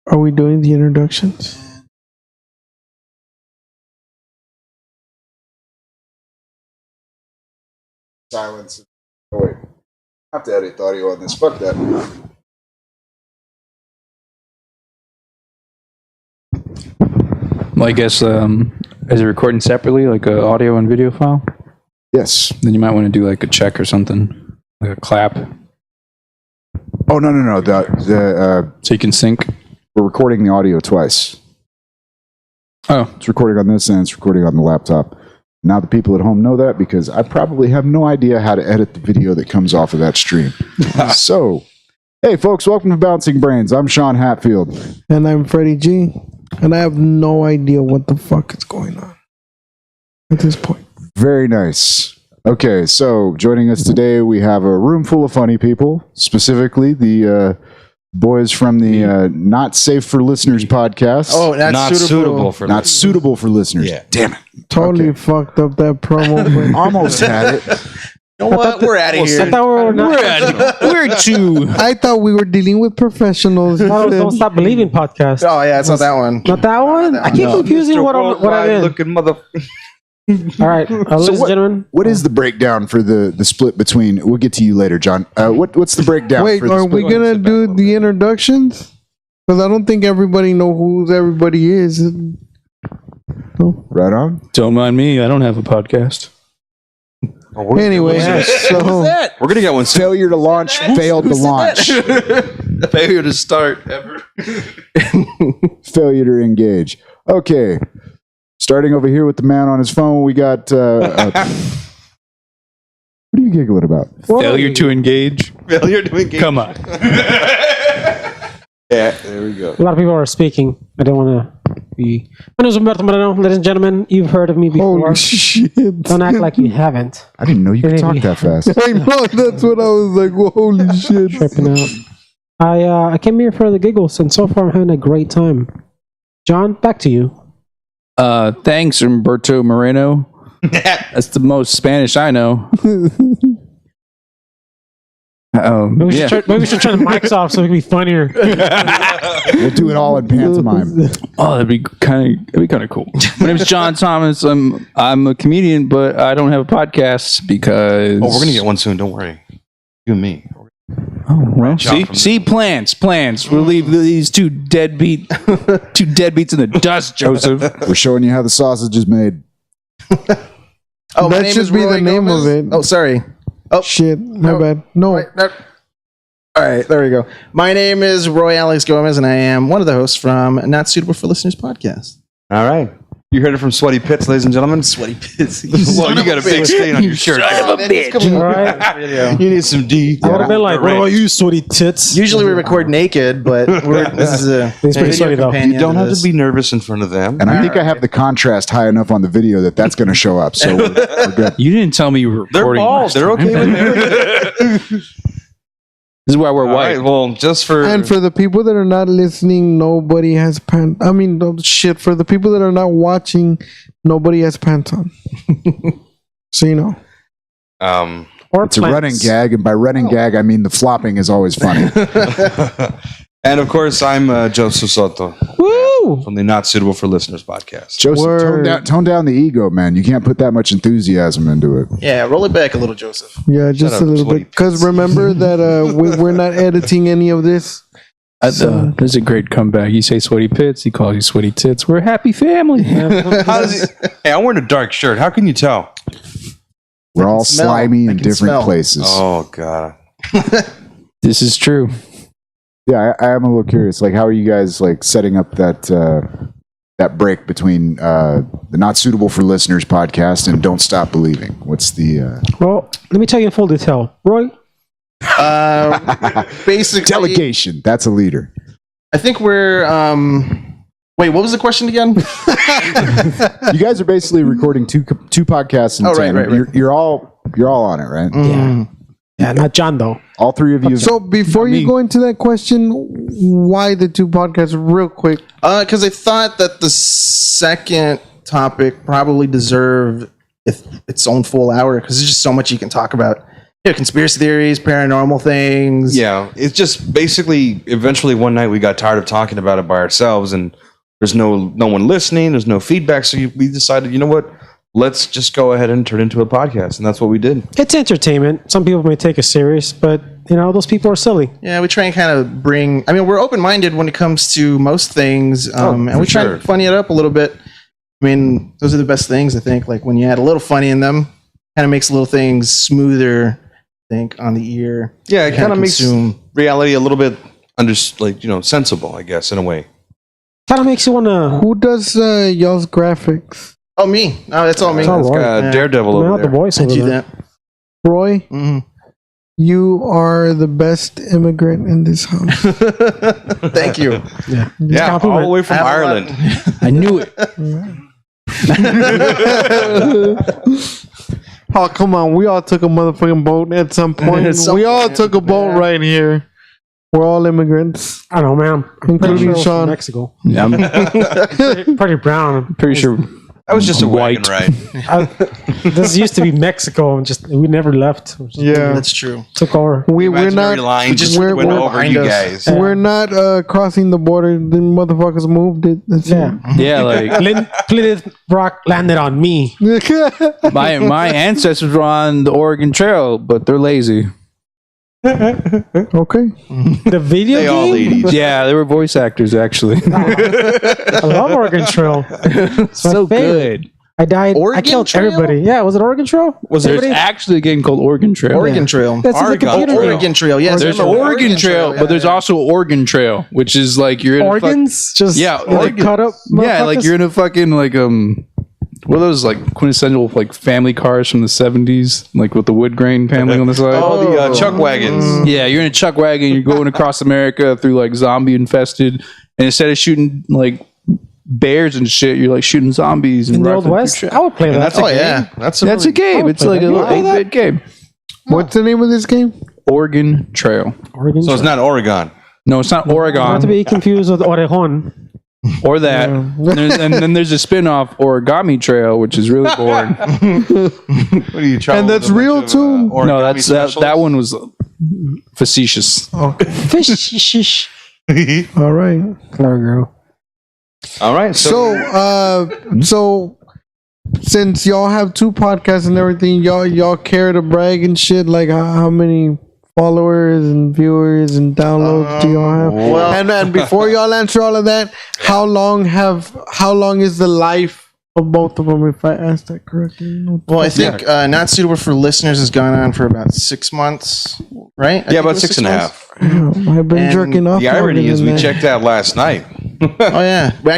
Are we doing the introductions? Silence. Oh wait, I have to edit the audio on this. Fuck that. Well, I guess is it recording separately, like an audio and video file? Yes. Then you might want to do like a check or something, like a clap, Oh no. so you can sync. We're recording the audio twice. Oh, It's recording on this and it's recording on the laptop. Now the people at home know that because I probably have no idea how to edit the video that comes off of that stream. So, hey folks, welcome to Bouncing Brains. I'm Sean Hatfield. And I'm Freddy G. And I have no idea what the fuck is going on at this point. Very nice. Okay, so joining us today, we have a room full of funny people, specifically the boys from the Not Safe for Listeners podcast. Oh, not suitable for Not suitable for listeners. Yeah. Damn it. Totally Okay. fucked up that promo. But Almost had it. You know what? We're out of here. I thought we were not. where to? I thought we were dealing with professionals. Don't Stop Believing podcast. Oh yeah, it's not that one. Not that one? I keep confusing what I'm in. Looking mother. All right, ladies and gentlemen. What is the breakdown for the split between? We'll get to you later, John. What's the breakdown? Wait, for the are split? we gonna do the introductions? Because I don't think everybody know who everybody is. No. Right on. Don't mind me. I don't have a podcast. Anyway, so We're gonna get one soon. Failure to launch, failed to launch. Failure to start ever. Failure to engage. Okay. Starting over here with the man on his phone, we got. What are you giggling about? Failure to engage. Failure to engage. Come on. Yeah, there we go. A lot of people are speaking. I don't want to be. My name is Humberto Moreno. Ladies and gentlemen, you've heard of me before. holy shit! Don't act like you haven't. I didn't know you could talk that fast. I know that's what I was like. Well, holy shit! Tripping out. I came here for the giggles, and so far I'm having a great time. John, back to you. Thanks, Humberto Moreno. That's the most Spanish I know. Maybe we should turn the mics off so it can be funnier. We'll do it all in pantomime. Oh, that'd be kind of cool. My name's John Thomas. I'm a comedian, but I don't have a podcast because. Oh, we're gonna get one soon. Don't worry. You and me. Oh, well, see, plans. We'll leave these two deadbeats in the dust, Joseph. We're showing you how the sausage is made. Oh, That should be the name of it. Oh, sorry. Oh, Shit, my bad. No, Wait, no. All right, there we go. My name is Roy Alex Gomez, and I am one of the hosts from Not Suitable for Listeners podcast. All right. You heard it from Sweaty Pits, ladies and gentlemen. Sweaty pits. Well, you got a big stain on your shirt. All right. You need some D. I would have been like, what about you, sweaty tits? Usually we record naked, but this is a It's pretty sweaty, though. You don't have to be nervous in front of them. And I think I have the contrast high enough on the video that's going to show up. So we're good. You didn't tell me you were They're recording. bald. They're okay with it. This is why we're All white. right, well, just for... and for the people that are not listening, nobody has pants. I mean, no, shit. For the people that are not watching, nobody has pants on. So you know. Or It's a running gag, and by running gag, I mean the flopping is always funny. And, of course, I'm Joseph Soto Woo! from the Not Suitable for Listeners podcast. Joseph, Word. tone down the ego, man. You can't put that much enthusiasm into it. Yeah, roll it back a little, Joseph. Yeah, just up, a little sweaty bit. Because remember that we're not editing any of this. That's a great comeback. You say sweaty pits, he calls you sweaty tits. We're a happy family. How does he... Hey, I'm wearing a dark shirt. How can you tell? We're all smell. slimy I in can different smell. places. Oh, God. This is true. Yeah, I am a little curious. Like, how are you guys like setting up that break between the Not Suitable for Listeners podcast and Don't Stop Believing? What's the Well, let me tell you in full detail. Roy, Basically, delegation? That's a leader. I think we're. Wait, what was the question again? You guys are basically recording two podcasts in Oh, right, tandem. right. You're all on it, right? yeah, not John, though. All three of you. So before you go into that question, why the two podcasts? Real quick. Because I thought that the second topic probably deserved its own full hour because there's just so much you can talk about. conspiracy theories, paranormal things. Yeah, it's just basically eventually one night we got tired of talking about it by ourselves, and there's no one listening, there's no feedback, so we decided, you know what? Let's just go ahead and turn it into a podcast, and that's what we did. It's entertainment. Some people may take it serious, but those people are silly. Yeah, we try and kind of bring. I mean, we're open-minded when it comes to most things, and we try to funny it up a little bit. I mean, those are the best things, I think. Like when you add a little funny in them, kind of makes little things smoother. I think on the ear. Yeah, it kind of makes reality a little bit sensible, I guess, in a way. Kind of makes you want to. Who does y'all's graphics? Oh, me. No, it's all me. It's all It's got Daredevil over Not the there. voice I over do there. that. Roy, Mm-hmm. you are the best immigrant in this house. Thank you. Yeah. Yeah, all Compliment. the way from Ireland. I knew it. Oh, come on. We all took a motherfucking boat at some point. At some We all point, took a boat yeah. right here. We're all immigrants, I don't know, man. I'm pretty including sure it was from Sean. Mexico. Yeah, I'm Pretty brown. pretty sure. That was just a wagon White. ride. This used to be Mexico, and just we never left. We just Yeah. That's true. took over. We're Imaginary not. line just we're- went we're over behind you us. guys. We're not crossing the border. The motherfuckers moved it. That's Yeah. Yeah, like Plymouth Rock landed on me. it. my ancestors were on the Oregon Trail, but they're lazy. Okay. The video They all game. ladies. Yeah, they were voice actors actually. I love Oregon Trail. It's my So favorite. good. I died. Oregon I killed Trail? everybody. Yeah, was it Oregon Trail? There's actually a game called Oregon Trail. Oregon Trail. That's a Oregon. computer game. Oregon Trail. Yes. There's I remember Oregon Trail, yeah, but there's yeah. also Oregon Trail, which is like you're in Organs, just Yeah, like organs. cut up. yeah, like motherfuckers? you're in a fucking what are those like quintessential like family cars from the 70s, like with the wood grain paneling on the side. Oh, the chuck wagons. Yeah, you're in a chuck wagon. You're going across America through like zombie infested, and instead of shooting like bears and shit, you're like shooting zombies and in the Old rifling through West. shit. I would play that. That's a Oh, game. yeah. That's That's a game. It's like a little Wow. 8-bit game. What's the name of this game? Oregon Trail. Oregon So it's Trail. not Oregon. No, it's not Not to Oregon be confused with Oregon. or that. And then there's a spin-off Origami Trail, which is really boring. What are you trying? And that's real, too? No, that's that one was facetious. Fish. All right. Clever girl. All right. So since y'all have two podcasts and everything, y'all care to brag and shit. Like how many followers and viewers and downloads do y'all have? Well- and before y'all answer all of that, how long is the life of both of them? If I asked that correctly. Well, I think Not Suitable for Listeners has gone on for about 6 months, right? I think yeah, it about was 6 and a months. half. I've been And jerking off. The irony longer is than we that. checked out last night. Oh yeah, we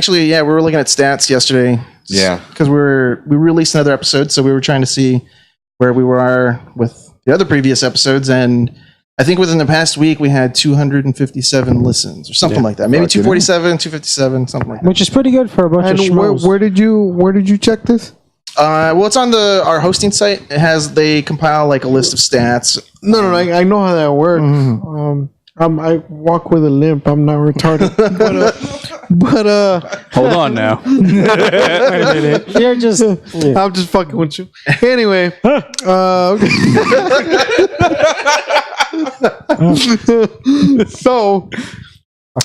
were looking at stats yesterday. Yeah. because we released another episode, so we were trying to see where we were with the other previous episodes, and I think within the past week we had 257 listens or something like that. Maybe Fucking 247, 257, something like that. Which is pretty good for a bunch of And schmoes. where did you check this? Well, it's on our hosting site. They compile like a list of stats. No, I know how that works. Mm-hmm. I walk with a limp. I'm not retarded. but Hold on now. Wait a minute. You're just. Yeah. I'm just fucking with you. Anyway, so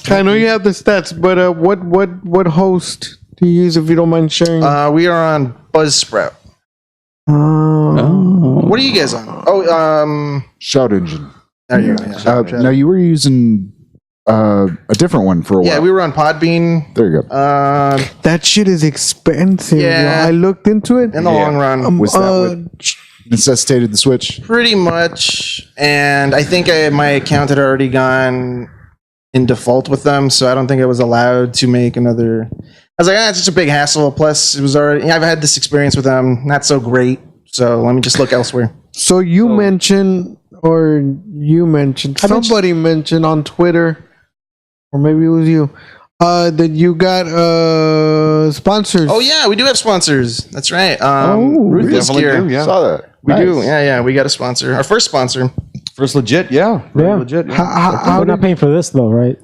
I know you have the stats, but what host do you use if you don't mind sharing? We are on Buzzsprout. What are you guys on? Oh, Shout Engine. there you go. Yeah. Now you were using a different one for a while. Yeah, we were on Podbean. There you go. That shit is expensive. Yeah. Yo. I looked into it. In the long run, Was that what necessitated the switch? pretty much. And I think my account had already gone in default with them, so I don't think I was allowed to make another. I was like, it's just a big hassle. Plus, it was already. I've had this experience with them, not so great. So let me just look elsewhere. So you mentioned somebody mentioned on Twitter, or maybe it was you, that you got sponsors. Oh yeah, we do have sponsors. That's right. Oh, Ruthless definitely Gear. do, yeah. Saw that. We do. Nice. Yeah. We got a sponsor. Our first sponsor. First legit, yeah. Yeah. Legit. Yeah. How We're not did, paying for this though, right?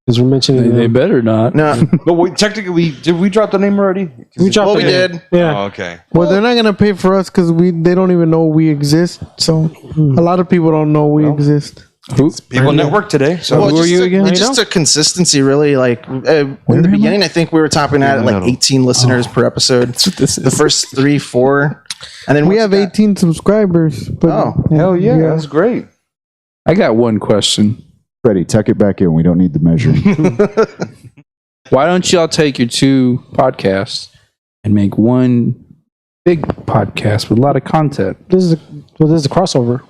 Because we're mentioning They better not. No, But technically, did we drop the name already? we dropped well, we the name. did. Yeah. Oh, okay. Well, they're not gonna pay for us because they don't even know we exist. So a lot of people don't know we exist. Who? People network today. So Well, who are just you to- again? Just to consistency, really. Like in the beginning, I think we were topping out at like 18 listeners per episode. That's what this is. The first 3, 4, and then We once have it got- 18 subscribers. But Oh. hell yeah, that's great. I got one question. Freddy, tuck it back in. We don't need the measure. Why don't y'all take your 2 podcasts and make one big podcast with a lot of content? This is a crossover.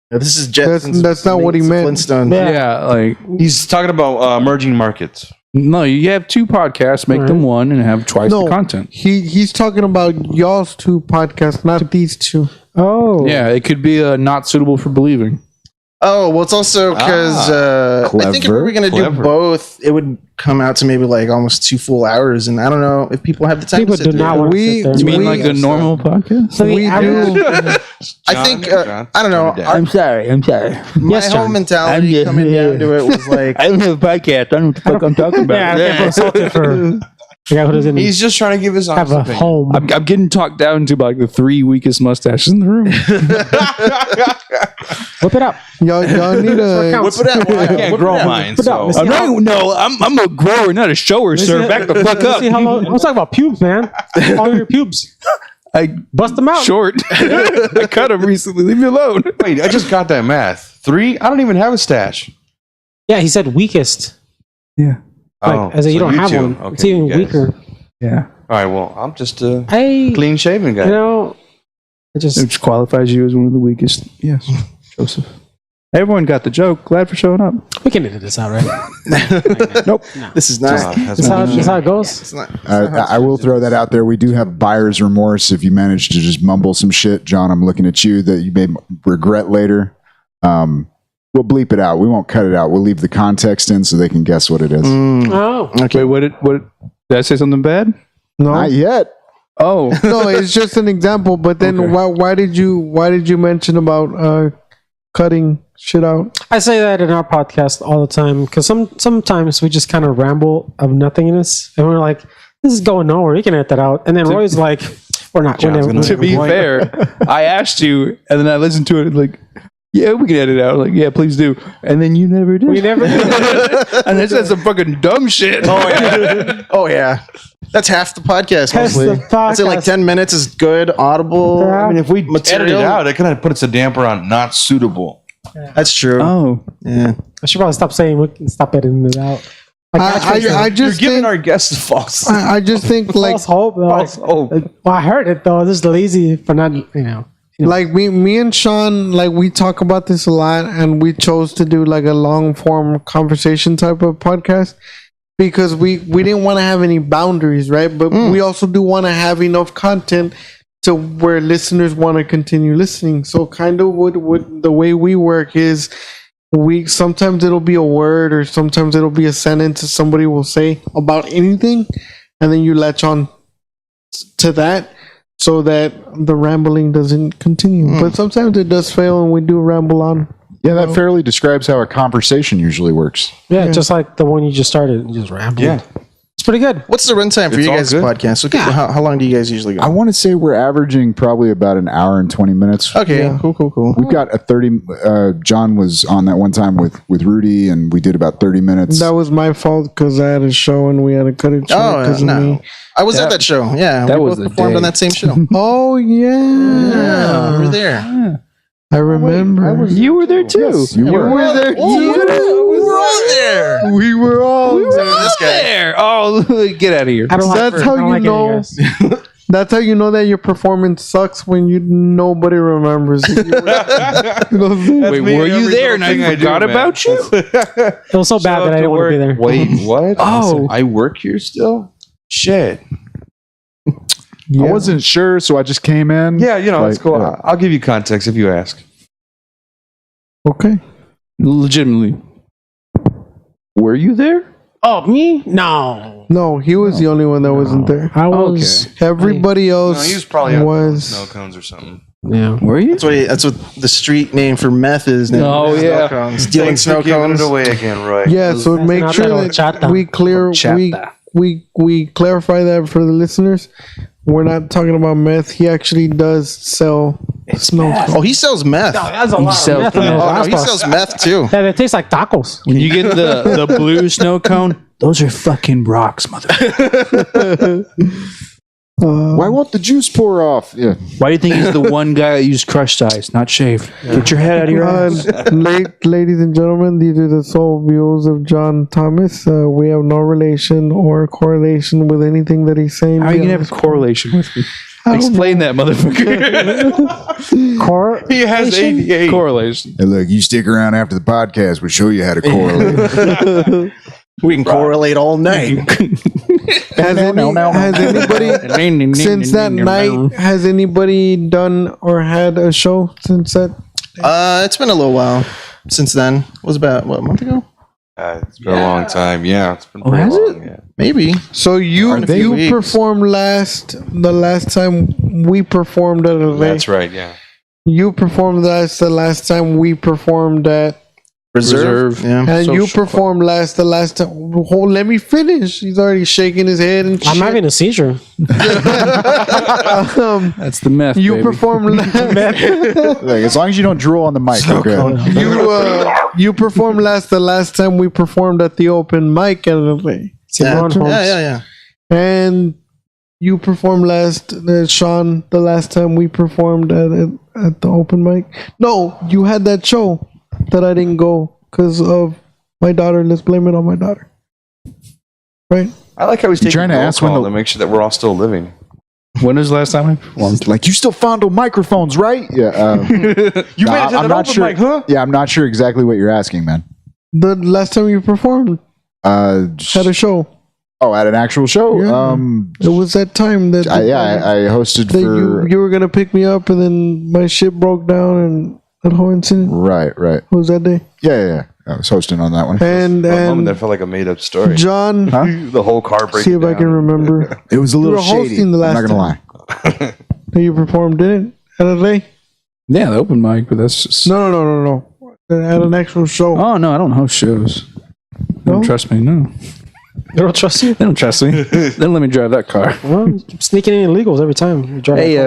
this is Jetsons. That's not what he meant. Flintstones. Yeah. Yeah, like He's talking about emerging markets. no, you have 2 podcasts, make them one, and have twice No. the content. He's talking about y'all's 2 podcasts, not these 2. Oh. Yeah, it could be not suitable for believing. Oh, well, it's also because I think if we were going to do Clever. both, it would come out to maybe like almost 2 full hours, and I don't know if people have the time. People to sit do not through it. want to We- sit there. You mean We- like the normal podcast? So the we average- do. I think I don't know. I'm sorry. My Yes, whole John. mentality coming down to it was like, don't have a podcast. I don't know what the fuck I'm talking Yeah, I can't feel salty for the guy who doesn't He's just trying to give his have honest a opinion. home. I'm getting talked down to like the 3 weakest mustaches in the room. Whip it up. Y'all need a. counts. Whip it out. Well, I can't grow mine, Whip it out. so Let's see how- I'm a grower, not a shower, sir. Back the fuck Let's up. see how long. I was talking about pubes, man. All your pubes. I Bust them out. short. I cut them recently. Leave me alone. Wait, I just got that math. 3? I don't even have a stash. Yeah, he said weakest. Yeah. Like, as in you so don't have two. one. Okay, It's even you guys. weaker. Yeah. All right, well, I'm just a I, clean shaven guy. you know, I just Which qualifies you as one of the weakest. Yes, Joseph. Everyone got the joke. Glad for showing up. we can edit this out, right? Nope. this is not. That's That's how it goes. It's not. I will throw that out there. We do have buyer's remorse. If you manage to just mumble some shit, John, I'm looking at you that you may regret later. We'll bleep it out. We won't cut it out. We'll leave the context in so they can guess what it is. Oh, Wait, what did I say something bad? No, Not yet. Oh, no, it's just an example. But then Okay. why did you mention about cutting shit out? I say that in our podcast all the time because sometimes we just kind of ramble of nothingness, and we're like, "This is going nowhere. You can edit that out." And then Roy's like, "We're not." John's gonna to be fair, I asked you, and then I listened to it like, yeah, we can edit it out. Like, yeah, please do. And then you never did. We never did. And it said some fucking dumb shit. Oh yeah. Oh yeah. That's half the podcast. That's Mostly. the I'd say like podcast. 10 minutes is good, audible. Yeah. I mean, if we Material. edit it out, it kind of puts a damper on not suitable. That's true. Oh, Yeah. I should probably stop saying we can stop editing it out. Like, I You're just giving think our guests false. I just think like false hope. Though. false hope. Well, I heard it though. This is lazy for not, like me and Sean, like we talk about this a lot, and we chose to do like a long form conversation type of podcast because we didn't want to have any boundaries, right? But we also do want to have enough content to where listeners want to continue listening. So kind of what the way we work is we sometimes it'll be a word or sometimes it'll be a sentence that somebody will say about anything, and then you latch on to that so that the rambling doesn't continue. But sometimes it does fail and we do ramble on. Yeah, that fairly describes how a conversation usually works. yeah, just like the one you just started, you just rambled. Yeah. It's pretty good. What's the runtime for It's you all guys' good. podcast? So how long do you guys usually I go? want to say we're averaging probably about an hour and 20 minutes. Okay, cool. We've got a 30. John was on that one time with Rudy, and we did about 30 minutes. That was my fault because I had a show and we had to cut it short Oh, because of no. me. I was at that show. Yeah, that we was both the performed day. on that same show. Oh Yeah, we were yeah, there. I remember. you were there too. Yes, you were. were there too. We were all there. We were all. This guy. There. Oh, get out of here. I don't like That's I how don't you like know. any guys. That's how you know that your performance sucks when nobody remembers. You know what I'm saying? Wait, me were every you there little and thing I I do, forgot man. about you? It was so bad that I didn't want to be there. Wait, what? Oh. I work here still? Shit. Yeah. I wasn't sure, so I just came in. Yeah, you know, it's Like, cool. yeah. I'll give you context if you ask. Okay. Legitimately. Were you there? Oh, me? No. No, he was the only one that wasn't there. I was. Everybody else No, he was probably on was. snow cones or something. Yeah. Were you? That's what the street name for meth is now. Oh, yeah. Snow cones. Stealing Thanks snow for giving cones. it away again, right? Yeah, so make not sure that that horchata. we clear we clarify that for the listeners. We're not talking about meth. He actually does sell snow. Oh, he sells meth. That's a lot sells of meth in meth. those Oh, no, he raspas. sells meth too. Yeah, they taste like tacos. When you get the blue snow cone, those are fucking rocks, motherfucker. Why won't the juice pour off? Yeah. Why do you think he's the one guy that used crushed ice, not shaved? Get your head out of your ass. Ladies and gentlemen, these are the sole views of John Thomas. We have no relation or correlation with anything that he's saying. How are you gonna have a correlation with me? Explain that, motherfucker. He has ADA. Correlation. Hey, look, you stick around after the podcast. We'll show you how to correlate. We can correlate all night. Has anybody since that night? Has anybody done or had a show since that? It's been a little while since then. It was about a month ago? It's been a long time. Yeah, it's been has pretty long. Yeah. Maybe. So you weeks. performed the last time we performed at a That's right. Yeah. You performed the last time we performed at Reserve. Yeah. and you Social performed the last time. Oh, let me finish. He's already shaking his head and I'm shit. having a seizure. That's the meth. You baby. performed Look, as long as you don't drool on the mic, okay? you performed the last time we performed at the open mic at LA. Yeah. And you performed Sean, the last time we performed at the open mic. No, you had that show that I didn't go because of my daughter. Let's blame it on my daughter. Right? I like how he's taking trying to roll ask when call the- to make sure that we're all still living. When was the last time I performed? Like, you still fondle microphones, right? Yeah. You made it to I'm the not open sure. mic, huh? Yeah, I'm not sure exactly what you're asking, man. The last time you performed at a show. Oh, at an actual show? Yeah. It was that time that I hosted that for... you were gonna pick me up and then my shit broke down and that whole incident. Right. What was that day? Yeah. I was hosting on that one. And For a moment, that felt like a made-up story. John, The whole car breaking see if I can down. remember. It was a You little were shady. hosting the I'm last not going to lie. That you performed in it at LA? Yeah, the open mic, but that's just. No. At an actual show. Oh no, I don't host shows. They don't No? trust me. No, They don't trust you? they don't trust me. They don't let me drive that car. Well, you keep sneaking in illegals every time you drive. Hey,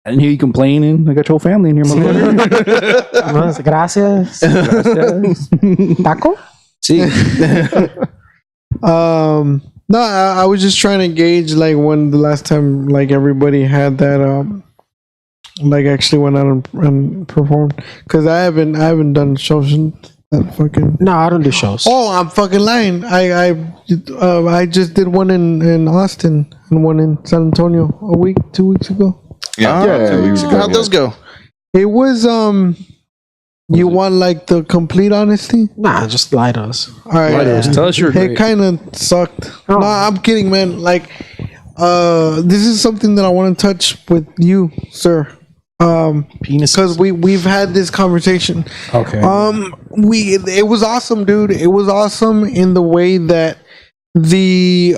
I didn't hear you complaining. I got your whole family in here, motherfucker. Gracias. Taco? See, No, I was just trying to gauge like when the last time like everybody had that like actually went out and performed, because I haven't done shows in that fucking. No, I don't do shows. Oh, I'm fucking lying. I just did one in Austin and one in San Antonio 2 weeks ago. Yeah, 2 weeks ago. How'd those go? It was you want like the complete honesty? Nah, just lie to us. All right. tell us you're It great. kind of sucked. Oh. No, I'm kidding, man. Like, this is something that I want to touch with you, sir. Penis. Because we've had this conversation. Okay. It was awesome, dude. It was awesome in the way that the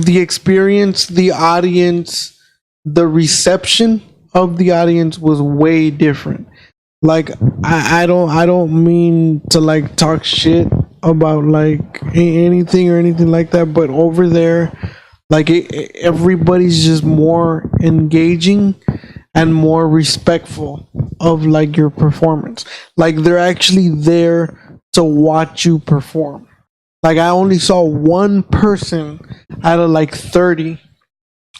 experience, the audience, the reception of the audience was way different. Like, I don't mean to like talk shit about like anything or anything like that, but over there, like everybody's just more engaging and more respectful of like your performance. Like, they're actually there to watch you perform. Like, I only saw one person out of like 30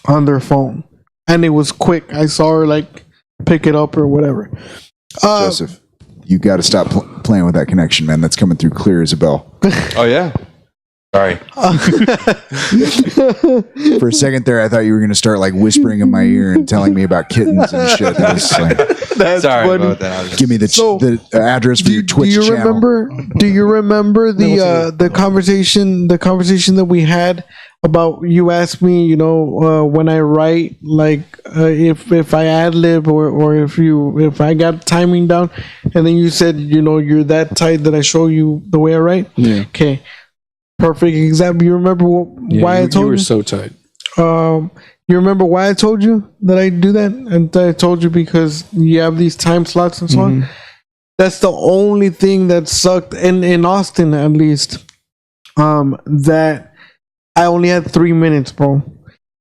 on their phone, and it was quick. I saw her like pick it up or whatever. Joseph, you got to stop playing with that connection, man. That's coming through clear as a bell. Oh, yeah? Sorry. For a second there, I thought you were going to start like whispering in my ear and telling me about kittens and shit. That was like, That's Sorry funny. about that. I was just- give me the address for your Twitch Do you channel. remember the conversation that we had about, you asked me, you know, when I write, like if I ad lib or if I got timing down, and then you said, you know, you're that tight that I show you the way I write. Yeah. Okay. Perfect example. You remember why I told you were you? so tight. You remember why I told you that I do that? And I told you because you have these time slots and so on. That's the only thing that sucked in Austin, at least. That I only had 3 minutes, bro.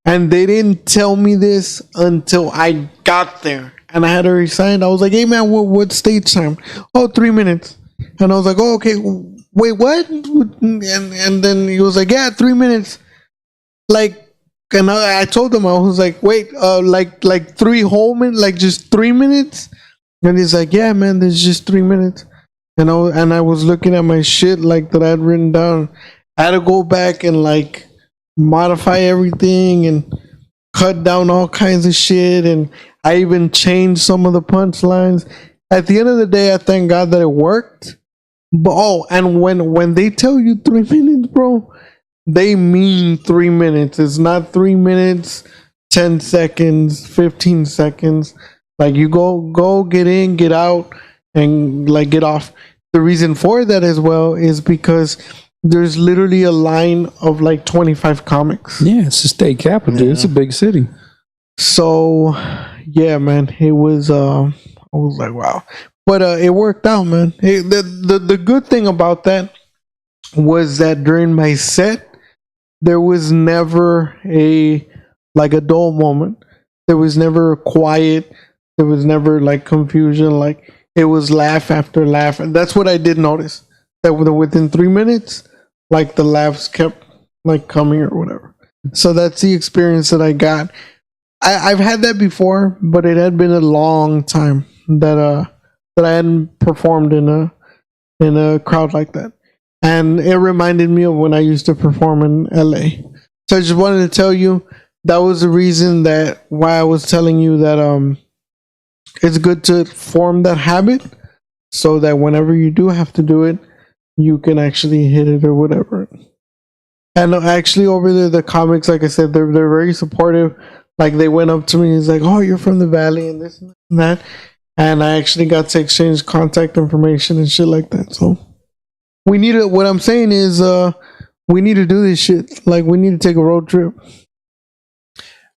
And they didn't tell me this until I got there. And I had already signed. I was like, hey man, what stage time? Oh, 3 minutes. And I was like, oh, okay. Wait, what? And then he was like, yeah, 3 minutes. Like, and I told him, I was like, wait, like 3 whole minutes, like just 3 minutes? And he's like, yeah, man, there's just 3 minutes. And I was looking at my shit like that I had written down. I had to go back and like modify everything and cut down all kinds of shit. And I even changed some of the punchlines. At the end of the day, I thank God that it worked. But and when they tell you 3 minutes, bro, they mean 3 minutes. It's not 3 minutes, 10 seconds, 15 seconds. Like you go get in, get out, and like get off. The reason for that as well is because there's literally a line of like 25 comics. Yeah, it's the state capital, dude. It's a big city. So yeah, man, it was I was like, wow. But it worked out, man. The good thing about that was that during my set, there was never a dull moment. There was never quiet. There was never like confusion. Like it was laugh after laugh. And that's what I did notice. That within 3 minutes, like the laughs kept like coming or whatever. So that's the experience that I got. I've had that before, but it had been a long time that I hadn't performed in a crowd like that. And it reminded me of when I used to perform in LA. So I just wanted to tell you that was the reason that why I was telling you that it's good to form that habit so that whenever you do have to do it, you can actually hit it or whatever. And actually over there, the comics, like I said, they're very supportive. Like they went up to me and it's like, oh, you're from the Valley and this and that. And I actually got to exchange contact information and shit like that. So we need to, what I'm saying is we need to do this shit. Like we need to take a road trip.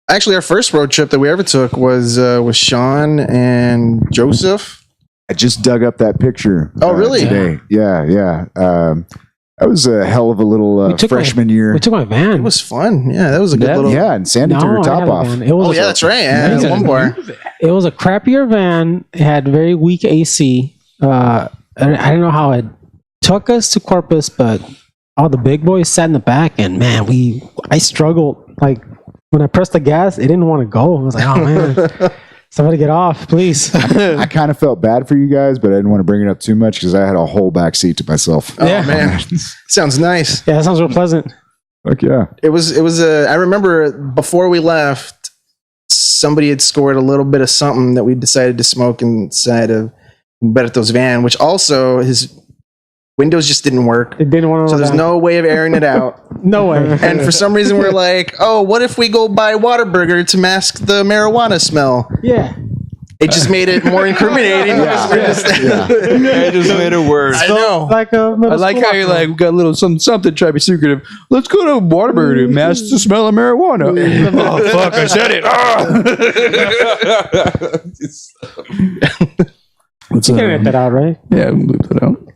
Actually, our first road trip that we ever took was Sean and Joseph. I just dug up that picture. Oh, really? Today. Yeah. That was a hell of a little freshman year. We took my van. It was fun. Yeah, that was a good little. Yeah, and Sandy took her I top had a off. van. It was That's right. Yeah, one bar. It was a crappier van. It had very weak AC. I don't know how it took us to Corpus, but all the big boys sat in the back, and man, I struggled. Like when I pressed the gas, it didn't want to go. I was like, oh man, somebody get off, please. I kind of felt bad for you guys, but I didn't want to bring it up too much because I had a whole back seat to myself. Oh man, sounds nice. Yeah, that sounds real pleasant. Fuck yeah. It was I remember before we left, somebody had scored a little bit of something that we decided to smoke inside of Humberto's van, which also his windows just didn't work. It didn't want to. So there's no way of airing it out. No way. And for some reason we're like, oh, what if we go buy Whataburger to mask the marijuana smell? Yeah. It just made it more incriminating. It just made it worse. I know. Like a I like how you're like, we got a little something try to be secretive. Let's go to Whataburger to mask the smell of marijuana. Oh, fuck, I said it. You can edit that out, right? Yeah, we'll leave that out.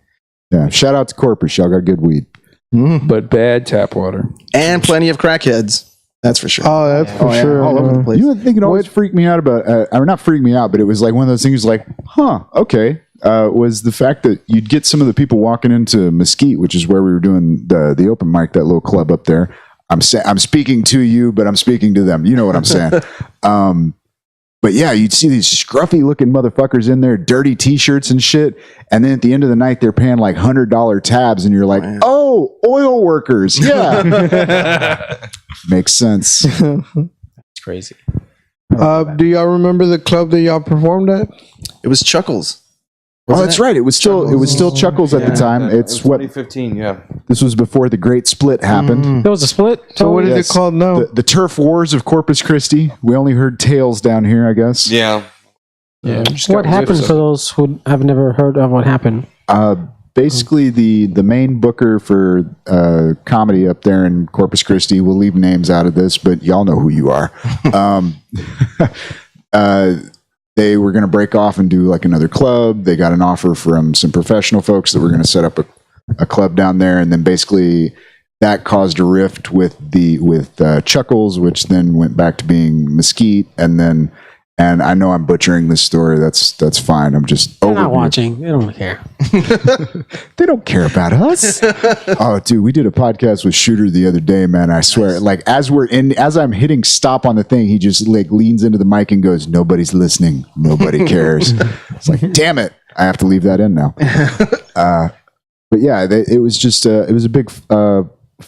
Yeah. Shout out to Corpus. Y'all got good weed. But bad tap water. And plenty of crackheads. That's for sure. Oh, that's for sure. All over the place. You know, the thing that always freaked me out about, or not freaked me out, but it was like one of those things like, okay, was the fact that you'd get some of the people walking into Mesquite, which is where we were doing the open mic, that little club up there. I'm speaking to you, but I'm speaking to them. You know what I'm saying? But yeah, you'd see these scruffy looking motherfuckers in there, dirty t-shirts and shit. And then at the end of the night, they're paying like $100 tabs. And you're like, oh, oil workers. Yeah. Makes sense. It's crazy. Do y'all remember the club that y'all performed at? It was Chuckles. Oh, that's right. It was still Chuckles at the time. It's what 2015. Yeah. this was before the Great Split happened. There was a split. So what is it called now? The Turf Wars of Corpus Christi. We only heard tales down here, I guess. Yeah. Yeah. What happened for those who have never heard of what happened? basically the main booker for comedy up there in Corpus Christi. We'll leave names out of this, but y'all know who you are. They were going to break off and do like another club. They got an offer from some professional folks that were going to set up a club down there, and then basically that caused a rift with Chuckles, which then went back to being Mesquite, and I know I'm butchering this story. That's fine. I'm just They're not watching. They don't care. They don't care about us. Oh, dude, we did a podcast with Shooter the other day, man. I swear, like as I'm hitting stop on the thing, he just like leans into the mic and goes, "Nobody's listening. Nobody cares." It's like, damn it, I have to leave that in now. But yeah, it was just it was a big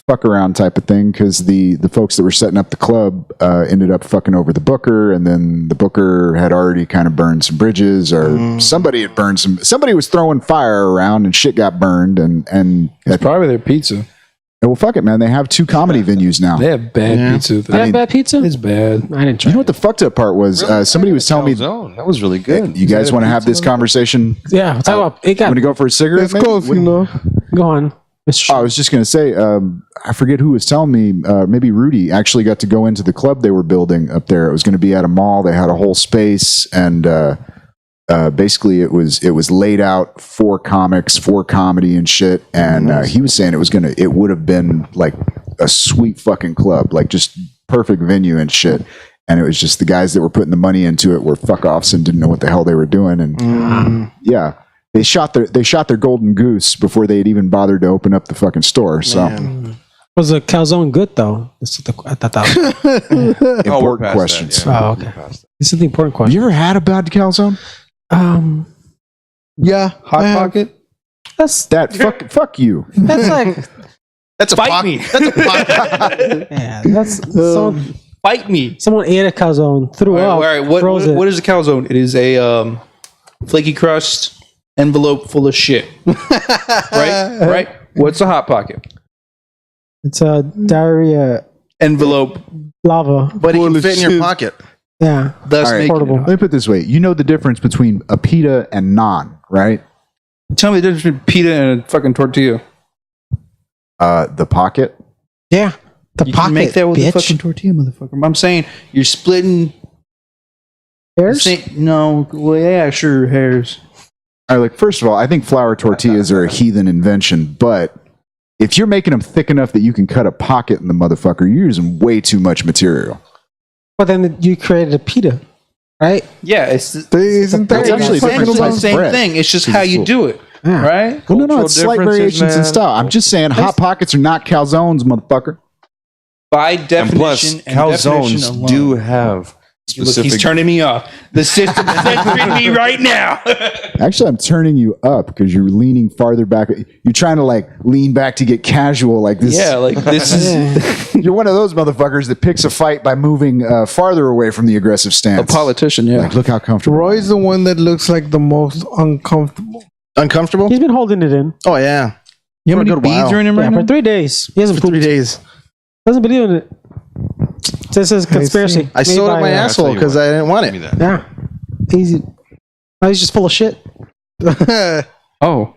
fuck around type of thing, because the folks that were setting up the club ended up fucking over the booker, and then the booker had already kind of burned some bridges, or somebody was throwing fire around and shit got burned, and It's probably their pizza. well, fuck it, man. They have 2 comedy venues now. They have bad pizza. They have bad pizza? It's bad. I didn't try. You know what the fucked up part was? Somebody was telling me, that was really good. you guys want to have this conversation? Yeah, talk about it. Want to go for a cigarette? It's maybe? close, you know. Go on. Mr. I was just going to say, I forget who was telling me, maybe Rudy actually got to go into the club they were building up there. It was going to be at a mall. They had a whole space, and basically it was laid out for comics, for comedy and shit. And he was saying it would have been like a sweet fucking club, like just perfect venue and shit. And it was just the guys that were putting the money into it were fuck offs and didn't know what the hell they were doing. And yeah. They shot their golden goose before they had even bothered to open up the fucking store. So, Was the calzone good though? I thought that was important questions. Oh, okay. This is the important Have question. you ever had a bad calzone? Yeah, Hot Pocket? That's Fuck you. that's like That's a Fight me. That's a pocket. yeah. That's someone, Fight me. someone ate a calzone, threw All up, right. froze it. What is a calzone? It is a flaky crust envelope full of shit. Right? What's a Hot Pocket? It's a diarrhea Envelope. lava. But it can fit in your pocket. Yeah, Thus All right. making portable. it. Let me put it this way. You know the difference between a pita and naan, right? Tell me the difference between pita and a fucking tortilla. The pocket. Yeah, the You pocket. can make that with bitch. a fucking tortilla, motherfucker. I'm saying you're splitting. Hairs? No, well, yeah, sure, hairs. All right, like first of all, I think flour tortillas are a heathen invention, but if you're making them thick enough that you can cut a pocket in the motherfucker, you're using way too much material. But then you created a pita, right? Yeah, it's Isn't that It's what actually you're talking different the about? types same bread. thing. It's just It's how you full. do it, Yeah. right? Well, no, it's slight differences, variations in man. style. I'm just saying, hot pockets are not calzones, motherfucker. By And definition, plus, definition calzones alone. do have Look, specific. he's turning me off. The system is censoring me right now. Actually, I'm turning you up because you're leaning farther back. You're trying to like lean back to get casual, like this. Yeah, like this is You're one of those motherfuckers that picks a fight by moving farther away from the aggressive a stance. politician. Yeah, Like, look how comfortable. Roy's the one that looks like the most uncomfortable. Uncomfortable? He's been holding it in. Oh yeah. you know how For a many good beads while. are in him Yeah, right for now? 3 days. He hasn't For 3 pooped. days. Doesn't believe in it. This is conspiracy. I made sewed by, up my I'll asshole tell you because what. I didn't want Give me it. that. Yeah, easy. Oh, he's just full of shit. Oh,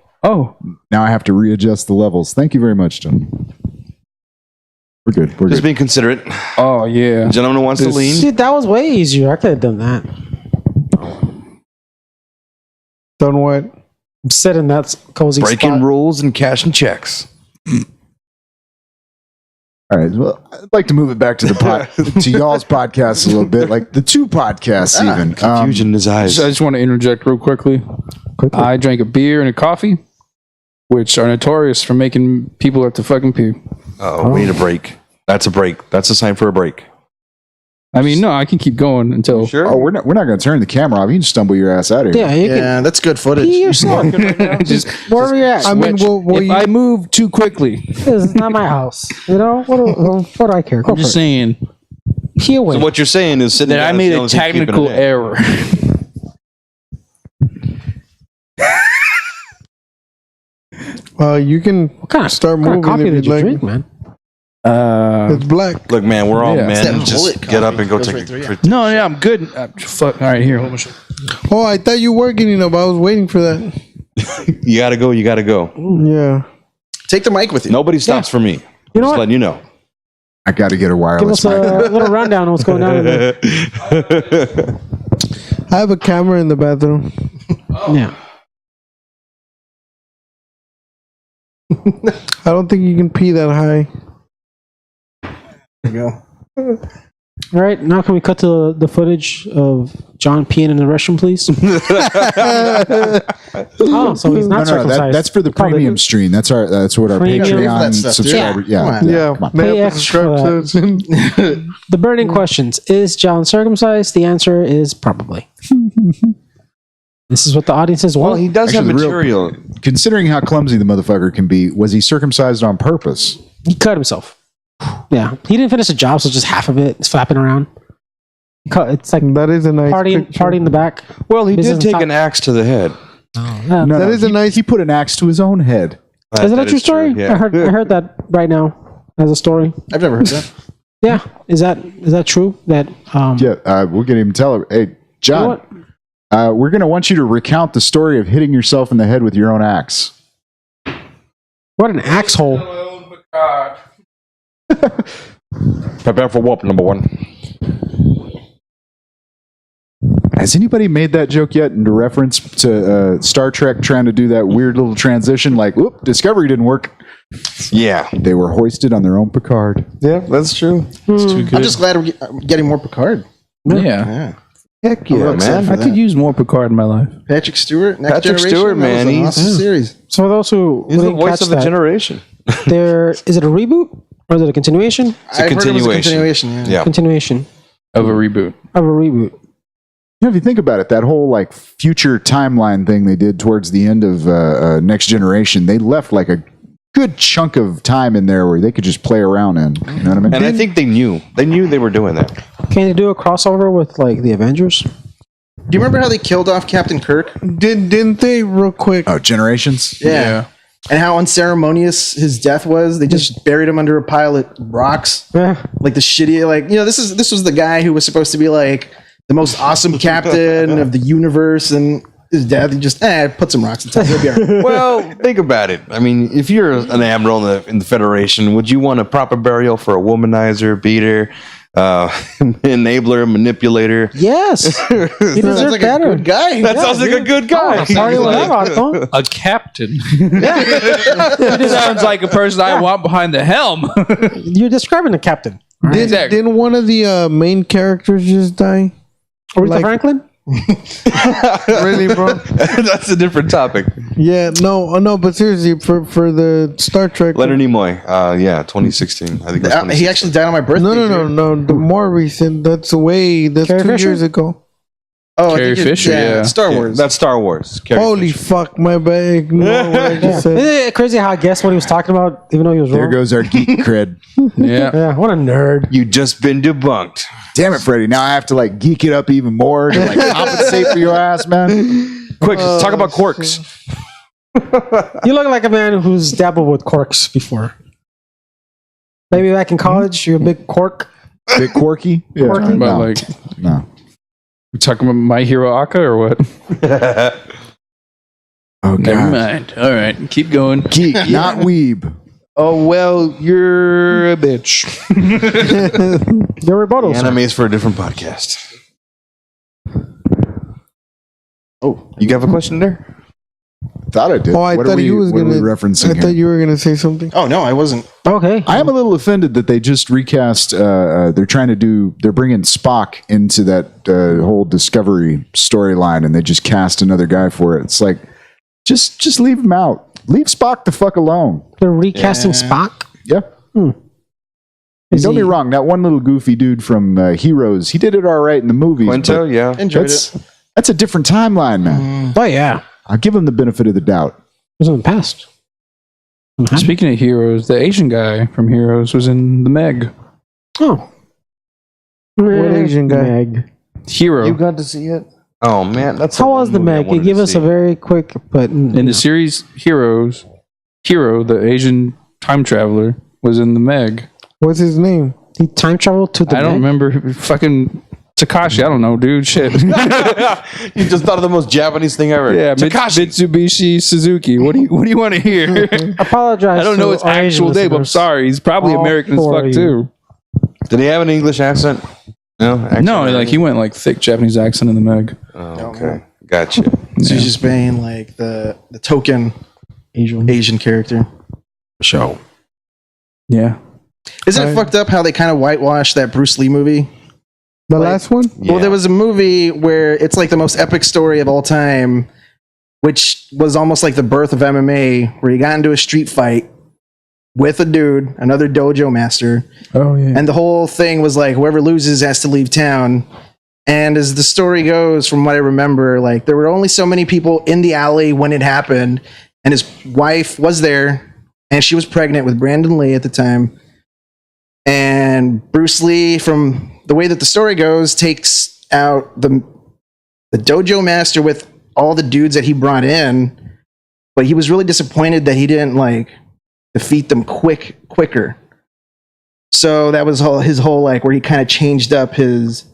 Now I have to readjust the levels. Thank you very much, John. We're good. We're Just good. being considerate. oh yeah. Gentleman who wants to This- lean. Dude, that was way easier. I could have done that. Done what? I'm sitting in that cozy Breaking spot. rules and cashing checks. All right. Well, I'd like to move it back to the to y'all's podcast a little bit, like the 2 podcasts even. Confusion in his eyes. I just want to interject real quickly. I drank a beer and a coffee, which are notorious for making people have to fucking pee. Oh, we need a break. That's a break. That's a sign for a break. I mean, no, I can keep going until. Oh, we're not going to turn the camera off. You can stumble your ass out of here. Yeah, you Yeah, that's good can footage. pee yourself. Just Where are we at? I mean, if I move too quickly, This is not my house. You know what do I care? Go I'm for just it. saying Pee away. So what you're saying is sitting that I down made and a keeping it technical in. error. You can What kind of start what kind moving of coffee if did you'd you like. drink, man? It's black. Look, man, we're all Yeah. men. That Just bullet get up coffee and go goes take right through, a yeah. No, yeah, I'm good. Fuck. All right, here, hold my shit. Oh, I thought you were getting up. I was waiting for that. You gotta go. You gotta go. Yeah. Take the mic with you. Nobody stops for me. You know Just what? letting you know. I got to get a Give wireless us mic. a little rundown on what's going on in there. I have a camera in the bathroom. Yeah. I don't think you can pee that high. There you go. All right, now can we cut to the footage of John peeing in the restroom, please? Oh, so he's not circumcised. That's for the Called it- premium stream. That's what our Premium. Pay for Patreon that stuff, dude. subscriber. Yeah. Come on. Yeah. Come on. They Pay have to extra for subscribe to it. The burning questions. Is John circumcised? The answer is probably. This is what the audiences Well, want. he does have Actually, the real- material. Considering how clumsy the motherfucker can be, was he circumcised on purpose? He cut himself. Yeah. He didn't finish the job, so just half of it is flapping around. It's like That is a nice party picture. in the back. Well, he This did is take top- an axe to the head. Yeah. No, That is a he, nice- He put an axe to his own head. Is it a true story? Yeah. I heard that right now as a story. I've never heard that. Yeah. Is that true? That Yeah, we're gonna even tell her. Hey, you know John, what? we're gonna want you to recount the story of hitting yourself in the head with your own axe. What an axe hole. Prepare for whoop, number one. Has anybody made that joke yet in reference to Star Trek trying to do that weird little transition? Like, whoop, Discovery didn't work. Yeah. They were hoisted on their own Picard. Yeah, that's true. It's too good. I'm just glad we're getting more Picard. yeah. Yeah. Heck I'm real excited man. for I could that. use more Picard in my life. Patrick Stewart, Next Patrick Generation. Stewart, That was man, an he's- awesome series. So for those who He's the didn't voice catch of the that, generation. is it a reboot or is it a continuation? It's a I've heard it was a continuation. continuation. Yeah. Yeah. Continuation Of a reboot. of a reboot. You know, if you think about it, that whole like future timeline thing they did towards the end of Next Generation, they left like a good chunk of time in there where they could just play around in. You know what I mean? And I think they knew they were doing that. Can you do a crossover with like the Avengers? Do you remember how they killed off Captain Kirk? Didn't they real quick? Oh, Generations? Yeah. And how unceremonious his death was. They just buried him under a pile of rocks. Yeah. Like the shitty, like, you know, this was the guy who was supposed to be like the most awesome captain of the universe, and his death, he just put some rocks in top. He'll be all right. Well, think about it. I mean, if you're an admiral in the Federation, would you want a proper burial for a womanizer, beater, enabler, manipulator? Yes. He Sounds deserved like better. a good guy. That sounds like a good guy. Sorry with that article. A captain. It sounds like a person I want behind the helm. You're describing the captain. Exactly. Didn't one of the main characters just die? Aretha Like- Franklin? Really, bro? That's a different topic. Yeah, no, but seriously, for the Star Trek. Leonard Nimoy. 2016. I think that's He actually died on my birthday. No. The more recent. That's Carrie 2 Fisher? years ago. Oh, I Carrie think Fisher, yeah. Star Wars. That's Star Wars. Carrie Holy Fisher. fuck, my bad. Ignore what I just Isn't said. it crazy how I guessed what he was talking about, even though he was There wrong? goes our geek cred. Yeah. Yeah, what a nerd. You just been debunked. Damn it, Freddy. Now I have to like geek it up even more to like compensate for your ass, man. Quick, let's talk about quirks. You look like a man who's dabbled with corks before. Maybe back in college, you're a big cork. Bit quirky? Yeah. Quirky? But No. like, No. we talking about My Hero Aka or what? Oh, Never God. mind. All right, keep going. Geek, not weeb. Oh well, you're a bitch. Your rebuttals. Anime's for a different podcast. Oh, you have a question there? Thought I did. Oh, I What are thought we- you was what are gonna. we referencing I here? thought you were gonna say something. Oh, no, I wasn't. Okay. I am a little offended that they just recast. They're bringing Spock into that whole Discovery storyline, and they just cast another guy for it. It's like, just leave him out. Leave Spock the fuck alone. They're recasting Yeah. Spock. Yeah. Is Don't he- be wrong. That one little goofy dude from Heroes, he did it all right in the movies. Quinto, but yeah. Enjoyed it. that's a different timeline, man. Oh, yeah. It I'll give him the benefit of the doubt. was in the past. Speaking of heroes, the Asian guy from Heroes was in the Meg. Oh. What Asian guy? Meg. Hero. You got to see it? Oh man, that's How was the Meg? You give us a very quick, but In the series Heroes, Hero, the Asian time traveler, was in the Meg. What's his name? he time traveled to the I don't Meg? remember. Fucking Takashi. I don't know, dude. Shit. You just thought of the most Japanese thing ever. Yeah, Takashi. Mitsubishi Suzuki. What do you want to hear? Apologize. I don't know his to our Asian actual name. I'm listeners. sorry. He's probably All American as for fuck you. too. Did he have an English accent? No, No, like he went like thick Japanese accent in the Meg. Oh, okay, gotcha. So he's just being like the token Asian character. Show. Yeah. Isn't it fucked up how they kind of whitewashed that Bruce Lee movie? The last one? Well, there was a movie where it's like the most epic story of all time, which was almost like the birth of MMA, where he got into a street fight with a dude, another dojo master, Oh yeah. and the whole thing was like whoever loses has to leave town. And as the story goes, from what I remember, like there were only so many people in the alley when it happened, and his wife was there, and she was pregnant with Brandon Lee at the time. And Bruce Lee, from the way that the story goes, takes out the dojo master with all the dudes that he brought in, but he was really disappointed that he didn't like defeat them quicker. So that was his whole like where he kind of changed up his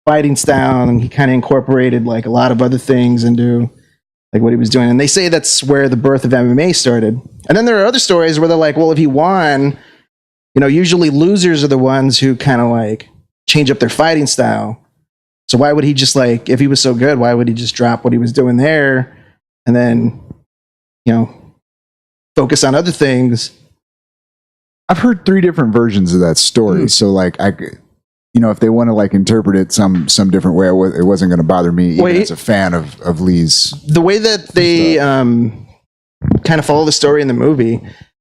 fighting style, and he kind of incorporated like a lot of other things into like what he was doing. And they say that's where the birth of MMA started. And then there are other stories where they're like, well, if he won, you know, usually losers are the ones who kind of like change up their fighting style. So why would he just like, if he was so good, why would he just drop what he was doing there and then, you know, focus on other things? I've heard 3 different versions of that story. So like you know, if they want to like interpret it some different way, it wasn't going to bother me even as a fan of Lee's. The way that they kind of follow the story in the movie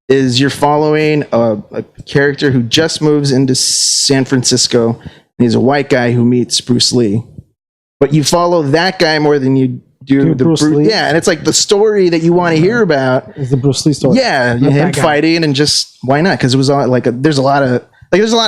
is you're following a character who just moves into San Francisco, and he's a white guy who meets Bruce Lee. But you follow that guy more than you do the Bruce Lee? Yeah, and it's like the story that you want to hear about. Is the Bruce Lee story? Yeah, Not him that guy. fighting, and just why not? Because it was all like there's a lot of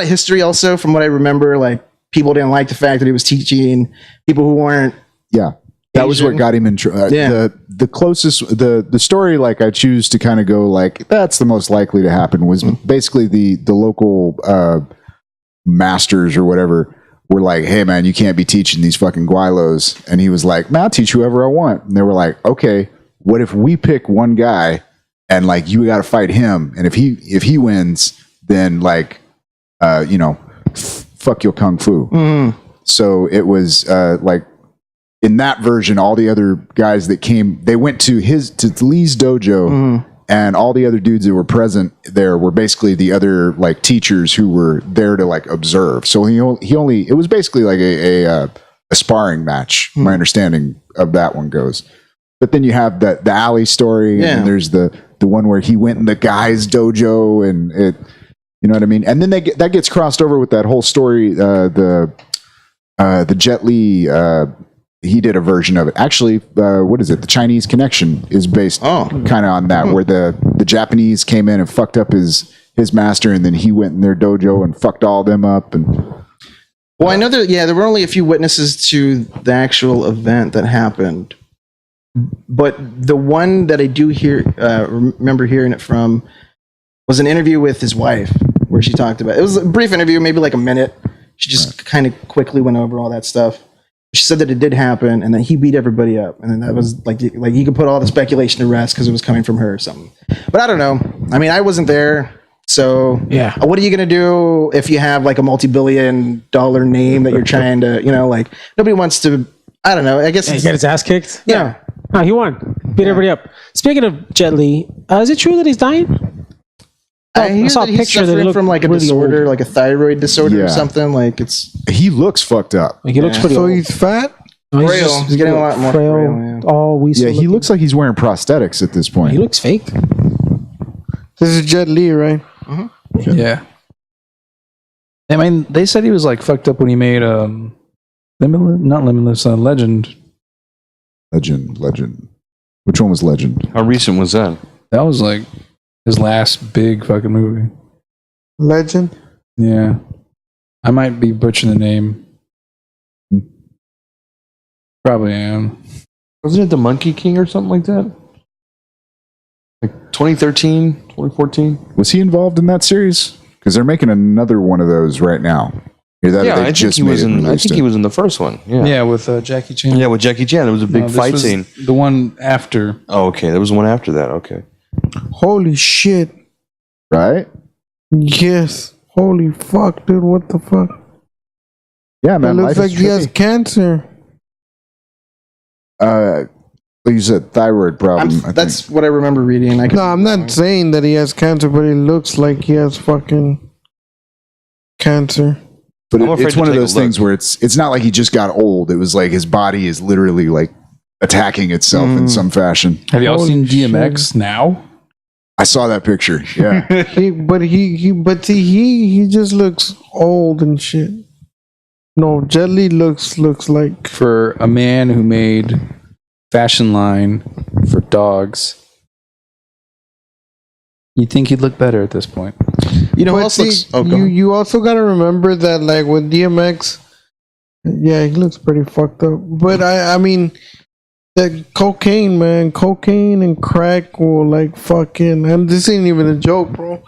history also from what I remember. Like people didn't like the fact that he was teaching people who weren't. Yeah. That was what Asian. got him in Yeah. the closest the story like I choose to kind of go like that's the most likely to happen was basically the local masters or whatever were like, hey man, you can't be teaching these fucking guaylos. And he was like, man, I'll teach whoever I want. And they were like, okay, what if we pick one guy and like you got to fight him, and if he wins, then like you know, fuck your kung fu. So it was like in that version, all the other guys that came, they went to Lee's dojo, and all the other dudes that were present there were basically the other like teachers who were there to like observe. So he only it was basically like a sparring match. My understanding of that one goes. But then you have the alley story, and there's the one where he went in the guy's dojo, and it, you know what I mean. And then that gets crossed over with that whole story. The Jet Li. He did a version of it. Actually, what is it? The Chinese Connection is based kind of on that, where the Japanese came in and fucked up his master, and then he went in their dojo and fucked all them up. And Well, I know that there were only a few witnesses to the actual event that happened, but the one that I do remember hearing it from was an interview with his wife, where she talked about it. It was a brief interview, maybe like a minute. She just kind of quickly went over all that stuff. She said that it did happen, and then he beat everybody up, and then that was like you could put all the speculation to rest because it was coming from her or something. But I don't know. I mean, I wasn't there, so Yeah. What are you gonna do if you have like a multi-billion-dollar name that you're trying to, like nobody wants to. I don't know. I guess He got his ass kicked. yeah. Oh, he won. Beat everybody up. Speaking of Jet Li, is it true that he's dying? I hear saw a that he's picture that suffering looked from like a really disorder, old. like a thyroid disorder Yeah. or something. Like it's he looks fucked up. Like he looks pretty So old. he's fat? No, frail. He's getting a lot more frail, yeah. All we Yeah, he looks like he's wearing prosthetics at this point. He looks fake. This is Jet Li, right? Yeah. I mean, they said he was like fucked up when he made Limitless, Legend. Legend. Which one was Legend? How recent was that? That was like his last big fucking movie. Legend? Yeah. I might be butchering the name. Probably am. Wasn't it The Monkey King or something like that? Like 2013, 2014? Was he involved in that series? Because they're making another one of those right now. Either that or Yeah, they I think just he made was it and in. I released think it. he was in the first one. Yeah, Yeah, with Jackie Chan. yeah, with Jackie Chan. There was a big No, this fight was scene. The one after. Oh, okay. There was one after that. Okay. Holy shit. Right? Yes. Holy fuck, dude. What the fuck? Yeah, It man. looks Life like is he has trippy. cancer. Like you said, thyroid problem. I That's think. what I remember reading. I could No, I'm not saying that he has cancer, but it looks like he has fucking cancer. But I'm afraid it's to one of take a those look. things where it's not like he just got old. It was like his body is literally like attacking itself in some fashion. Have y'all Holy seen DMX now? I saw that picture. Yeah. He just looks old and shit. No, Jet Li looks like For a man who made fashion line for dogs, you'd think he'd look better at this point. You know who But else see, looks? Oh, go ahead. you also gotta remember that like with DMX, yeah, he looks pretty fucked up. But I mean, that cocaine, man, cocaine and crack will like fucking. And this ain't even a joke, bro.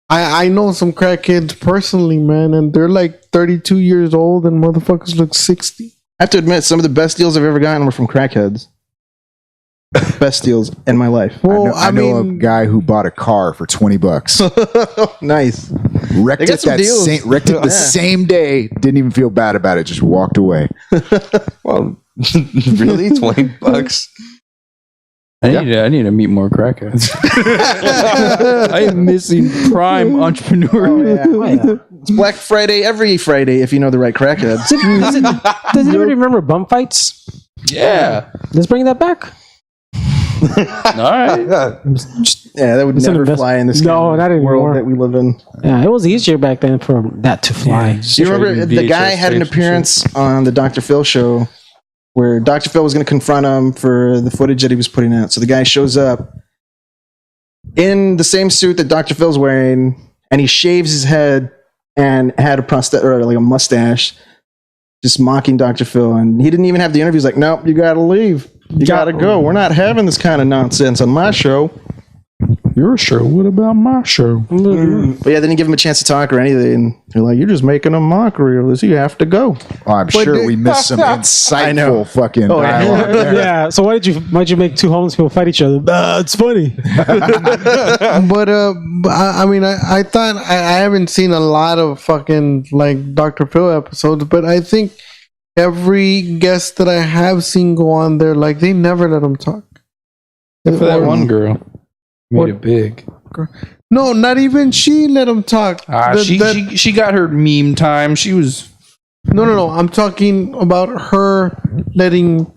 I know some crackheads personally, man, and they're like 32 years old, and motherfuckers look 60. I have to admit, some of the best deals I've ever gotten were from crackheads. Best deals in my life. Well, I know a guy who bought a car for $20. Nice. Wrecked They got it some deals. wrecked it the Yeah. same day. Didn't even feel bad about it. Just walked away. Well, really, $20. I need to meet more crackheads. I am missing prime entrepreneur. Oh, yeah. It's Black Friday every Friday if you know the right crackheads. Does anybody remember bum fights? Yeah. Let's bring that back. All right. Yeah, that would It's an never invest- fly in this No, kind not of world anymore. that we live in. Yeah, it was easier back then for that to fly. Do you remember the guy had an appearance on the Dr. Phil show where Dr. Phil was going to confront him for the footage that he was putting out. So the guy shows up in the same suit that Dr. Phil's wearing, and he shaves his head and had a prosthetic or like a mustache, just mocking Dr. Phil. And he didn't even have the interview. He's like, "Nope, you got to leave. You got to go. We're not having this kind of nonsense on my show." Your show? What about my show? But yeah, they didn't give him a chance to talk or anything. And they're like, "You're just making a mockery of this. You have to go." Oh, I'm sure we missed some insightful fucking dialogue there. Yeah. So why'd you make two homeless people fight each other? It's funny. But I mean, I thought I haven't seen a lot of fucking like Dr. Phil episodes, but I think every guest that I have seen go on there, like they never let them talk. For that Or- one girl. Made What? it big. No, not even she let them talk. She got her meme time. She was. No. I'm talking about her letting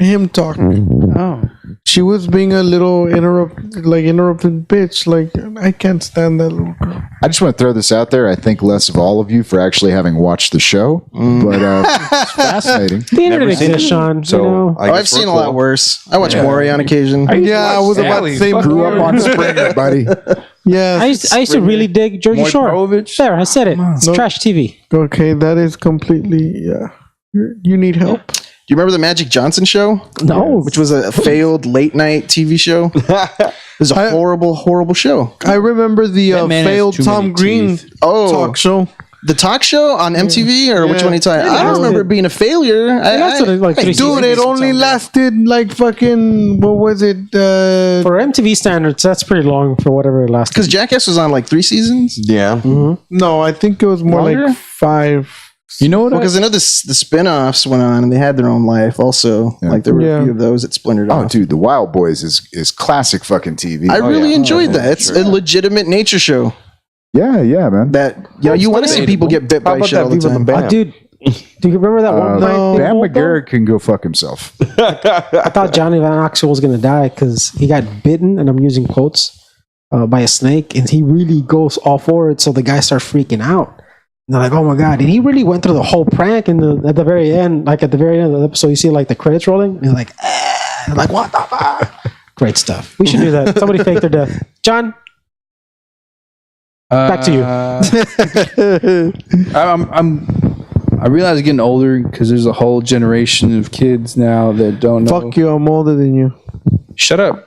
him talk. Oh. She was being a little interrupted bitch. Like I can't stand that little girl. I just want to throw this out there. I think less of all of you for actually having watched the show, but it's fascinating. The internet Never seen exists, it. Sean. So you know. I guess I've seen we're a lot cool. worse. I watch Maury on occasion. Yeah, I was about to say Grew up on Springer, buddy. Yeah. I used to really dig Jersey Mike Shore. Brovich? There, I said it. It's No. trash TV. Okay, that is completely You need help. Do you remember the Magic Johnson show? No. Which was a failed late night TV show. It was a horrible show. I remember the That man has failed too Tom many Green teeth. Oh, talk show. the talk show on MTV or which Yeah. one are you talking? I don't remember it being a failure. It lasted like 3 Dude, seasons. it only lasted like fucking what was it? For MTV standards, that's pretty long for whatever it lasted. Because Jackass was on like 3 seasons. Yeah. No, I think it was more Longer? like 5. You know what? Because I know the spin-offs went on and they had their own life also. Yeah. Like there were Yeah. a few of those that splintered Oh, off. dude, the Wild Boys is classic fucking TV. I really yeah. enjoyed Oh, that. It's sure. a legitimate nature show. yeah, man. That you want to see people get bit How by about shit all that the Viva time. la Bam? Dude, do you remember that one night? no. they Bam pulled, though? McGarrett can go fuck himself. I thought Johnny Van Axel was gonna die because he got bitten, and I'm using quotes, by a snake, and he really goes all for it. So the guy starts freaking out. And they're like, "Oh my god!" And he really went through the whole prank. And at the very end of the episode, you see like the credits rolling. And he's like, I'm like, "What the fuck?" Great stuff. We should do that. Somebody fake their death. John, back to you. I realize I'm getting older because there's a whole generation of kids now that don't know. Fuck you, I'm older than you. Shut up.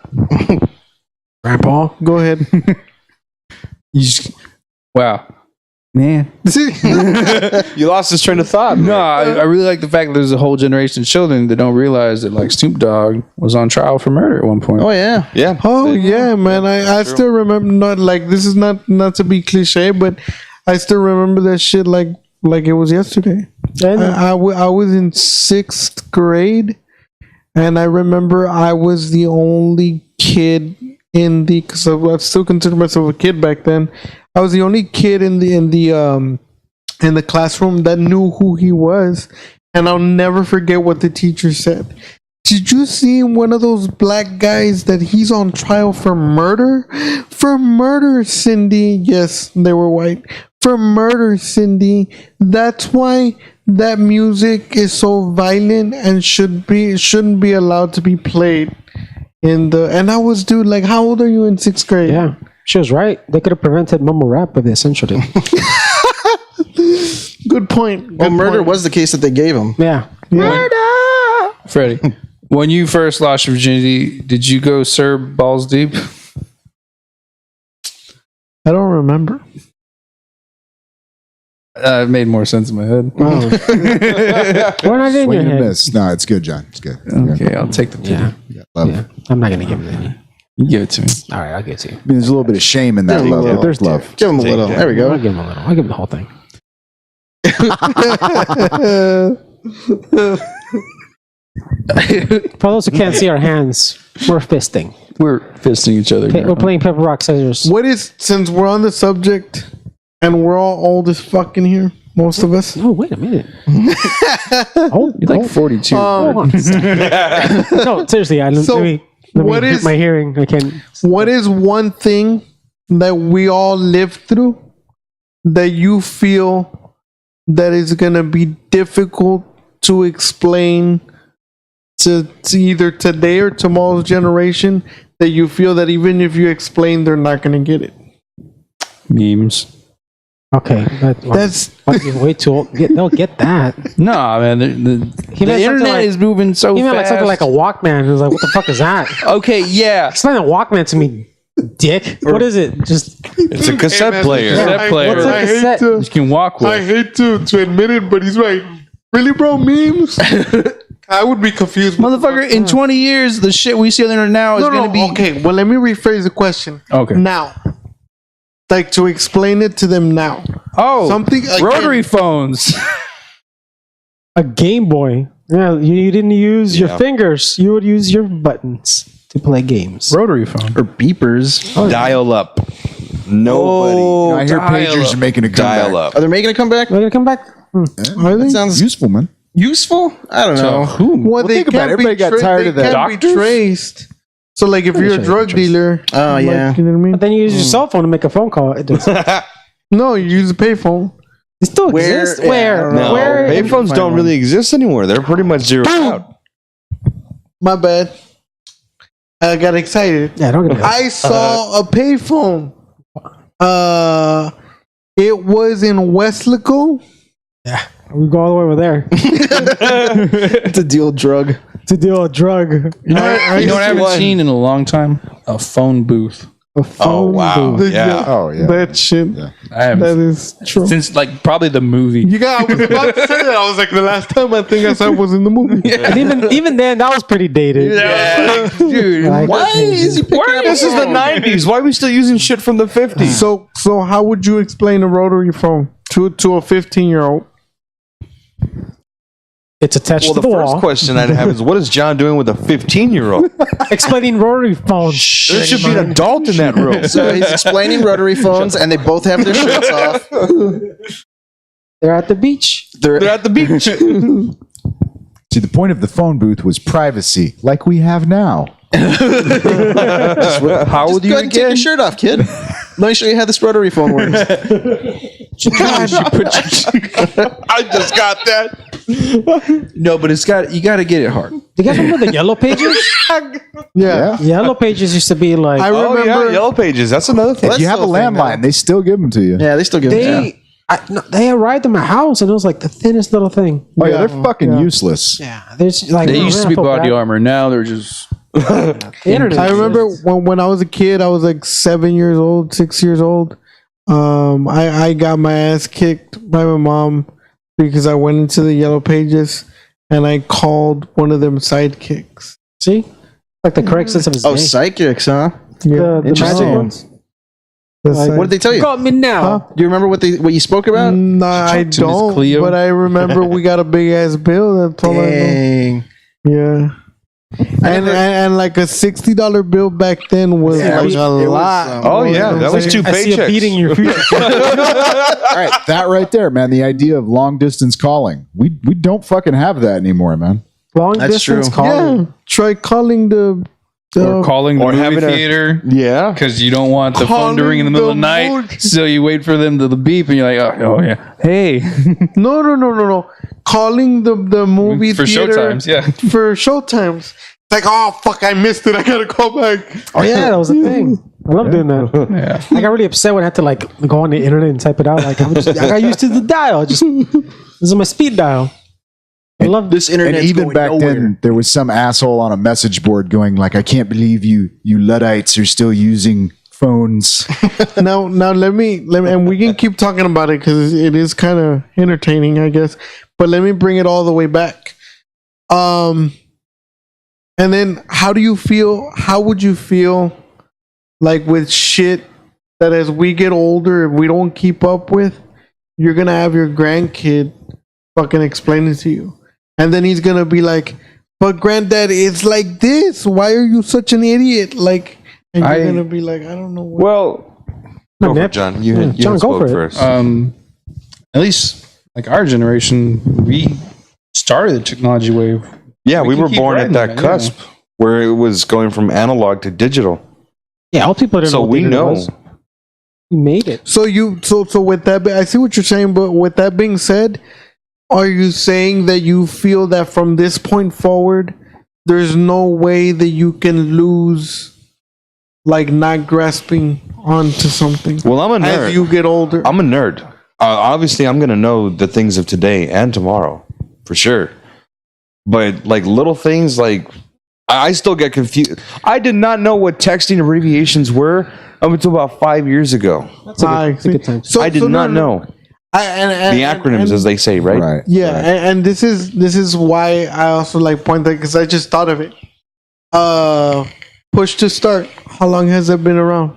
Grandpa. Go ahead. You just, wow. Man. You lost his train of thought. No, I really like the fact that there's a whole generation of children that don't realize that like Snoop Dogg was on trial for murder at one point. Oh yeah. Yeah. Oh yeah, man. I still remember. Not like this is not to be cliche, but I still remember that shit like it was yesterday. I was in 6th grade, and I remember I was the only kid in the, because I still consider myself a kid back then. I was the only kid in the classroom that knew who he was, and I'll never forget what the teacher said. Did you see one of those black guys that he's on trial for murder? For murder, Cindy. Yes, they were white. For murder, Cindy. That's why that music is so violent and shouldn't be allowed to be played in the. And I was, dude, like, how old are you in 6th grade? Yeah, she was right. They could have prevented mumble rap with this century. Good point. Well, murder was the case that they gave him. Yeah. Freddie, when you first lost your virginity, did you go serve balls deep? I don't remember. It made more sense in my head. Oh. We're not in Swing your and head. miss. No, it's good, John. It's good. Okay, I'll take the pity. Yeah. Love Yeah. it. I'm not gonna give it any. You give it to me. All right, I'll give it to you. I mean, there's a little bit of shame in that Give him a love. little. But there's love. Give him a little. There we I'll go. give him a little. I'll give him the whole thing. For those who can't see our hands, we're fisting. We're fisting each other. We're playing paper, rock, scissors. What is, since we're on the subject and we're all old as fuck in here, most of us. Oh, wait a minute. Oh, You're like 42. hold on a second. No, seriously, So, let me what hit is- my hearing. I can. What is one thing that we all live through that you feel that is going to be difficult to explain to either today or tomorrow's generation, that you feel that even if you explain, they're not going to get it? Memes. Okay, That's wait till they'll get that. No, man. The meant something internet like- is moving so He meant like fast. something like a Walkman. It was like, what the fuck is that? Okay, yeah. Explain a Walkman to me, dick. What is it? Just It's a cassette player. Cassette player. What's a I hate cassette? to, You can walk with. I hate to admit it, but he's right. Really, bro? Memes? I would be confused. Motherfucker, in 20 years, the shit we see on the internet now is No, going to be. okay. Well, let me rephrase the question. Okay. Now, like, to explain it to them now. Oh, Something again- rotary phones. a Game Boy. Yeah, you didn't use your fingers. You would use your buttons to play games. Rotary phone. Or beepers. Dial up. Nobody. Oh, I hear dial pagers up. are making a comeback. Dial up. Are they making a comeback? We're gonna come back. Are they? That sounds Useful, man. useful. I don't know. Well, they think about can't it. be Everybody got tired of that. They can't be Doctors? traced. So, like, if you're a drug dealer, Oh, like, yeah. you know what I mean? But then you use your cell phone to make a phone call. It does. No, you use a payphone. It still Where- exists. yeah, I Where? don't know. Where? Payphones Find don't one. really exist anymore. They're pretty much zeroed out. My bad. I got excited. Yeah, don't get it. I saw a payphone. It was in Westlaco. We go all the way over there To deal drug. to deal a drug. You know what I haven't seen in a long time? A phone booth. A phone wow. booth. Yeah. Oh, yeah. That shit. I haven't. That is true. Since like probably the movie. You got. I was about to say that. I was like, the last time I think I saw it was in the movie. And even then, that was pretty dated. Yeah, dude. Like, Why is he picking up? This is the 90s. Why are we still using shit from the 50s? So how would you explain a rotary phone to a 15-year-old? It's attached Well, to the the first wall. question I'd have is, what is John doing with a 15-year-old? Explaining rotary phones. There should be an adult in that room. So he's explaining rotary phones, and they both have their shirts off. They're at the beach. They're at the beach. See, the point of the phone booth was privacy, like we have now. How old are Go you ahead and take your again? shirt off, kid. Let me show you how this rotary phone works. I just got that. No, but you got to get it hard. Do you guys remember the Yellow Pages? Yeah. Yellow Pages used to be like I Oh, remember. yeah, Yellow Pages. That's another thing. If you have a still a thing now. landline, they still give them to you. Yeah, they still give them. they arrived at my house and it was like the thinnest little thing. Oh, yeah, they're fucking useless. Yeah, there's like They used to be I felt body bad. armor. Now they're just. The internet. I remember when I was a kid, I was like 7 years old, 6 years old. I got my ass kicked by my mom because I went into the yellow pages and I called one of them sidekicks. See? Like the correct sense of his Oh, name. psychics, huh? Yeah. The magic Oh. ones. The Like, What did they tell you? Got me now. Huh? Do you remember what you spoke about? No, I talk to Miss don't. Cleo? But I remember we got a big ass bill. That's all I know. Dang. Yeah. And like a $60 bill back then was Yeah, like it a was, lot. Oh yeah, that was two I see a paychecks. beating in your future. All right, that right there, man. The idea of long distance calling. We don't fucking have that anymore, man. Long That's distance true. calling. Yeah. Try calling the Or calling the Or movie having a- theater Yeah. because you don't want the phone to ring in the middle of the Calling the night. movie- So you wait for them to the beep and you're like, oh yeah, hey, No. Calling the movie for theater showtimes, yeah. for showtimes. It's like, oh fuck, I missed it. I gotta call back. Oh yeah, that was a thing. I love doing that. Yeah. I got really upset when I had to like go on the internet and type it out. Like I got used to the dial. This is my speed dial. I love This internet. And even back then, there was some asshole on a message board going like, "I can't believe you Luddites are still using phones." Now let me, and we can keep talking about it because it is kind of entertaining, I guess. But let me bring it all the way back. And then how do you feel? How would you feel like with shit that as we get older, if we don't keep up with, you're gonna have your grandkid fucking explain it to you, and then he's gonna be like, "But granddad, it's like this. Why are you such an idiot?" Like, and you're gonna be like, "I don't know." What. Well, go for Nip. it, John. You had John, go spoke for it. first. At least like our generation, we started the technology wave. Yeah, we we can were keep born at riding that it, cusp where it was going from analog to digital. Yeah, all people didn't So know what we the internet know. was. We made it. So with that, I see what you're saying, but with that being said, are you saying that you feel that from this point forward, there's no way that you can lose, like not grasping onto something Well, I'm a nerd. as you get older? I'm a nerd. Obviously, I'm going to know the things of today and tomorrow, for sure. But like little things, like I still get confused. I did not know what texting abbreviations were up until about 5 years ago. That's a good time. So, I did not know and the acronyms, as they say, right? Right. Yeah, and this is why I also like point that because I just thought of it. Push to start. How long has that been around?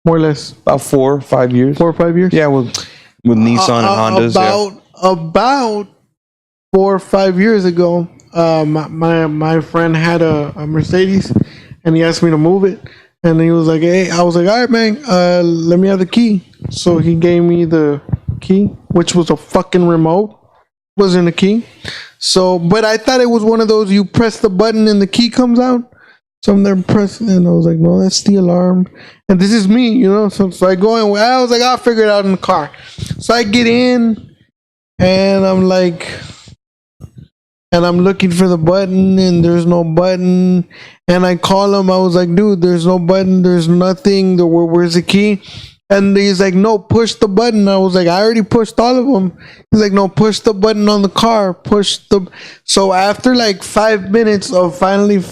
More or less About 4 or 5 years. 4 or 5 years. Yeah, with Nissan and Hondas. About 4 or 5 years ago, my friend had a Mercedes, and he asked me to move it, and he was like, "Hey," I was like, "All right, man, let me have the key." So he gave me the key, which was a fucking remote, wasn't a key. So, but I thought it was one of those you press the button and the key comes out. So I'm there pressing, and I was like, "No, that's the alarm." And this is me, you know. So I go in. I was like, "I'll figure it out in the car." So I get in, and I'm like, and I'm looking for the button, and there's no button. And I call him. I was like, "Dude, there's no button. There's nothing. Where's the key?" And he's like, "No, push the button." I was like, "I already pushed all of them." He's like, "No, push the button on the car. Push the." So after like 5 minutes of finally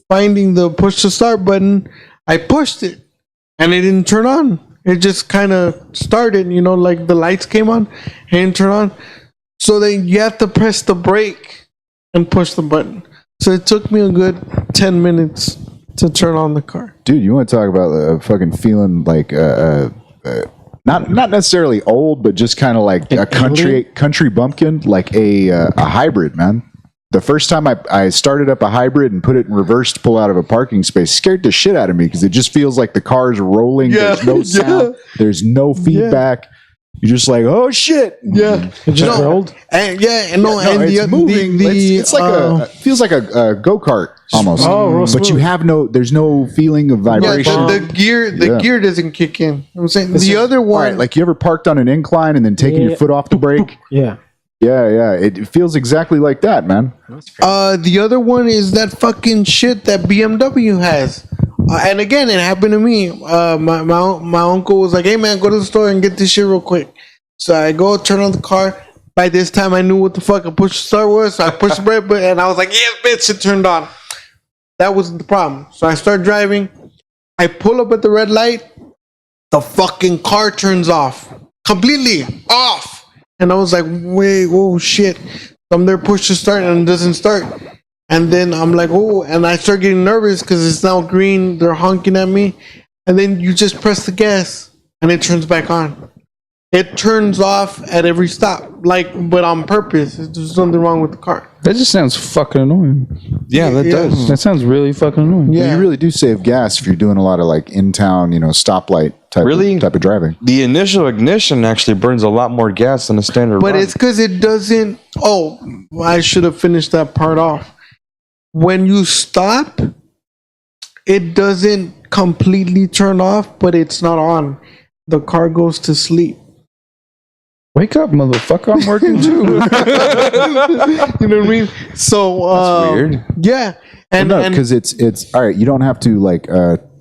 finding the push to start button, I pushed it, and it didn't turn on. It just kind of started, you know, like the lights came on, it didn't turn on. So then you have to press the brake and push the button. So it took me a good 10 minutes to turn on the car. Dude, you want to talk about fucking feeling like not necessarily old, but just kind of like a country bumpkin, like a hybrid, man. The first time I started up a hybrid and put it in reverse to pull out of a parking space scared the shit out of me because it just feels like the car's rolling. Yeah, There's no sound. There's no feedback. You're just like, oh shit. Yeah. It just rolled. And and it's moving. It's like feels like a go-kart almost. Oh, real but you smooth. have there's no feeling of vibration. the gear doesn't kick in. I'm saying the other All one, right, like you ever parked on an incline and then taking your foot off the brake? Yeah. Yeah. It feels exactly like that, man. the other one is that fucking shit that BMW has. And again, it happened to me. My uncle was like, "Hey man, go to the store and get this shit real quick." So I go turn on the car. By this time, I knew what the fuck a push to start was. So I pushed the brake button and I was like, "Yes, bitch!" It turned on. That wasn't the problem. So I start driving. I pull up at the red light, the fucking car turns off. Completely off. And I was like, wait, oh shit. I'm there, push to start, and it doesn't start. And then I'm like, oh, and I start getting nervous because it's now green. They're honking at me. And then you just press the gas and it turns back on. It turns off at every stop, but on purpose. There's something wrong with the car. That just sounds fucking annoying. Yeah, that does. That sounds really fucking annoying. Yeah. You really do save gas if you're doing a lot of like in town, stoplight type of driving. The initial ignition actually burns a lot more gas than a standard But run. it's because it doesn't. Oh, I should have finished that part off. When you stop, it doesn't completely turn off, but it's not on. The car goes to sleep. Wake up, motherfucker! I'm working too. You know what I mean? So That's weird. Yeah, and because it's all right. You don't have to like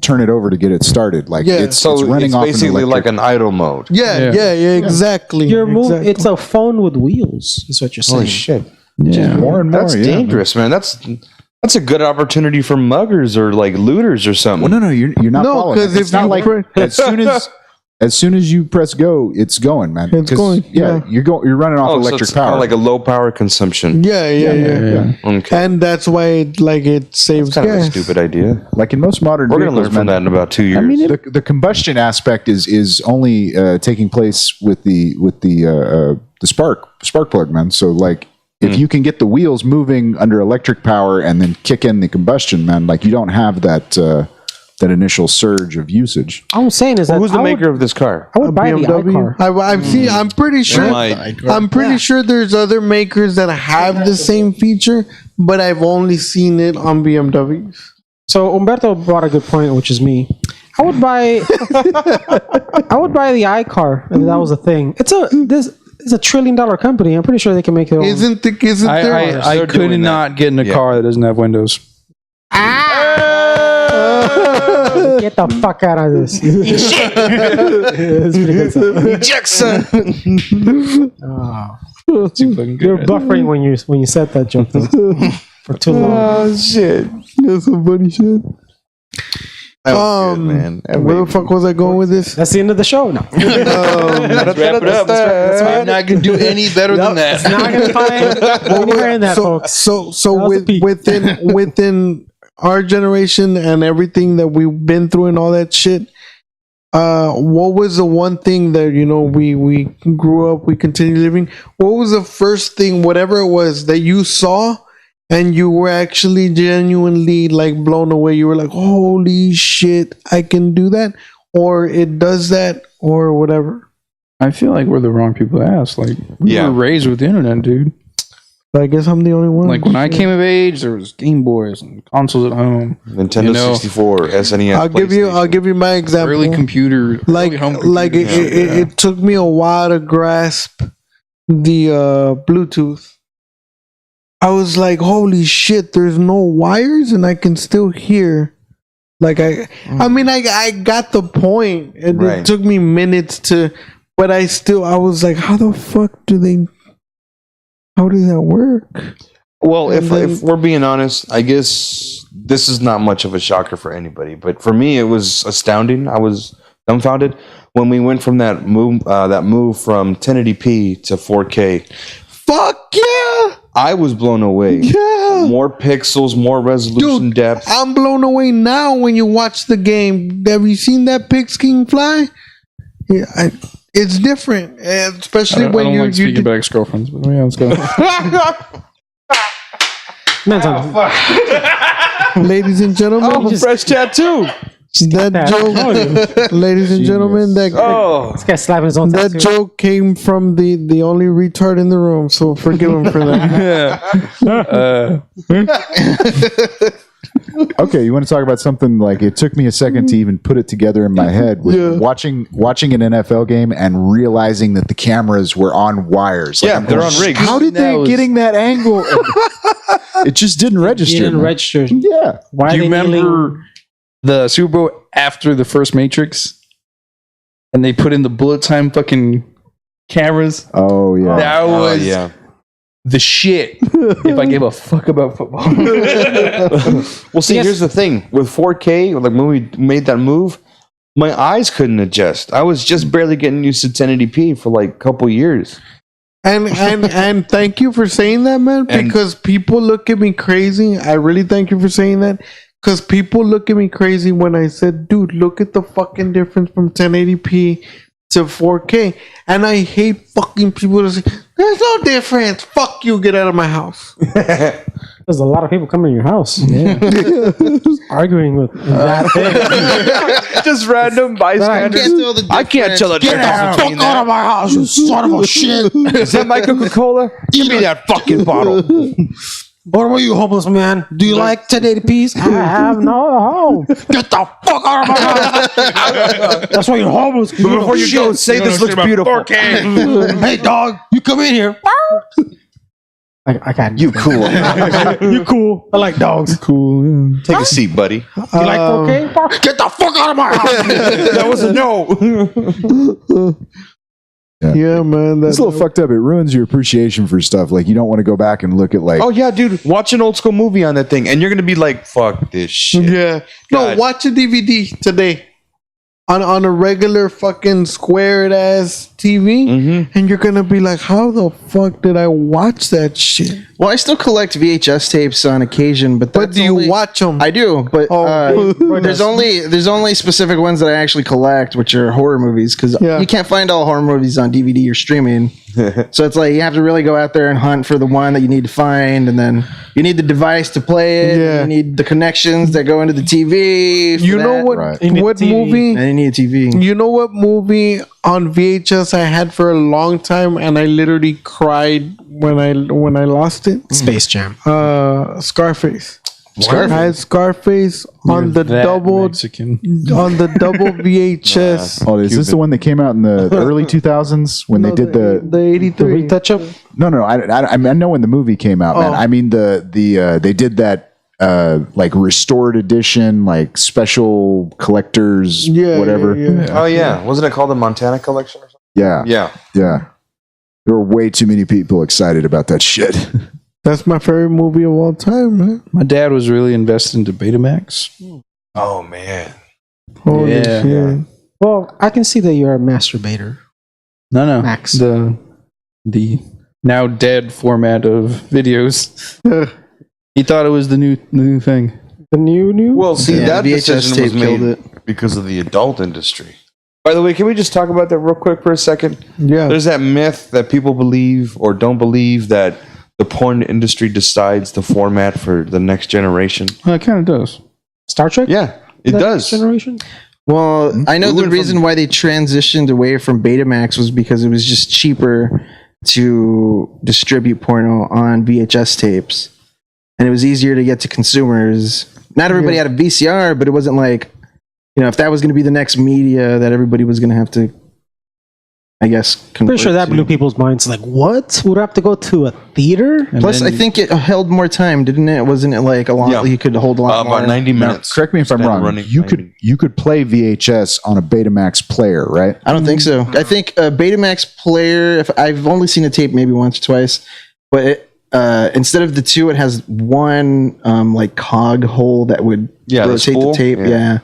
turn it over to get it started. Like Yeah. it's So running it's off basically an like electric. an idle mode. yeah, exactly. Exactly. It's a phone with wheels, is what you're saying. Holy shit. Yeah. more and more. That's yeah. dangerous, man. That's a good opportunity for muggers or like looters or something. Well, no, you're not No, following. 'cause It's if not you like pre- as soon as you press go, it's going, man. It's 'Cause, going, yeah. You're running off so electric it's kinda power. like a low power consumption. Yeah. Okay. And that's why it saves Kind of a gas. stupid idea. Like in most modern We're going to vehicles, learn from man, that in about 2 years. I mean, the combustion aspect is only taking place with the spark plug, man. So like if you can get the wheels moving under electric power and then kick in the combustion, man, like you don't have that initial surge of usage. All I'm saying is that Who's the I maker of this car? would buy the iCar. I've seen. I'm pretty sure. I'm pretty sure there's other makers that have the same feature, but I've only seen it on BMWs. So Humberto brought a good point, which is me. I would buy the iCar if that was a thing. It's a $1 trillion company. I'm pretty sure they can make their own. Isn't there? I They're could doing not get in a Yeah. car that doesn't have windows. Get the fuck out of this. It's pretty good stuff. Too fucking good. You're buffering when you said that joke though, for too long. Oh shit! That's some funny shit. That was good, man. Where the fuck was I going with this? That's the end of the show. No, Let's wrap it up. I'm not gonna do any better than it's that. not gonna find. We're hearing that, folks. So That was a peak. within our generation and everything that we've been through and all that shit, what was the one thing that we grew up, we continue living? What was the first thing, whatever it was, that you saw and you were actually genuinely like blown away? You were like, holy shit, I can do that, or it does that, or whatever. I feel like we're the wrong people to ask. Like we Yeah. were raised with the internet, dude. I guess I'm the only one. Like when I came of age, there was Game Boys and consoles at home. Nintendo You know, 64, SNES. I'll give you my example. Early computer, like early home like computers. it took me a while to grasp the Bluetooth. I was like, holy shit, there's no wires and I can still hear. Like I mean I got the point. It Right. took me minutes but I was like, how the fuck how does that work? Well, And then- if we're being honest, I guess this is not much of a shocker for anybody. But for me, it was astounding. I was dumbfounded when we went from that move from 1080p to 4K. Fuck yeah! I was blown away. Yeah. More pixels, more resolution, Dude, depth. I'm blown away now when you watch the game. Have you seen that pigskin fly? Yeah, it's different, especially I when don't you like speaking about ex-girlfriends, but yeah, let's go. Man's on. ladies and gentlemen, fresh tattoo. that joke, ladies and gentlemen, that This guy's slapping his own that tattoo. joke came from the only retard in the room. So forgive him for that. Okay, you want to talk about something like it took me a second to even put it together in my head with Yeah. watching an NFL game and realizing that the cameras were on wires. Like, Yeah, I'm they're going, on rigs. How did they was- getting that angle? It just didn't register. You didn't man. register. Yeah. Why Do you are they remember kneeling? the Super Bowl after the first Matrix? And they put in the bullet time fucking cameras? Oh yeah. That was yeah. the shit if I gave a fuck about football. Well, see, Yes. here's the thing with 4K. Like when we made that move, my eyes couldn't adjust. I was just barely getting used to 1080p for like a couple years. And thank you for saying that, man, because people look at me crazy. I really thank you for saying that, because people look at me crazy when I said, dude, look at the fucking difference from 1080p to 4K. And I hate fucking people to say, there's no difference. Fuck you, get out of my house. There's a lot of people coming to your house. Yeah. Arguing with that thing. Just random bystanders. I can't tell the difference between Out of my house, you son of a shit. Is that my Coca-Cola? Give me that fucking bottle. What about you, homeless man? Do you like 1080p's? I have no home. Get the fuck out of my house. That's why you're homeless. Before you go, say this looks beautiful. Hey, dog, you come in here. I can't. You cool. You cool. I like dogs. Cool. Yeah. Take a seat, buddy. You like 4K? Get the fuck out of my house. That was a no. Yeah, man. It's a little fucked up. It ruins your appreciation for stuff. Like, you don't want to go back and look at, like, Oh yeah, dude. Watch an old school movie on that thing, and you're gonna be like, "Fuck this shit." Yeah. No, God. watch a DVD today on a regular fucking squared ass TV, and you're gonna be like, how the fuck did I watch that shit? Well, I still collect VHS tapes on occasion, but But do you watch them? I do, but there's only specific ones that I actually collect, which are horror movies, because Yeah. you can't find all horror movies on DVD or streaming. So it's like you have to really go out there and hunt for the one that you need to find, and then you need the device to play it. Yeah. And you need the connections that go into the TV. for You know that, what? Right. You need What TV. movie? And you need a TV. You know what movie on VHS I had for a long time, and I literally cried when I lost it? Space Jam. Scarface. Scarface. I had Scarface on the double Mexican. double VHS. oh, is this the one that came out in the early 2000s when they did the the 83 Retouch up. No, I know when the movie came out, man. Oh. I mean they did that like restored edition, like special collectors, whatever. Yeah. Oh yeah, wasn't it called the Montana Collection or something? Yeah. Yeah. There were way too many people excited about that shit. That's my favorite movie of all time, man. My dad was really invested into Betamax. Oh man. Holy Yeah. shit. Well, I can see that you're a masturbator. No. Max. The now dead format of videos. He thought it was the new thing. The new? Well, see, Yeah, that the VHS decision was tape killed made because of the adult industry. By the way, can we just talk about that real quick for a second? Yeah. There's that myth that people believe or don't believe that the porn industry decides the format for the next generation. Well, it kind of does. Star Trek? Yeah, it That does. Generation? Well, I know We the went reason from- why they transitioned away from Betamax was because it was just cheaper to distribute porno on VHS tapes. And it was easier to get to consumers. Not everybody had a VCR, but it wasn't like, if that was going to be the next media that everybody was going to have to, I guess, convert Pretty sure that to. blew people's minds. Like, what? Would I have to go to a theater? And Plus, then- I think it held more time, didn't it? Wasn't it like a lot? Yeah. You could hold a lot more. About 90 Now, minutes. correct me if I'm Stand wrong. running You 90. could play VHS on a Betamax player, right? I don't think so. I think a Betamax player. If I've only seen a tape maybe once or twice, but instead of the two, it has one like cog hole that would Yeah, the rotate the spool? tape. Yeah. Yeah,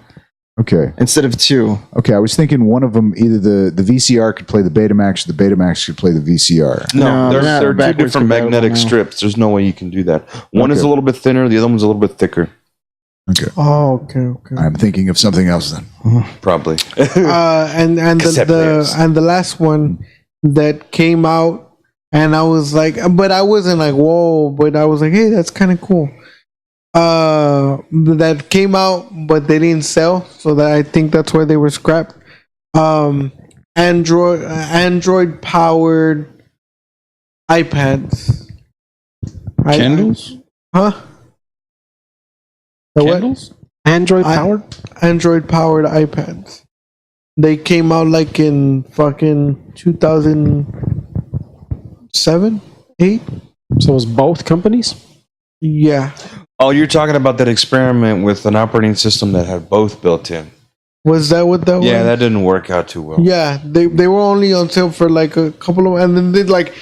Okay. instead of two. Okay, I was thinking one of them, either the VCR could play the Betamax or the Betamax could play the VCR. No, No, they're not they're two backwards different compatible magnetic now. strips. There's no way you can do that. One is Okay. a little bit thinner, the other one's a little bit thicker. Okay. Oh, okay. I'm thinking of something else then. Probably. And Cassette the players. and the last one that came out, and I was like, but I wasn't like, whoa, but I was like, hey, that's kind of cool. That came out, but they didn't sell, so that I think that's why they were scrapped. Android powered iPads. Candles? Huh? The what? Candles? Android powered? Android powered iPads. They came out like in fucking 2007, 8. So it was both companies? Yeah. Oh, you're talking about that experiment with an operating system that had both built in. Was that what that was? Yeah, that didn't work out too well. Yeah, they were only on sale for like a couple of, and then they like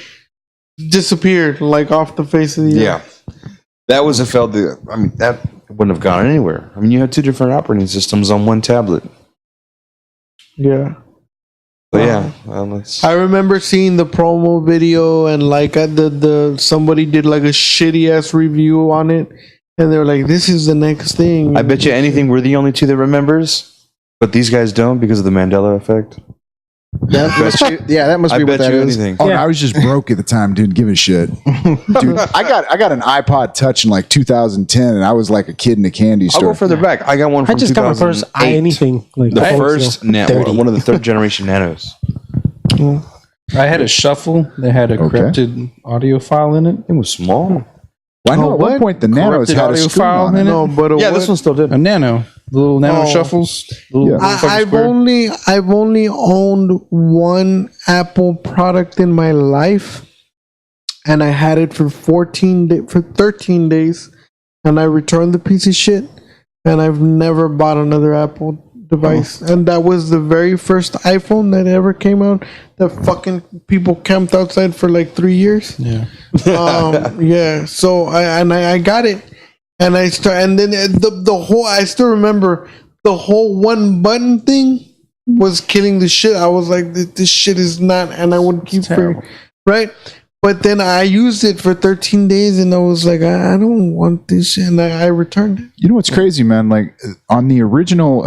disappeared like off the face of the Yeah. That was a failed. I mean, that wouldn't have gone anywhere. I mean, you had two different operating systems on one tablet. Yeah. But yeah, it's, I remember seeing the promo video and like the somebody did like a shitty ass review on it, and they're like, "This is the next thing." I bet you anything we're the only two that remembers, but these guys don't because of the Mandela effect. That must be, that must I be what bet that you is. anything. Oh, no, I was just broke at the time, didn't give a shit. Dude, I got an iPod Touch in like 2010, and I was like a kid in a candy I'll store. go further back. I got one I from just got my first 2008. anything. Like The phones, first you know, 30. one of the third generation Nanos. I had a shuffle that had a Okay. corrupted audio file in it. It was small. Well, I know Oh, at one what? point the Nanos Corrupted had a audio screen file on in it. it? No, but Yeah, this one still did. A nano, the little nano Oh. shuffles. Little, Yeah. little fucking I've square. only owned one Apple product in my life, and I had it for 13 days, and I returned the piece of shit, and I've never bought another Apple device, and that was the very first iPhone that ever came out. That fucking people camped outside for like 3 years. Yeah. Yeah. So I got it, and and then the whole, I still remember the whole one button thing was killing the shit. I was like, this shit is not, and I would keep right. But then I used it for 13 days, and I was like, I don't want this shit, and I returned it. You know what's crazy, man? Like on the original,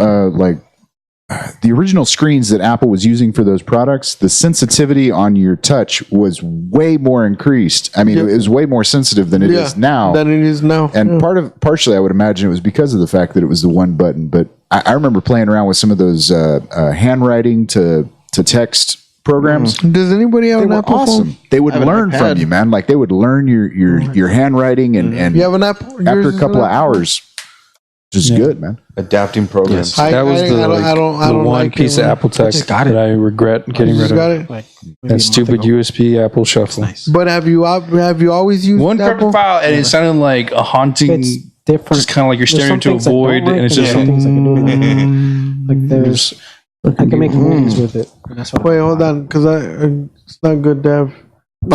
the original screens that Apple was using for those products, the sensitivity on your touch was way more increased. I mean, Yep. it was way more sensitive than it is now. Than it is now. And partially, I would imagine it was because of the fact that it was the one button. But I remember playing around with some of those handwriting to text programs. Does anybody have They an were Apple awesome. phone? They would I have an learn from iPad. you, man. Like they would learn your handwriting and You have an Apple? after Yours a is couple an of Apple? hours, just good, man. Adapting programs. I- That was I the, don't- like, I don't the one like it, piece of man. Apple tech just got it. that I regret getting You rid just of. got it. Like maybe a That month stupid ago. USB Apple Shuffle. Nice. But have you always used One Apple? corrupted file, and it sounded like a haunting. It's different. Just kind of like you're There's staring some into a things I don't void, like, and it's and just some things I can do like like there's I can make movies with it. And that's what Wait, hold on, because it's not good to have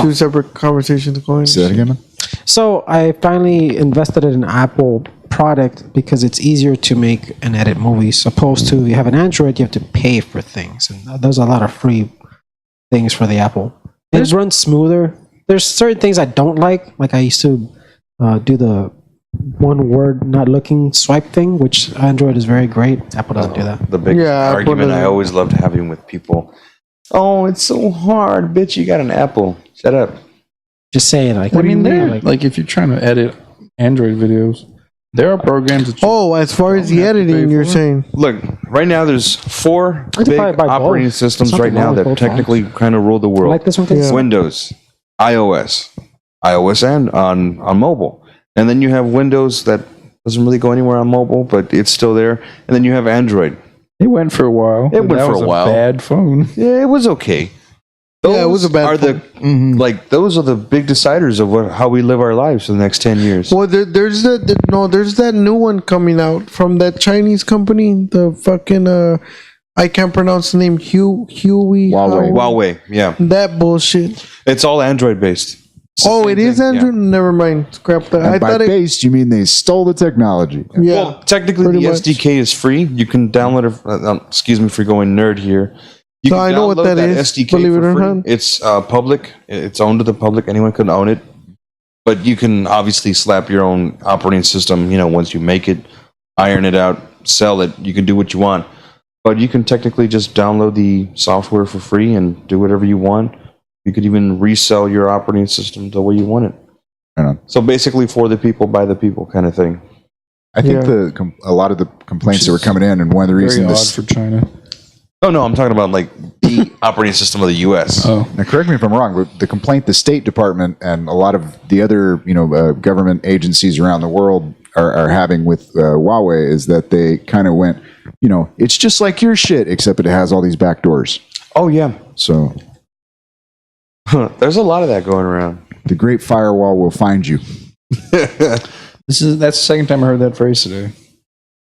two separate conversations going. Say that again, man. So I finally invested in an Apple product because it's easier to make and edit movies. Opposed to you have an Android, you have to pay for things, and there's a lot of free things for the Apple. It runs smoother. There's certain things I don't like. Like I used to do the one word not looking swipe thing, which Android is very great. Apple doesn't do that. The big Yeah, Apple argument I doesn't. always loved having with people. Oh, it's so hard, bitch. You got an Apple. Shut up. Just saying, like, I what do you mean, mean? there, Like, like if you're trying to edit Android videos, there are programs that you Oh, as far as the Don't have to editing, pay you're for it. saying. Look, right now there's 4 could big probably buy both. operating systems Something right now wrong with that both technically kind of rule the I world. like this one. 'cause Yeah. Windows, iOS and on mobile. And then you have Windows that doesn't really go anywhere on mobile, but it's still there. And then you have Android. it went for a while. It but went that for was a while. Bad phone. Yeah, it was okay. Yeah, it was a bad Are phone. the like those are the big deciders of how we live our lives for the next 10 years. Well, there's that new one coming out from that Chinese company. The fucking I can't pronounce the name. Huawei. Huawei, yeah, That bullshit. it's all Android based. It's the Oh, same it is thing, yeah. Android. Never mind. Scrap that. I And by thought it. based, you mean they stole the technology. Yeah. Well, technically, pretty the much. SDK is free. You can download it. Excuse me for going nerd here. You No, can I know what download that is, SDK believe it for or free. not. It's public. It's owned to the public. Anyone can own it. But you can obviously slap your own operating system. You know, once you make it, iron it out, sell it. You can do what you want. But you can technically just download the software for free and do whatever you want. You could even resell your operating system the way you want it. Right on. So basically, for the people, by the people, kind of thing. I think Yeah. a lot of the complaints that were coming in, and one of the Very reasons odd this. for China. Oh no, I'm talking about like the operating system of the U.S. Oh, Now, correct me if I'm wrong, but the complaint the State Department and a lot of the other, government agencies around the world are having with Huawei is that they kind of went, it's just like your shit, except it has all these back doors. Oh yeah, So there's a lot of that going around. the great firewall will find you. that's the second time I heard that phrase today.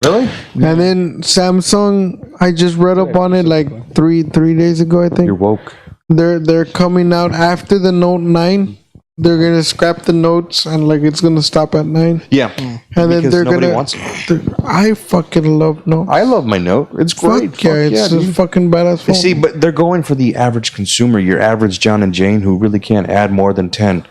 Really? And then Samsung, I just read up on it like three days ago. I think You're woke. they're coming out after the Note 9. they're gonna scrap the notes and like it's gonna stop at 9. Yeah, And then because they're nobody gonna. wants it. I fucking love notes. I love my Note. It's great. Fuck yeah, it's a dude. fucking badass phone. See, but they're going for the average consumer, your average John and Jane who really can't add more than 10.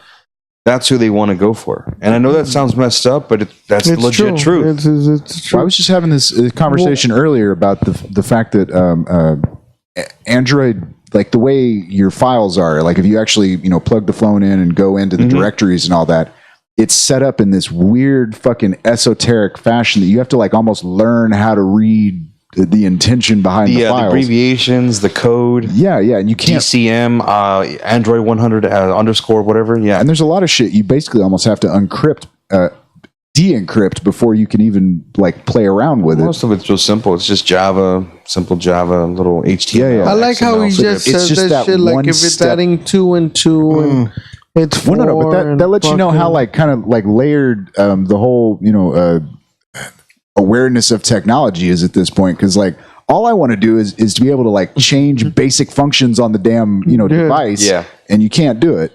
That's who they want to go for. And I know that sounds messed up, but that's it's legit true. truth. It's true. Well, I was just having this conversation earlier about the fact that Android, like the way your files are, like if you actually plug the phone in and go into the directories and all that, it's set up in this weird fucking esoteric fashion that you have to like almost learn how to read the intention behind the The files. abbreviations, the code, Yeah, and you can't. DCM, Android 100 underscore whatever. Yeah, And there's a lot of shit you basically almost have to uncrypt, de-encrypt before you can even like play around with it. most of it's just simple. It's just Java, simple Java, little HTML. Yeah. I like how he XML. just it's says just that that shit. Like one if it's step. adding 2 and 2, and it's 4. Well, no, but that lets you know how like kind of like layered the whole awareness of technology is at this point, because like all I want to do is to be able to like change basic functions on the damn device, Yeah. and you can't do it.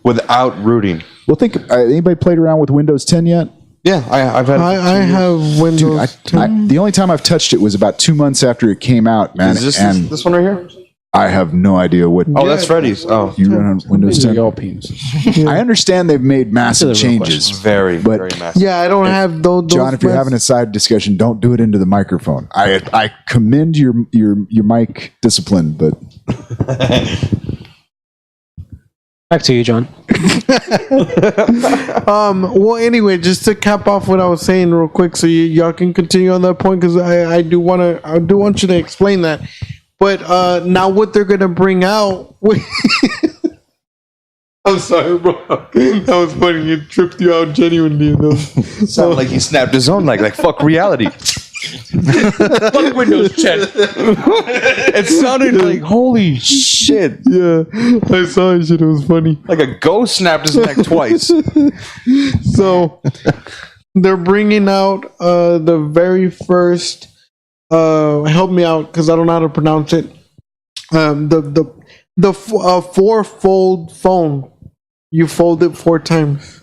Without rooting. Well, think anybody played around with Windows 10 yet? Yeah, I've had. I have Windows 10. The only time I've touched it was about 2 months after it came out, man. Is and this one right here? I have no idea what. Oh, that's Freddy's. Oh, you run on Windows 10. All penises. I understand they've made massive That's a real changes. very, But- very massive. Yeah, I don't have those. John, if you're having a side discussion, don't do it into the microphone. I commend your mic discipline, but Back to you, John. well, anyway, just to cap off what I was saying real quick, so y'all can continue on that point, because I do want you to explain that. But now what they're gonna bring out. I'm sorry, bro. That was funny. It tripped you out genuinely. Sounded like he snapped his own like fuck reality. Fuck Windows 10. It sounded like holy shit. Yeah, I saw it. Shit, it was funny. Like a ghost snapped his neck twice. So they're bringing out the very first. Help me out because I don't know how to pronounce it. The 4-fold phone. You fold it 4 times.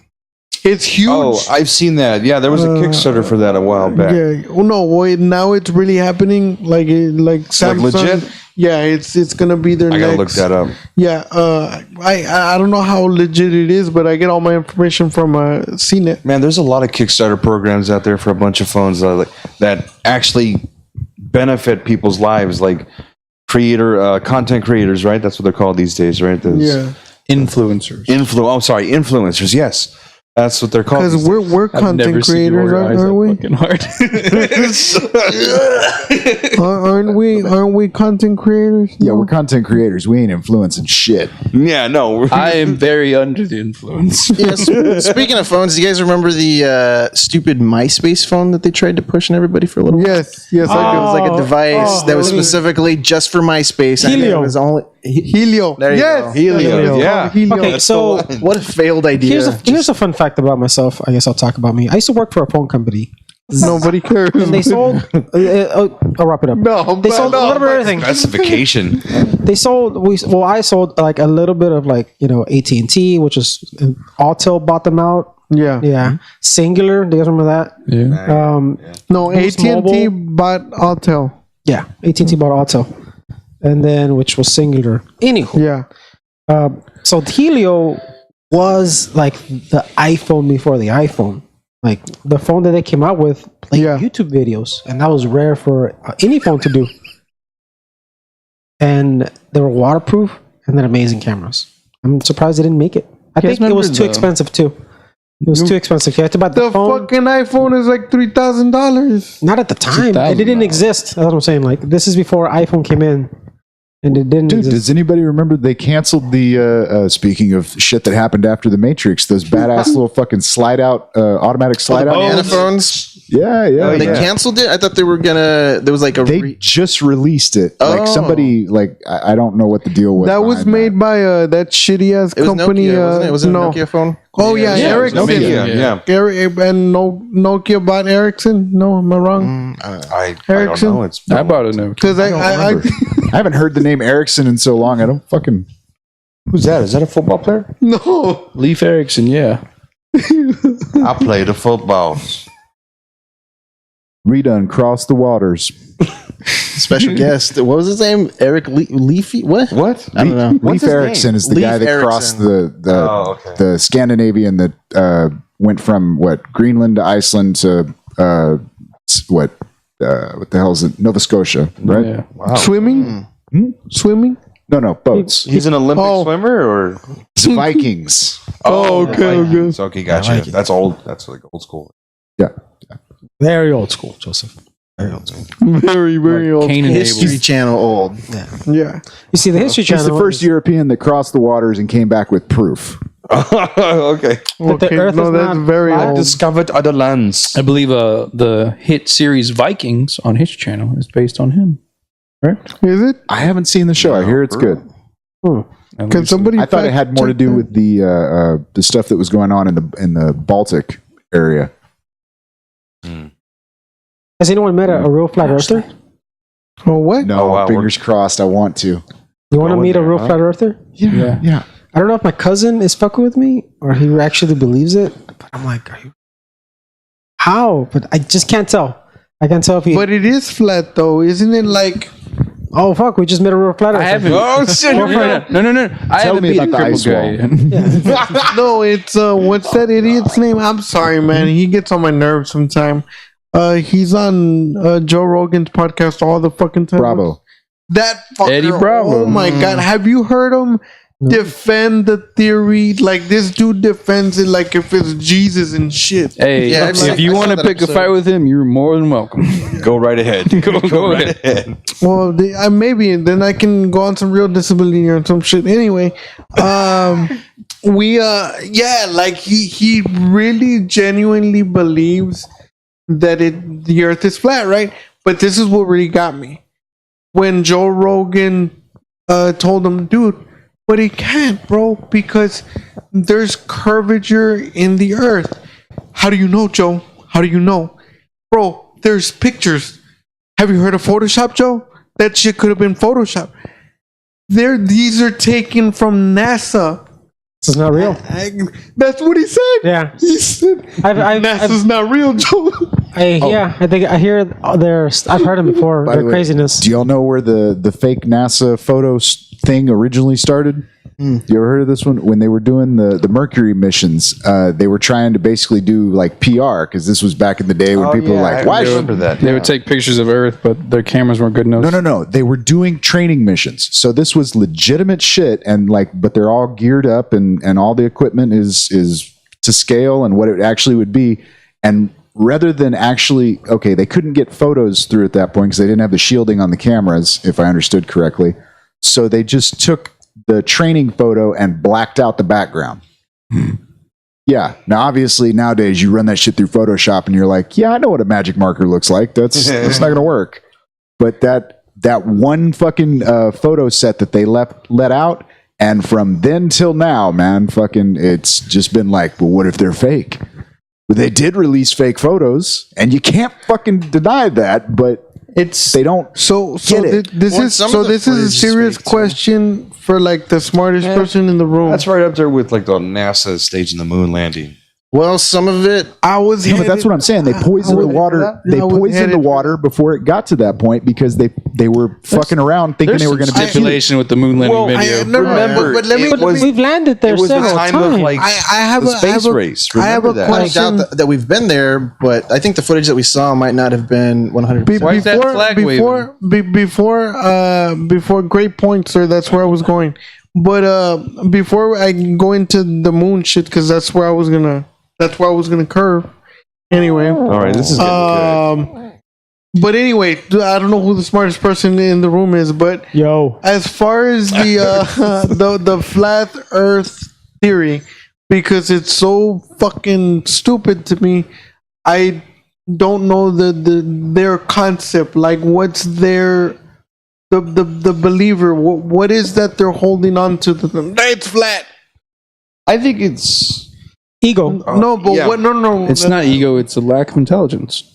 It's huge. Oh, I've seen that. Yeah, there was a Kickstarter for that a while back. Yeah. Oh no. Wait. Now it's really happening. Like Samsung. legit? Yeah. It's gonna be their I next. gotta look that up. Yeah. I don't know how legit it is, but I get all my information from CNET. Man, there's a lot of Kickstarter programs out there for a bunch of phones that actually benefit people's lives, like content creators, right? That's what they're called these days, right? Yeah. Influencers. Influencers. Yes, that's what they're called. Because we're content creators, aren't we? Fucking hard. Aren't we content creators? yeah, we're content creators. We ain't influencing shit. Yeah, no. I am very under the influence. Yes. Speaking of phones, do you guys remember the stupid MySpace phone that they tried to push on everybody for a little while? Yes. Yes, I It was like a device that was really? specifically just for MySpace. And Helio. it was only do. Helio. There you Yes. go. Helio, yeah. Helio. Okay, so what a failed idea. here's a fun fact about myself. I guess I'll talk about me. I used to work for a phone company. Nobody cares. And they sold. I'll wrap it up. No, They sold a little bit of everything. Specification. They sold. I sold like a little bit of like AT&T, which is Autel bought them out. Yeah. Yeah, Singular. Do you guys remember that? Yeah. No, Boost AT&T Mobile. bought Autel. Yeah, AT&T bought Autel, and then which was Singular. Anywho, Yeah. so Helio was like the iPhone before the iPhone. Like the phone that they came out with played Yeah. YouTube videos, and that was rare for any phone to do. And they were waterproof and then amazing cameras. I'm surprised they didn't make it. I You guys think it was remember too the- expensive too. It was too expensive. You had to buy the The phone. fucking iPhone is like $3,000. Not at the time. It didn't $1,000. exist. That's what I'm saying. Like this is before iPhone came in, and it didn't Dude, exist. does anybody remember they canceled the, speaking of shit that happened after the Matrix, those badass little fucking slide out, automatic slide out? Banana phones. Yeah, yeah. They yeah. canceled it. I thought they were gonna. There was like a. They just released it. Like Oh. somebody, like, I don't know what the deal was. That was behind made by that shitty ass It was company. Nokia, wasn't it? Was it no. a Nokia phone? Oh yeah, Yeah, it was Ericsson. Nokia. Yeah. And Nokia bought Ericsson. No, am I wrong? I don't Ericsson? know. It's I bought a Nokia. Because I I haven't heard the name Ericsson in so long. I don't fucking. Who's that? Is that a football player? No. Leif Erikson, yeah. I play the footballs. Redone Cross the Waters. Special guest. What was his name? Eric Leafy? What? What? I don't know. Leif his Erikson name? is the Leif guy that Erikson. crossed the Oh, okay. the Scandinavian that went from Greenland to Iceland to what the hell is it? Nova Scotia, right? Yeah. Wow. Swimming? Hmm? Swimming? No, boats. He's an Olympic Oh. swimmer, or It's the Vikings. Oh, okay, okay. Vikings. Okay, gotcha. I like it. That's old. That's like old school. Yeah. Very old school, Joseph. Very old school. Very, very old. Cain and History Abel. Channel old. Yeah. Yeah. You see, the History He's Channel. the first European that crossed the waters and came back with proof. Okay. But the Earth no, is that's not very flat. old. Discovered other lands. I believe the hit series Vikings on History Channel is based on him. Is it? I haven't seen the show. I hear it's good. Can somebody? I thought it had more to fact do check with the stuff that was going on in the Baltic area. Has anyone met a real flat earther? that? Oh, what? No, Oh, wow, fingers crossed. I want to. You want to Going meet a there, real huh? flat earther? Yeah. I don't know if my cousin is fucking with me or he actually believes it, but I'm like, are you? How? But I just can't tell. I can't tell if he. But it is flat, though, isn't it? Like, Oh fuck! We just met a real flat earther. I haven't. Oh shit! No. I Tell haven't me beat a about the ice crippled guy. no, it's what's that idiot's name? I'm sorry, man. He gets on my nerves sometime. He's on Joe Rogan's podcast all the fucking time. Bravo. That fucker, Eddie Bravo. Oh my god, have you heard him defend the theory? Like this dude defends it like if it's Jesus and shit. Hey, Yeah, if you I want saw to that pick a episode. fight with him, you're more than welcome. Go right ahead. Go right ahead. ahead. Well, maybe then I can go on some real disability or some shit. Anyway, like he really genuinely believes that the Earth is flat, right? But this is what really got me when Joe Rogan told him, dude, but he can't, bro, because there's curvature in the Earth. How do you know, Joe? How do you know, bro? There's pictures. Have you heard of Photoshop, Joe? That shit could have been Photoshop. These are taken from NASA. This is not real. That's what he said. Yeah. He said NASA's not real, Joe. Yeah, I think I hear there's. I've heard them before. By Their the way, craziness. Do y'all know where the fake NASA photo thing originally started? You ever heard of this one? When they were doing the Mercury missions, they were trying to basically do like PR because this was back in the day when people were like, "Why I should remember that? They would take pictures of Earth, but their cameras weren't good enough. No. They were doing training missions. So this was legitimate shit and but they're all geared up and all the equipment is to scale and what it actually would be. And rather than actually, they couldn't get photos through at that point because they didn't have the shielding on the cameras, if I understood correctly. So they just took the training photo and blacked out the background. Yeah. Now, obviously, nowadays you run that shit through Photoshop and you're like, yeah, I know what a magic marker looks like. That's not going to work. But that one fucking photo set that they let out, and from then till now, man, fucking, it's just been like, well, what if they're fake? Well, they did release fake photos, and you can't fucking deny that. But they don't. So Get it. this Well, is some so of the this is a footage is serious fake, too. question for like the smartest person in the room. That's right up there with like the NASA staging the moon landing. Well, some of it. I was. No, but that's what I'm saying. They poisoned the water. They poisoned the water before it got to that point because they were fucking around thinking they were going to be cute. stipulation with the moon landing video. remember, but let me. it was- We've landed there It was the several time times. of like I have the a space race. I have Remember a that? I question. doubt that we've been there, but I think the footage that we saw might not have been 100%. Why is that flag before great point, sir. That's where I was going. But before I go into the moon shit, because that's where I was gonna curve. Anyway, All right, this is getting good. but anyway, I don't know who the smartest person in the room is, but Yo, as far as the flat Earth theory, because it's so fucking stupid to me, I don't know their concept. Like, what's their the believer? What is that they're holding on to? It's flat. I think it's ego. No, but yeah. what? No. It's not ego, it's a lack of intelligence.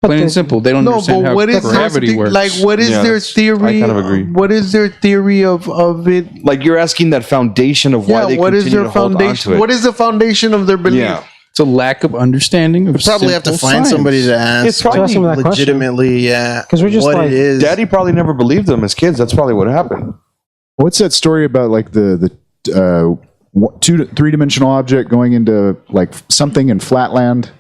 Plain and simple. They don't No, understand but how what is gravity their, works. like? What is Yeah, their that's- theory? I kind of agree. What is their theory of it? Like you're asking that foundation of why they What is continue their to hold on foundation? to it. What is the foundation of their belief? Yeah. It's a lack of understanding of Probably have to simple find science. somebody to ask. It's probably ask them that question. legitimately, yeah. 'Cause we're just what like- it is. Daddy probably never believed them as kids. That's probably what happened. What's that story about? Like the 3-dimensional object going into like something in flatland.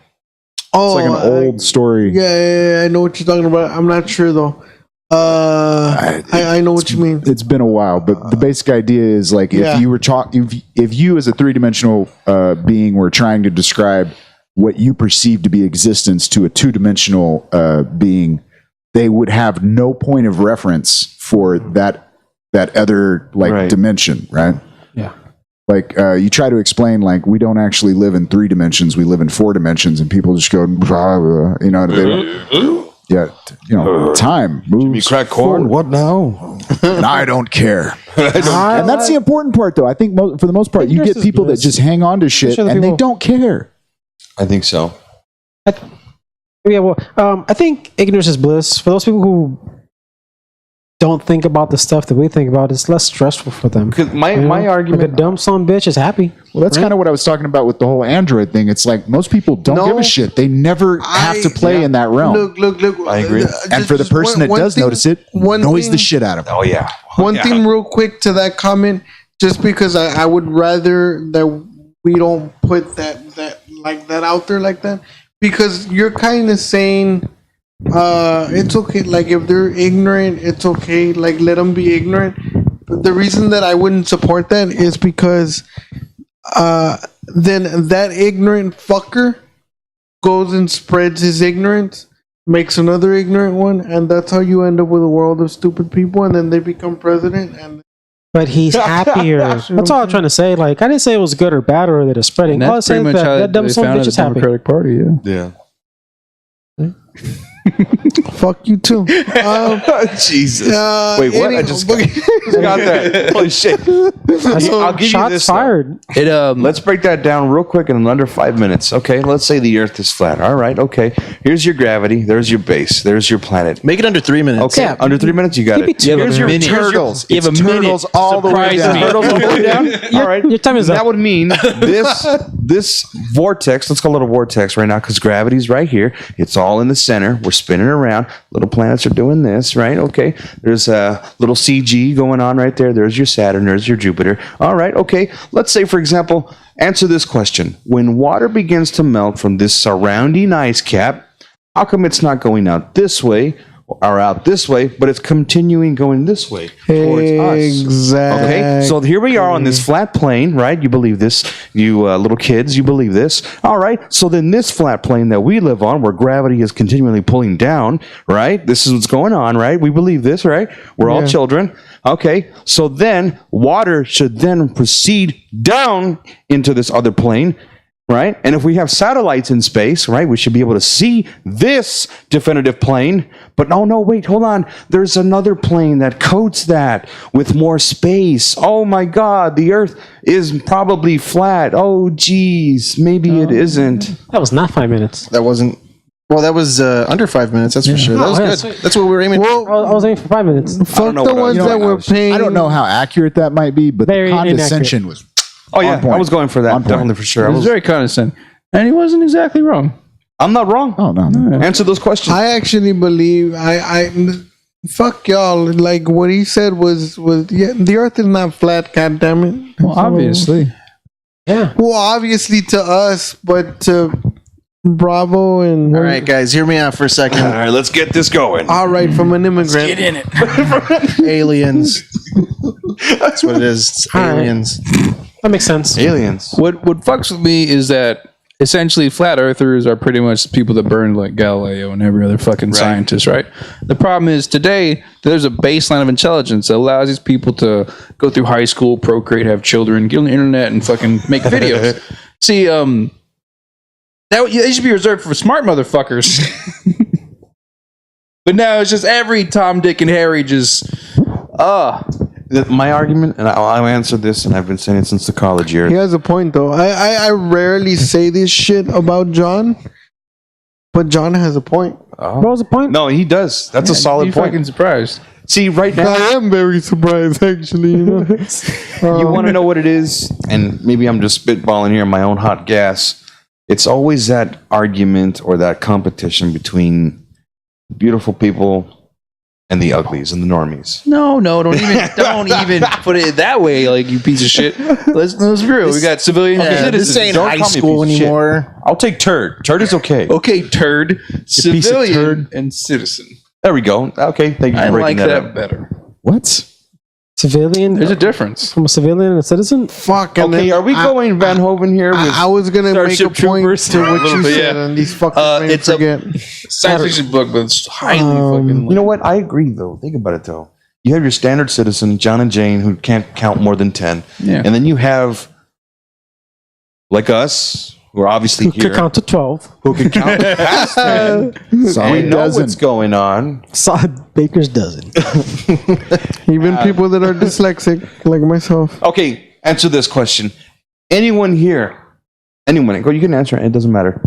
Oh, It's like an old story. Yeah, I know what you're talking about. I'm not sure though. I know what you mean. It's been a while, but the basic idea is like Yeah. if you were if you as a 3-dimensional being were trying to describe what you perceive to be existence to a 2-dimensional being, they would have no point of reference for that other like Right. dimension, right? Yeah. Like you try to explain like we don't actually live in 3 dimensions, we live in 4 dimensions, and people just go, blah, blah, you know, they don't. Yeah, you know, time You moves. crack corn? What now? And I don't care. And that's the important part, though. I think for the most part, you Ignorance get is people that bliss. just hang on to shit sure the and they people- don't care. I think so. Yeah, well, I think ignorance is bliss. For those people who don't think about the stuff that we think about, it's less stressful for them. Because my You know? argument, like a dumb son of a bitch is happy. Well, that's Right. kind of what I was talking about with the whole Android thing. It's like most people don't No. give a shit. They never have to play in that realm. Look. I agree. And for the person that does notice it, noise the shit out of them. oh yeah, One thing real quick to that comment, just because I would rather that we don't put that out there like that, because you're kind of saying it's okay, like if they're ignorant, it's okay, like let them be ignorant. But the reason that I wouldn't support that is because then that ignorant fucker goes and spreads his ignorance, makes another ignorant one, and that's how you end up with a world of stupid people, and then they become president. And But he's happier. That's all I'm trying to say. Like, I didn't say it was good or bad or that it's spreading. And All I'm that's pretty saying much is how that dumb they son of a founded bitch the is happy. Democratic Party. Yeah. fuck you too. Jesus. Wait, what? I just got that. Holy shit. I'll give you Shots this. though. fired. Let's break that down real quick in under 5 minutes. Okay, let's say the Earth is flat. All right, okay. Here's your gravity. There's your base. There's your planet. Make it under 3 minutes. Okay, Yeah. under 3 minutes, you got Keep it. it to Here's your minute. turtles. You have a turtles minute. all the way Surprise down. me. Turtles all the way down. All right. Your time is That up. would mean this vortex. Let's call it a vortex right now because gravity's right here. It's all in the center. We're spinning around. Little planets are doing this, right? Okay. There's a little CG going on right there. There's your Saturn. There's your Jupiter. All right. Okay. Let's say, for example, answer this question: when water begins to melt from this surrounding ice cap, how come it's not going out this way or out this way, but it's continuing going this way towards us? Exactly. Okay, so here we are on this flat plane, right? You believe this, you little kids, you believe this. All right, so then this flat plane that we live on, where gravity is continually pulling down, right? This is what's going on, right? We believe this, right? We're all children. Okay, so then water should then proceed down into this other plane, right? And if we have satellites in space, right, we should be able to see this definitive plane. But no, wait, hold on. There's another plane that coats that with more space. Oh my God, the Earth is probably flat. Oh, geez, maybe it isn't. That was not 5 minutes. That wasn't. Well, that was under 5 minutes. That's for sure. That was yeah, good. sweet. That's what we were aiming for. I was aiming for 5 minutes. Fuck know the what I- ones you know that what I were was- paying. I don't know how accurate that might be, but Very the condescension was Oh yeah, on point. I was going for On that, point. definitely for sure. It I was was, very condescending. And he wasn't exactly wrong. I'm not wrong. Oh no. Answer those questions. I actually believe fuck y'all. Like what he said was yeah, the Earth is not flat. God damn it. Well, obviously. Yeah. Well, obviously to us, but to Bravo and All right, guys, hear me out for a second. All right, let's get this going. all right, from an immigrant. Get in it. Aliens. That's what it is. It's All right. aliens. That makes sense. Aliens. What fucks with me is that essentially flat earthers are pretty much people that burned like Galileo and every other fucking scientist, right? The problem is today there's a baseline of intelligence that allows these people to go through high school, procreate, have children, get on the internet and fucking make videos. See, that should be reserved for smart motherfuckers. But now it's just every Tom, Dick, and Harry just My argument, and I'll answer this, and I've been saying it since the college years. He has a point though. I rarely say this shit about John, but John has a point. What was the point? No, he does. That's a solid You point. fucking surprised. See, right now, I am very surprised, actually. You know? you want to know what it is, and maybe I'm just spitballing here in my own hot gas. It's always that argument or that competition between beautiful people and the uglies and the normies. No, don't even put it that way, like you piece of shit. Let's be real. We got civilian citizens. This ain't Don't high call me a school piece of shit. anymore. I'll take turd. Turd is okay. Okay, turd, piece of civilian, turd. and citizen. There we go. Okay, thank you for I breaking like that up. better. What? Civilian? There's a difference. From a civilian and a citizen? Fuck. And Okay, then are we going Van Hoven here? With I was gonna make a Starship point Troopers? to what you bit, said, yeah. and these fuckers It's a- forget. Science fiction book, but it's highly fucking. You know what? I agree, though. Think about it, though. You have your standard citizen, John and Jane, who can't count more than 10. Yeah. And then you have, like us, who are obviously Who here, could count to 12? who can count past 10. We Solid know dozen. what's going on. Solid Baker's dozen. Even people that are dyslexic, like myself. Okay, answer this question. Anyone here, anyone, you can answer it, it doesn't matter.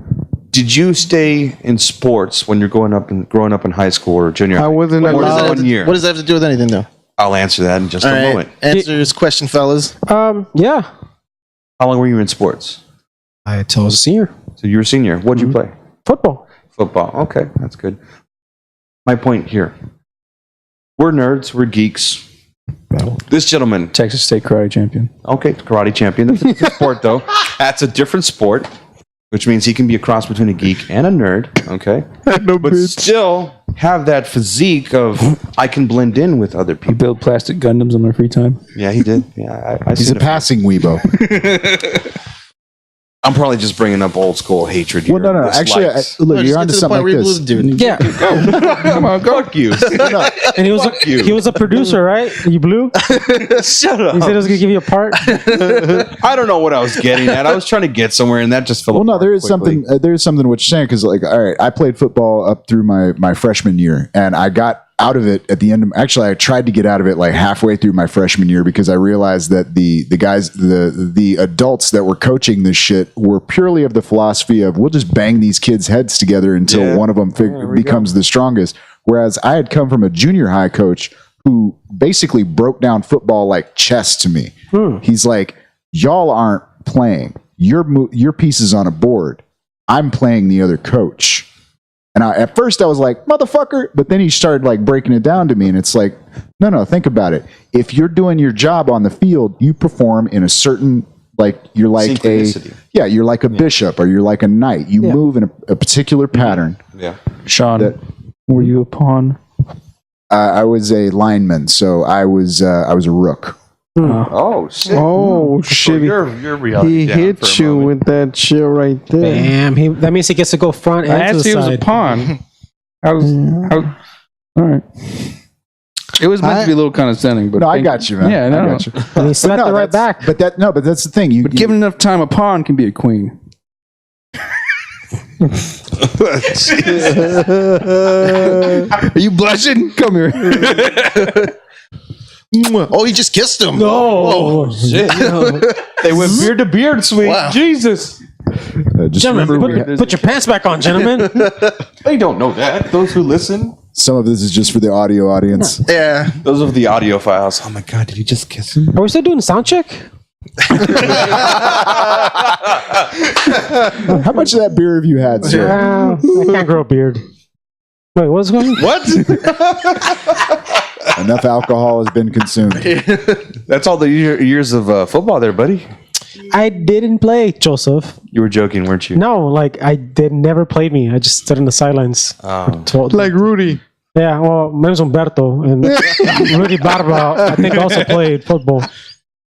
Did you stay in sports when you're growing up in high school or junior I high? wasn't More than allowed. 1 year. What does that have to do with anything, though? I'll answer that in just All a right, moment. answer this question, fellas. Yeah. How long were you in sports? Until I was a senior. So you were a senior. What did you play? Football. Football. Okay, that's good. My point here. We're nerds. We're geeks. This gentleman, Texas State karate champion. okay, karate champion. That's a different sport, though. That's a different sport, which means he can be a cross between a geek and a nerd. Okay, No, but still have that physique of I can blend in with other I people. build plastic Gundams in my free time. Yeah, he did. Yeah, I He's see a passing weebo. I'm probably just bringing up old school hatred here. Well, no. Actually, Dislikes. look, Just you're get onto to the something point like where you this. blew the dude. Yeah. Come on, go. Fuck you. And he was a producer, right? You blew? Shut up. He said he was going to give you a part. I don't know what I was getting at. I was trying to get somewhere, and that just fell Well, no, apart there is quickly. something. There is something which saying because, like, all right, I played football up through my freshman year, and I got out of it at the end of. Actually, I tried to get out of it like halfway through my freshman year because I realized that the guys, the adults that were coaching this shit were purely of the philosophy of we'll just bang these kids' heads together until Yeah. one of them becomes the strongest. Whereas I had come from a junior high coach who basically broke down football like chess to me. He's like, y'all aren't playing. Your piece is on a board. I'm playing the other coach. And at first I was like, motherfucker. But then he started like breaking it down to me. And it's like, no, think about it. If you're doing your job on the field, you perform in a certain, like, you're like Synchronicity. you're like a bishop or you're like a knight. You move in a particular pattern. Yeah. Sean, That- were you a pawn? I was a lineman. So I was a rook. Oh shit. Oh So shit! you're reality He down for hit a you moment. with that shit right there. Bam. That means he gets to go front I and to asked the you was a side. pawn. All right. It was meant to be a little condescending, but No, I got you, man. Yeah, no, I got you. And he slapped No, it right that's- back. But that's the thing. But given enough time, a pawn can be a queen. Are you blushing? Come here. Oh, he just kissed him. Oh, Shit. They went beard to beard, sweet. Wow. Jesus. just gentlemen, remember, put your pants back on, gentlemen. They don't know that. Those who listen, some of this is just for the audio audience. Yeah. those of the audio files. Oh my god, did you just kiss him? Are we still doing sound check? How much of that beer have you had, sir? I can't grow a beard. Wait, what's going on? What? Enough alcohol has been consumed. That's all the years of football there, buddy. I didn't play, Joseph. You were joking, weren't you? No, like never played me. I just stood on the sidelines. Like Rudy. Yeah, well, my name's Humberto, and Rudy Barba, I think, also played football.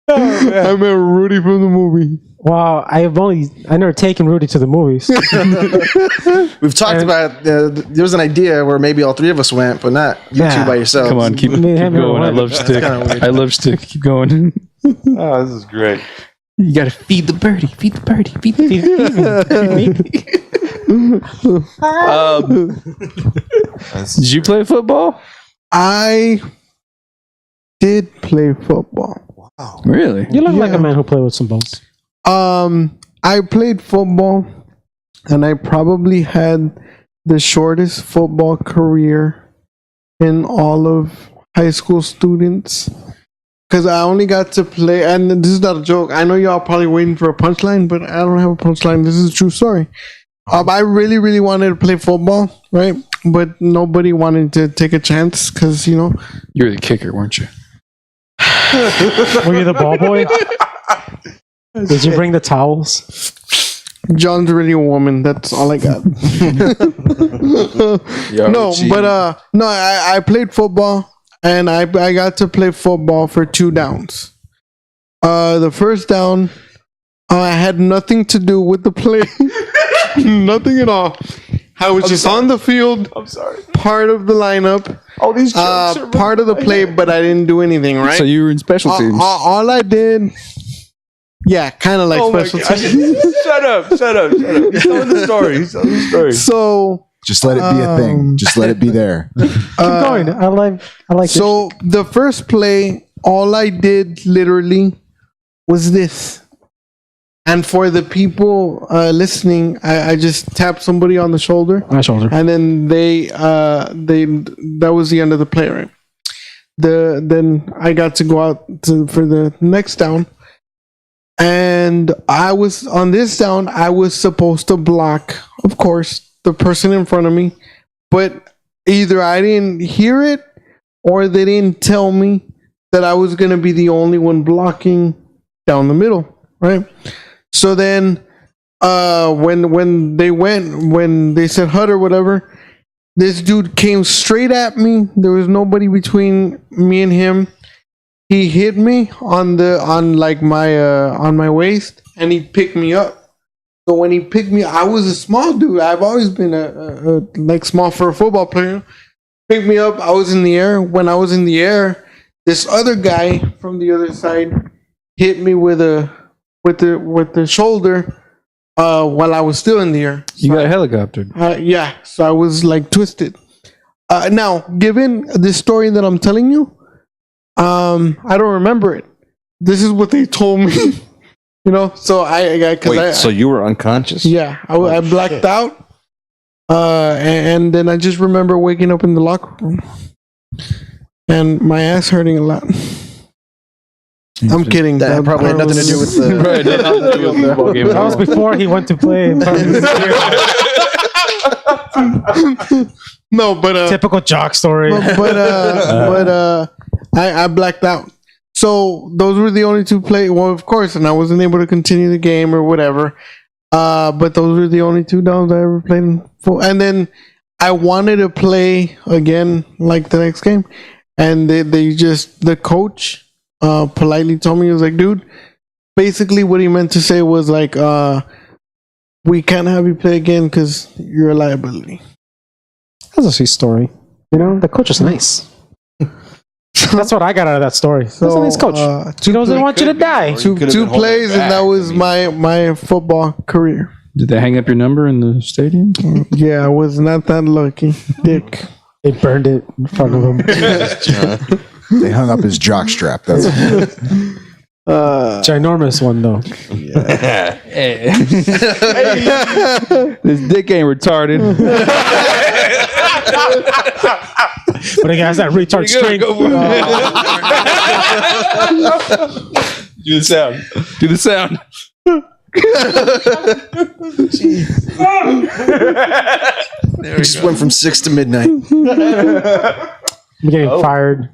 I remember Rudy from the movie. Wow, I never taken Rudy to the movies. We've talked about, there was an idea where maybe all three of us went, but not you Yeah. two by yourself. Come on, keep Me and him going. I went. love stick. kinda weird. I love stick. Keep going. Oh, this is great. You gotta feed the birdie. Feed the birdie. Feed the Did you play football? I did play football. Really? You look like a man who played with some balls. I played football, and I probably had the shortest football career in all of high school students. Because I only got to play, and this is not a joke. I know y'all probably waiting for a punchline, but I don't have a punchline. This is a true story. I really, really wanted to play football, right? But nobody wanted to take a chance because, you know. You were the kicker, weren't you? Were you the ball boy? Did you bring the towels? John's really a woman. That's all I got. No, I played football, and I got to play football for 2 downs. The first down, I had nothing to do with the play. Nothing at all. I was just on the field. I'm sorry. Part of the lineup. All these jokes are part of the play, but I didn't do anything, right? So you were in special teams. All I did, yeah, kind of like special teams. Shut up. He's telling the story. So Just let it be a thing. Just let it be there. Keep going. I like. So the first play, all I did literally was this. And for the people listening, I just tapped somebody on the shoulder. My shoulder. And then that was the end of the play, right? Then I got to go out for the next down. And I was on this down, I was supposed to block, of course, the person in front of me. But either I didn't hear it or they didn't tell me that I was going to be the only one blocking down the middle, right? So then when they said hut or whatever, this dude came straight at me. There was nobody between me and him. He hit me on my waist, and he picked me up. So when he picked me, I was a small dude. I've always been a small for a football player. Picked me up. I was in the air. When I was in the air, this other guy from the other side hit me with the shoulder while I was still in the air. You got a helicopter. Yeah, so I was like twisted. Now, given the story that I'm telling you, I don't remember it. This is what they told me. You know, so So you were unconscious? Yeah, I blacked out, and then I just remember waking up in the locker room, and my ass hurting a lot. I'm kidding. That probably had nothing to do with the. Right, That was before he went to play. No, but Typical jock story. I blacked out. So those were the only 2 plays. Well, of course, and I wasn't able to continue the game or whatever. But those were the only 2 downs I ever played in full. And then I wanted to play again like the next game, and the coach politely told me, he was like, dude, basically what he meant to say was like, we can't have you play again because you're a liability. That's a sweet story. You know, the coach is nice. That's what I got out of that story. That's a nice coach. He doesn't want you to die. Two plays, and that was my football career. Did they hang up your number in the stadium? Yeah, I was not that lucky, Dick. They burned it in front of him. They hung up his jock strap. That's Ginormous one though. Hey. This dick ain't retarded. But he has that retard string. Do the sound. Do the sound. We just went from 6 to midnight. I'm getting fired.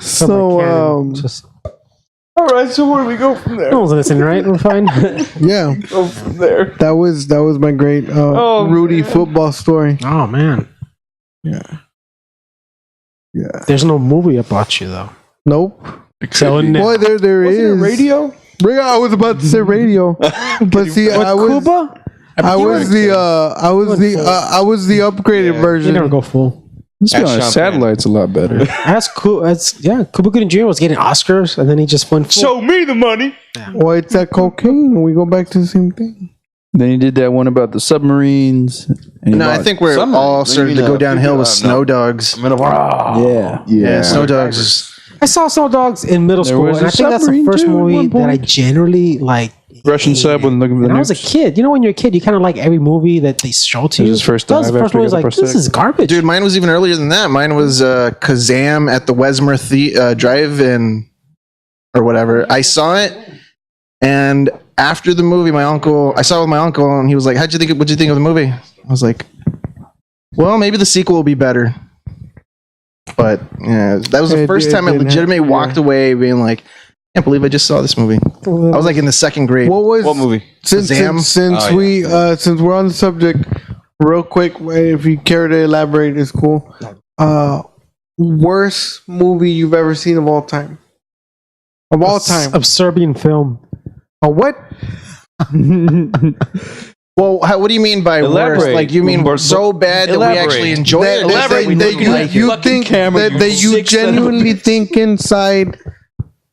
So Just All right, so where do we go from there? no one's listening, right? We're fine. yeah, Go from there. that was my great Rudy football story. Oh man. Yeah. There's no movie about you though. Nope. So Boy, there Was is it a radio? I was about to say radio, but see, I was Cuba? the upgraded You version. never go full. Let's be honest, Sean satellite's a lot better. That's cool. Cuba Gooding Jr. was getting Oscars, and then he just went full. Show me the money. Well, it's that cocaine. We go back to the same thing. Then he did that one about the submarines. And he No, I bought- think we're Summer. all You started mean, to go downhill with no. Snow Dogs. Yeah. Yeah, Snow Dogs is. I saw Snow Dogs in middle There school, was and a I think that's the submarine, first too, at movie one that I point. generally like Russian sub when looking for the When I was a nukes. kid, when you're a kid, you kind of like every movie that they show to It you. was his first That was dive the first after one. I he was got the like, this prosthetic. is garbage. Dude, mine was even earlier than that. Mine was Kazam at the Wesmer Drive-In or whatever. I saw it, and after the movie, I saw it with my uncle, and he was like, what'd you think of the movie? I was like, well, maybe the sequel will be better. But yeah, that was the first time I legitimately walked away being like, I can't believe I just saw this movie. I was like in the second grade. What movie? Since Shazam? we're on the subject, real quick, if you care to elaborate, is cool. Worst movie you've ever seen of all time? Of all time? Of Serbian film. A what? Well, what do you mean by Elaborate. worst? Like, you mean Humberto. so bad that we Elaborate. actually enjoy it? or Elaborate. that we That didn't like it? you Fucking think camera, that you sick son of a genuinely think inside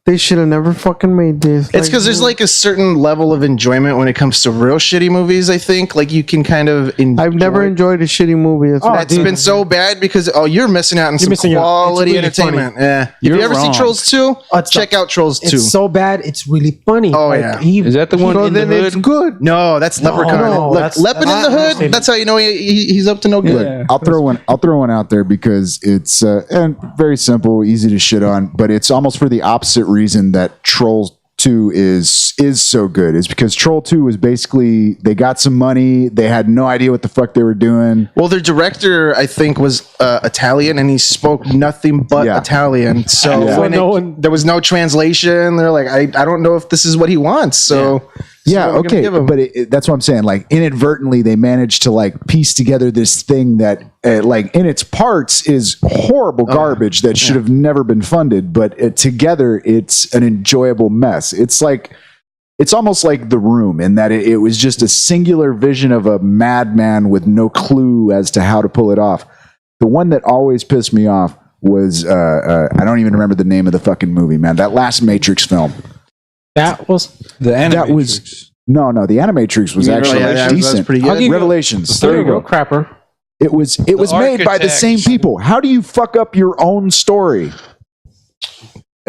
they should have never fucking made this. It's because there's like a certain level of enjoyment when it comes to real shitty movies. I think like you can kind of enjoy. I've never enjoyed a shitty movie. That's why. That's been so bad because you're missing out on some missing out. quality It's really entertainment. Yeah, if You're you ever wrong. see Trolls 2, check out Trolls 2. It's so bad, it's really funny. Oh, yeah. Is that the one So in the then hood? it's good. No, that's Leprechaun. no, Look, that's- Leopard in the that's- Hood. That's how you know he's up to no good. Yeah. I'll throw one out there because it's and very simple, easy to shit on, but it's almost for the opposite reason that Trolls 2 is so good. Is because Troll 2 was basically they got some money, they had no idea what the fuck they were doing. Well, their director, I think, was Italian, and he spoke nothing but Yeah. Italian. So Yeah. when So no one- there was no translation, they're like, I don't know if this is what he wants. So Yeah, what we're gonna okay, give 'em. but that's what I'm saying. Like inadvertently, they managed to like piece together this thing that, like in its parts, is horrible garbage that should have never been funded. But together, it's an enjoyable mess. It's almost like The Room in that it was just a singular vision of a madman with no clue as to how to pull it off. The one that always pissed me off was I don't even remember the name of the fucking movie, man. That last Matrix film. That was The That Animatrix. was no, the Animatrix was Yeah, actually that was decent. pretty good. I'll give you- Revelations. There you a real go. crapper. It was made by the same architects. people. How do you fuck up your own story?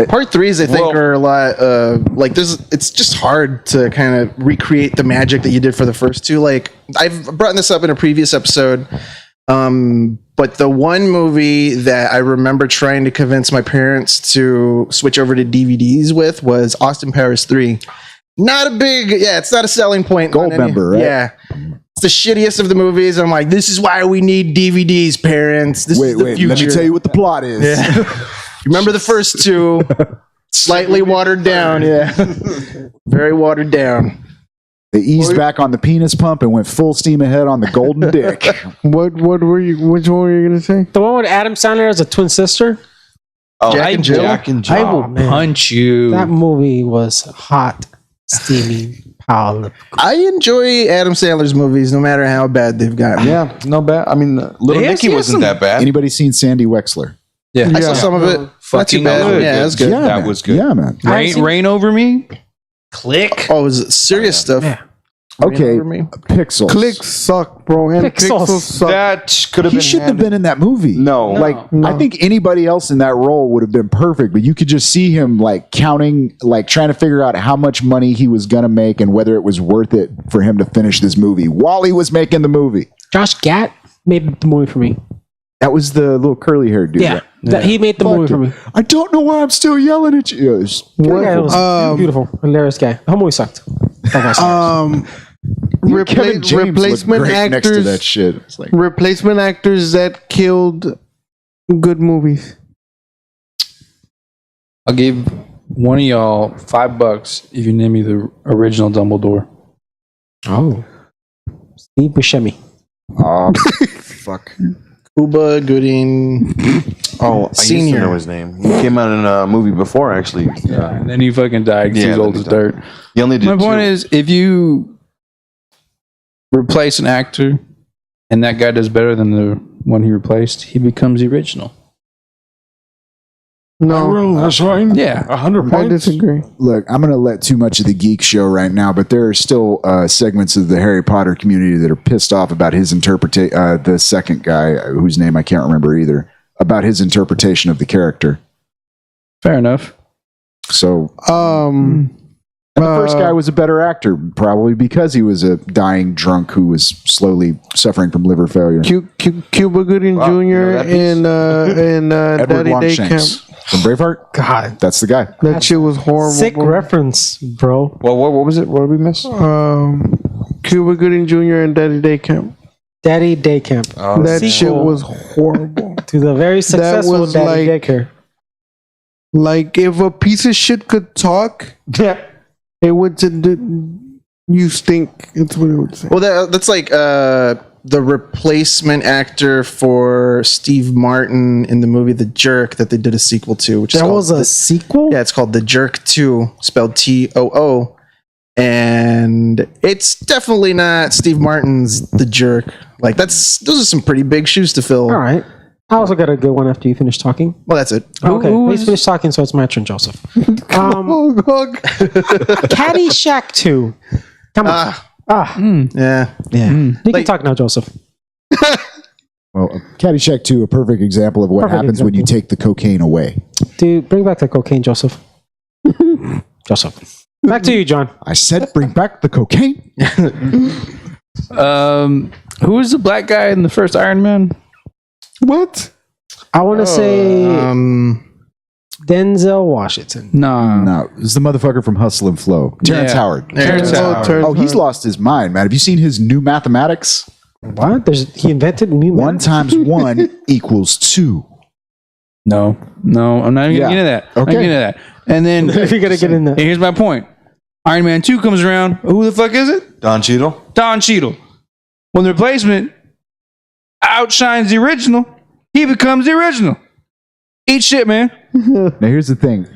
Part 3s, I think, Well- are a lot like it's just hard to kind of recreate the magic that you did for the first two. Like I've brought this up in a previous episode. But the one movie that I remember trying to convince my parents to switch over to DVDs with was Austin Powers 3. Not a big, it's not a selling point. on any- Goldmember, right? Yeah. It's the shittiest of the movies. I'm like, this is why we need DVDs, parents. This is the future. Let me tell you what the plot is. Remember the first two? Slightly watered down. Yeah. Very watered down. They eased back on the penis pump and went full steam ahead on the golden dick. What were you? Which one were you gonna say? The one with Adam Sandler as a twin sister. Oh, Jack and Jill? Jack and Jill. I will man. punch you. That movie was hot, steamy, power. I enjoy Adam Sandler's movies no matter how bad they've gotten. Yeah, no bad. I mean, Little Yes, Nicky yes, wasn't some- that bad. Anybody seen Sandy Wexler? yeah. I saw some of it. Not too Fucking bad. good. Yeah, that's good. Yeah, That man. was good. Yeah, man. Rain over me. Click. Oh, it was serious stuff. Yeah. Okay, Over me. Pixels. Clicks suck, bro. And Pixels. Pixels suck. That could have He been. shouldn't have been in that movie. No. Like No. I think anybody else in that role would have been perfect, but you could just see him like counting, like trying to figure out how much money he was gonna make and whether it was worth it for him to finish this movie while he was making the movie. Josh Gad made the movie for me. That was the little curly haired dude. Yeah, right? he made the movie for me. I don't know why I'm still yelling at you. Yeah, it's That guy was beautiful, hilarious guy. The whole movie sucked. That guy sucked. Kevin James looked Replacement great next to that actors. shit. It's like Replacement actors that killed good movies. I'll give one of y'all $5 if you name me the original Dumbledore. Oh, Steve Buscemi. oh fuck. Cuba Gooding. Oh, I used to Senior. know his name. He came out in a movie before, actually. Yeah, and then he fucking died because Yeah, he's old then as he died. dirt. He only did My point two. is, if you replace an actor and that guy does better than the one he replaced, he becomes the original. No, That's right. Yeah. 100 I disagree. Look, I'm going to let too much of the geek show right now, but there are still segments of the Harry Potter community that are pissed off about his interpretation. The second guy, whose name I can't remember either, about his interpretation of the character. Fair enough. So And the first guy was a better actor, probably because he was a dying drunk who was slowly suffering from liver failure. Cuba Gooding Wow, Jr. you know that piece? and Edward Daddy Day Camp. Longshanks from Braveheart. God, That's the guy. That shit was horrible. sick bro. reference, bro. Well, what was it? What did we miss? Cuba Gooding Jr. and Daddy Day Camp. Daddy Day Camp. That shit Sequel. was horrible. To the very successful was Daddy like- Daycare. Like if a piece of shit could talk, it would. You stink. It's what it would say. Well, that's like the replacement actor for Steve Martin in the movie The Jerk that they did a sequel to, which is That called was a sequel? yeah, it's called The Jerk 2, spelled Too. And it's definitely not Steve Martin's The Jerk. Like those are some pretty big shoes to fill. All right. I also got a good one after you finish talking. Well, that's it. Okay, who please is- finish talking so it's my turn, Joseph. Oh, God. Caddyshack 2. Come on. Yeah. Yeah. You can Like- talk now, Joseph. Well, Caddyshack 2, a perfect example of what Perfect happens when you example. take the cocaine away. Dude, bring back the cocaine, Joseph. Joseph. Back to you, John. I said, bring back the cocaine. Who was the black guy in the first Iron Man? What? I want to say Denzel Washington. No. No, this is the motherfucker from Hustle and Flow. Terrence Yeah. Howard. Terrence Howard. Terrence Oh, he's Howard. lost his mind, man. Have you seen his new mathematics? What? He invented new 1 times 1 equals 2. No, I'm not even Yeah. gonna get into that. I'm Okay. not getting into that. And then If you're gonna get in there. here's my point. Iron Man 2 comes around. Who the fuck is it? Don Cheadle. Don Cheadle. When the replacement outshines the original, he becomes the original. Eat shit, man. Now, here's the thing.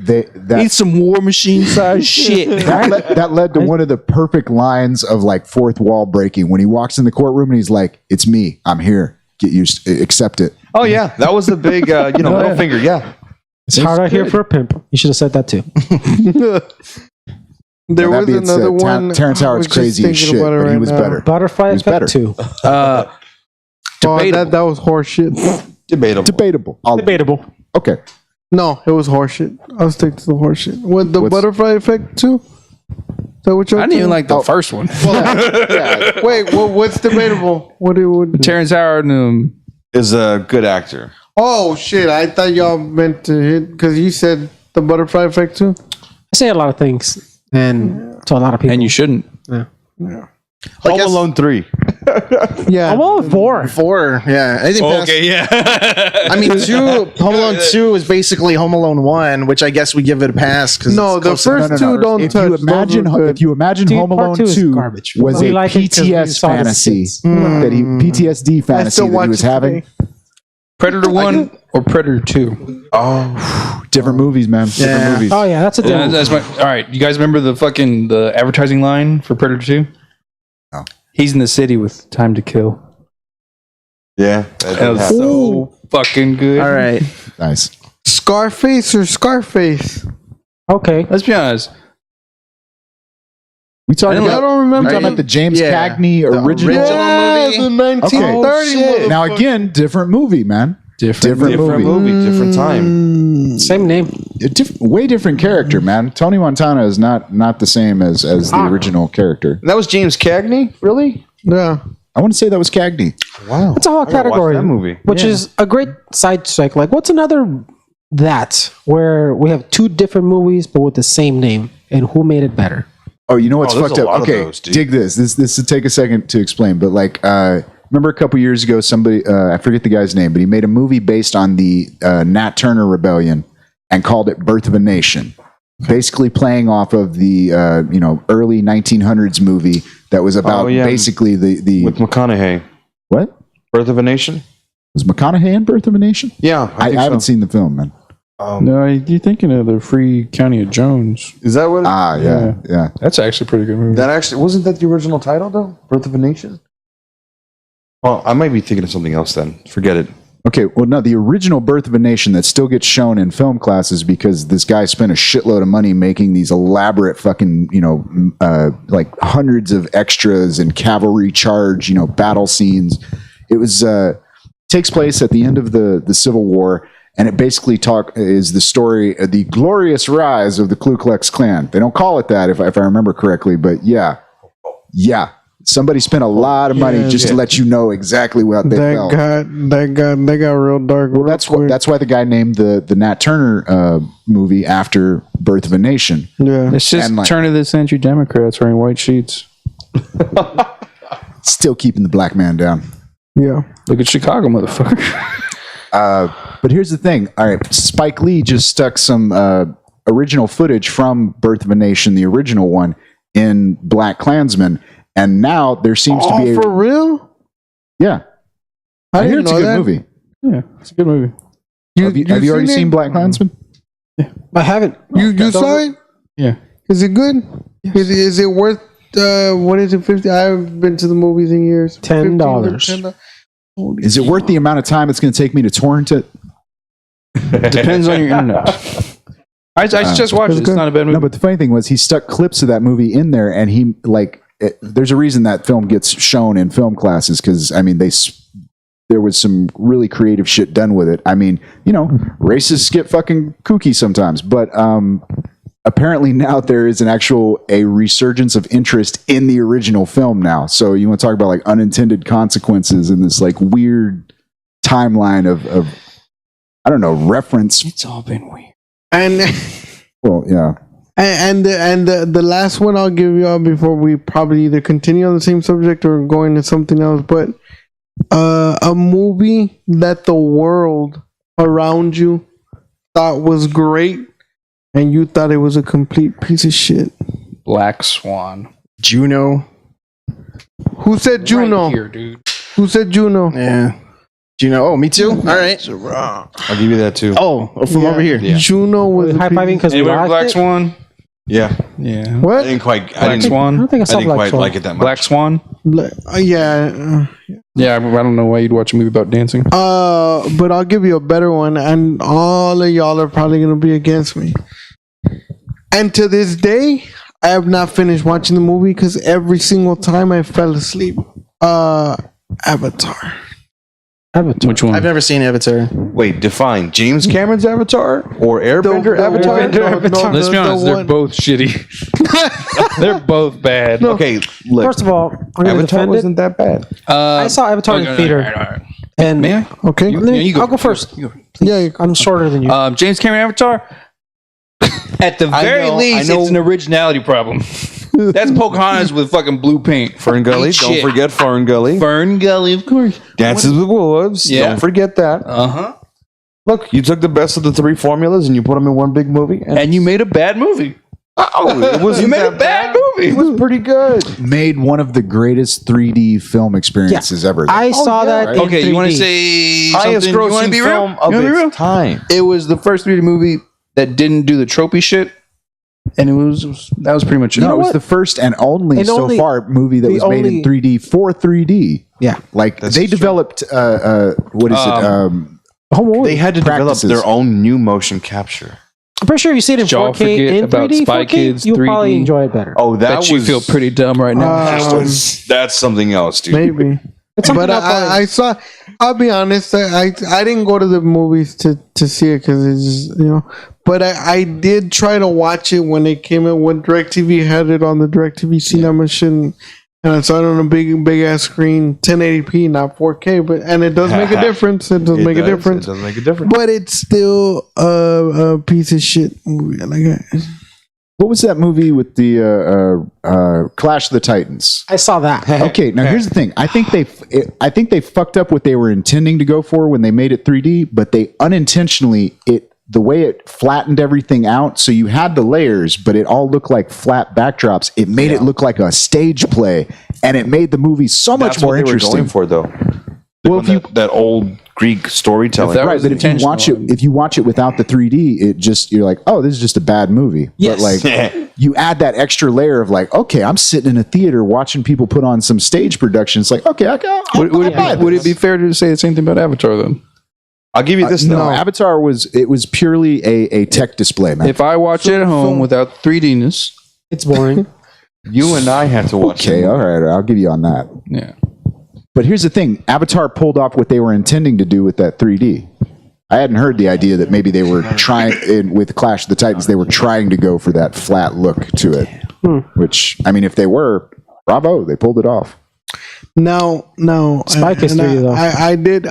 Eat some War Machine size shit. That led to one of the perfect lines of like fourth wall breaking when he walks in the courtroom and he's like, "It's me. I'm here. Get used. Accept it." Oh yeah, that was the big middle finger. Yeah. It's hard out here for a pimp. You should have said that too. There That was being said, another one. Terrence I Howard's was just crazy as thinking shit, about it but he right was now. better. Butterfly He was Effect better. 2. Oh, Debatable. that was horseshit. Debatable. Debatable. Debatable. Okay. No, it was horseshit. I'll stick to the horseshit. What the What's- butterfly effect too? Is that what you're I didn't even talking- like the first one. Wait, what's debatable? What it would? Terrence Howard. Is a good actor. Oh shit! I thought y'all meant to hit because you said the butterfly effect too. I say a lot of things, and to a lot of people. And you shouldn't. Home Alone 3. Yeah. I'm all for. 4, yeah. I think yeah. I mean, Home Alone 2 is basically Home Alone 1, which I guess we give it a pass because No, the first two don't If touch. you imagine, Those were good. if you imagine Dude, Home part Alone 2 is 2 garbage. was We a like it 'cause we PTS saw the fantasy scenes. that he PTSD fantasy still that he watch was it having, today. Predator 1 or Predator 2? different movies, man. Yeah. Different movies. Oh yeah, that's a Yeah, demo. that's my, all right, you guys remember the advertising line for Predator 2? No. He's in the city with time to kill. Yeah. That was so fucking good. All right. Nice. Scarface or Scarface? Okay. Let's be honest. We talking I about, don't we remember. talking about the James Yeah. Cagney The original. Yeah, movie? the 1930 shit. Now again, different movie, man. Different Different movie. Different time. Same name. Way different character, man. Tony Montana is not the same as the original character. That was James Cagney? Really? Yeah. I want to say that was Cagney. Wow. It's a whole I gotta watch category. that movie. Which is a great side strike. Like, what's another that where we have two different movies but with the same name, and who made it better? Oh, you know what's Oh, there's fucked a up? lot of Okay, those, dude. dig this. This would take a second to explain, but like, remember a couple years ago, somebody I forget the guy's name, but he made a movie based on the Nat Turner Rebellion and called it Birth of a Nation, basically playing off of the early 1900s movie that was about Oh, yeah. basically the With McConaughey. what Birth of a Nation? was McConaughey in Birth of a Nation? Yeah. I haven't seen the film, man. No, you're thinking of the Free County of Jones. Is that what? Yeah. That's actually a pretty good movie. That actually wasn't that the original title though? Birth of a Nation. Well, I might be thinking of something else then. Forget it. Okay, well, no, the original Birth of a Nation that still gets shown in film classes because this guy spent a shitload of money making these elaborate fucking, like hundreds of extras and cavalry charge, battle scenes. It was takes place at the end of the Civil War, and it basically is the story, the glorious rise of the Ku Klux Klan. They don't call it that, if I remember correctly, but yeah. Somebody spent a lot of money just to let you know exactly what they felt. They got real dark. Well, that's why the guy named the Nat Turner movie after Birth of a Nation. Yeah, It's just turn of the century Democrats wearing white sheets. Still keeping the black man down. yeah. Look at Chicago, motherfucker. But here's the thing. All right, Spike Lee just stuck some original footage from Birth of a Nation, the original one, in Black Klansman, and now there seems to be for real. Yeah, I hear it's a good movie. Yeah, it's a good movie. Have you already seen Black Klansman? I haven't. You saw it? Yeah. Is it good? Yes. Is it worth? What is it? 50? I haven't been to the movies in years. $10. Is it worth the amount of time it's going to take me to torrent it? Depends on your internet. I just watched it. It's not a bad movie. No, but the funny thing was he stuck clips of that movie in there, and he there's a reason that film gets shown in film classes, because I mean there was some really creative shit done with it. I mean, racists get fucking kooky sometimes, but apparently now there is a resurgence of interest in the original film now. So you want to talk about like unintended consequences in this like weird timeline of I don't know, reference. It's all been weird. And well, yeah. And the last one I'll give y'all before we probably either continue on the same subject or go into something else, but a movie that the world around you thought was great and you thought it was a complete piece of shit. Black Swan. Juno. Who said Juno? Right here, dude. Who said Juno? Yeah. Juno. Oh, me too. All right. I'll give you that too. Oh, from over here. Yeah. Juno was High fiving because we Anybody watched Black it? Swan? Yeah. Yeah. I what? didn't quite. Black Swan? I don't think I saw didn't Black quite Swan. like it that much. Black Swan? Yeah. Yeah, I don't know why you'd watch a movie about dancing. But I'll give you a better one, and all of y'all are probably gonna be against me. And to this day, I have not finished watching the movie because every single time I fell asleep. Avatar. Which one? I've never seen Avatar. Wait, define James Cameron's Avatar or Airbender Avatar? Let's be honest, they're both shitty. They're both bad. Okay, look. First of all, I'm going to Avatar defend it. wasn't that bad. I saw Avatar in theater. And May I? Okay. You I'll go first. Yeah. I'm shorter than you. James Cameron Avatar. At the very least, it's an originality problem. That's Pocahontas with fucking blue paint. Fern Gully. Ain't Don't shit. forget Fern Gully. Fern Gully, of course. Dances with Wolves. Yeah. Don't forget that. Look, you took the best of the three formulas and you put them in one big movie. And you made a bad movie. It was You made a bad movie. It was pretty good. Made one of the greatest 3D film experiences ever. I saw that in Okay, 3D. you want to say Highest something? You want to grossing be film real? of You wanna be real? its time. It was the first 3D movie that didn't do the tropey shit, and that was pretty much it. No, it was the first and only so far movie that was made in 3D for 3D. Yeah. Like they developed what is it? They had to Practices. develop their own new motion capture. I'm pretty sure you see it in Y'all 4K forget in about 3D. Spy 4K, Kids you'll 3D. probably enjoy it better. Oh, that Bet you feel pretty dumb right now. That's something else, dude. Maybe. But I saw. I'll be honest. I didn't go to the movies to see it because it's just, But I did try to watch it when it came out when DirecTV had it on the DirecTV Cinema shit, and I saw it on a big ass screen, 1080p, not 4K. But it does make a difference. It does make a difference. It does make a difference. But it's still a piece of shit movie. what was that movie with the Clash of the Titans? I saw that. Okay, now here's the thing. I think they fucked up what they were intending to go for when they made it 3D, but they unintentionally the way it flattened everything out, so you had the layers, but it all looked like flat backdrops. It made it look like a stage play, and it made the movie so much That's more what they were interesting. going for, though. Well, if that old Greek storytelling, That right, was but if you watch it without the 3D, you're like, oh, this is just a bad movie. Yes. But like, you add that extra layer of like, okay, I'm sitting in a theater watching people put on some stage production. It's like, okay, Would it be fair to say the same thing about Avatar then? I'll give you this. No, Avatar was purely a tech display, man. If I watch it at home without 3Dness, It's boring. You and I had to watch Okay, it. all right, I'll give you on that. yeah. But here's the thing: Avatar pulled off what they were intending to do with that 3D. I hadn't heard the idea that maybe they were trying with Clash of the Titans. They were trying to go for that flat look to it. Which, I mean, if they were, bravo, they pulled it off. No. Spike is 3 though. I did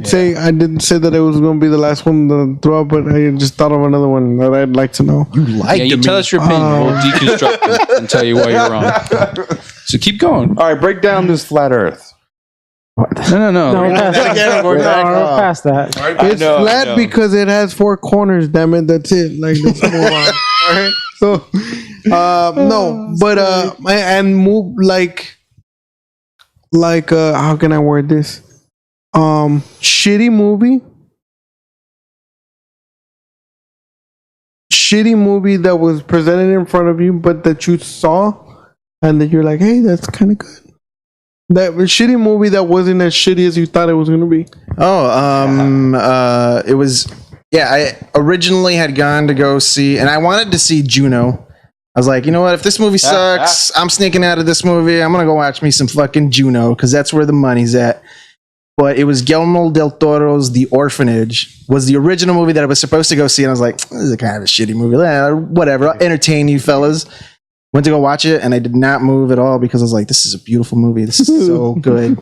say I didn't say that it was going to be the last one to throw up, but I just thought of another one that I'd like to know. You tell us your opinion. We'll deconstruct it and tell you why you're wrong. So keep going. All right, break down this flat Earth. No. No, we're past that. We're past that. It's flat because it has 4 corners. Damn it, that's it. Like let's move on. All right. So, no, but and move like how can I word this? Shitty movie that was presented in front of you, but that you saw, and that you're like, hey, that's kind of good. That was shitty movie that wasn't as shitty as you thought it was gonna be. It was. Yeah, I originally had gone to go see, and I wanted to see Juno. I was like, you know what? If this movie sucks, I'm sneaking out of this movie. I'm gonna go watch me some fucking Juno because that's where the money's at. But it was Guillermo del Toro's The Orphanage. Was the original movie that I was supposed to go see, and I was like, this is a kind of a shitty movie. Whatever, I'll entertain you fellas. Went to go watch it, and I did not move at all because I was like, this is a beautiful movie. This is so good.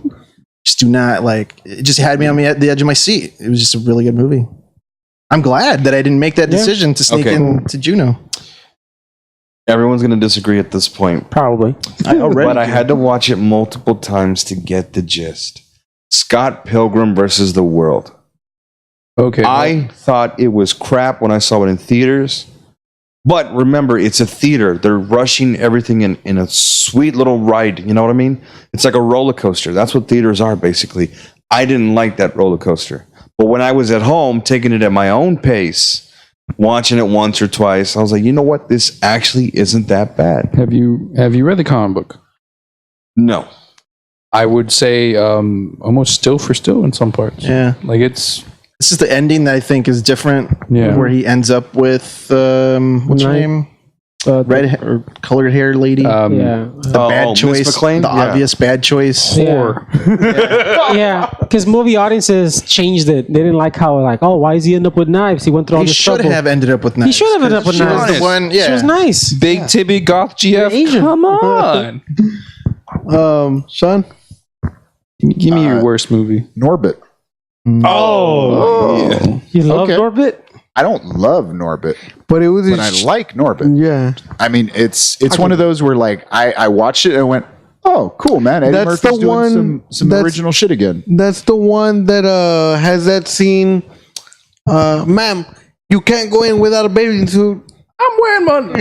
Just do not like. It just had me on the edge of my seat. It was just a really good movie. I'm glad that I didn't make that decision to sneak into Juno. Everyone's going to disagree at this point. Probably. But I had to watch it multiple times to get the gist. Scott Pilgrim versus the World. Okay. I thought it was crap when I saw it in theaters. But remember, it's a theater. They're rushing everything in a sweet little ride. You know what I mean? It's like a roller coaster. That's what theaters are, basically. I didn't like that roller coaster. But when I was at home, taking it at my own pace, watching it once or twice, I was like, you know what? This actually isn't that bad. Have you read the comic book? No. I would say almost still for still in some parts. Yeah. Like it's... This is the ending that I think is different. Yeah. Where he ends up with what's her name? Or colored hair lady. The bad choice. Miss McClane? The obvious bad choice. Yeah, because movie audiences changed it. They didn't like how why does he end up with knives? He went through all He this should trouble. have ended up with knives. He should have ended up with She knives. was the one. Yeah. She was nice. Big Tibby Goth GF. Asian. Come on. Sean, Give me your worst movie. Norbit. Oh. Yeah. You love Okay. Norbit? I don't love Norbit, but it was. but I like Norbit. Yeah, I mean, it's one of those where like I watched it and went, oh, cool, man. Eddie That's Murphy's the one- doing some that's- original shit again. that's the one that has that scene. Ma'am, you can't go in without a bathing suit. I'm wearing one.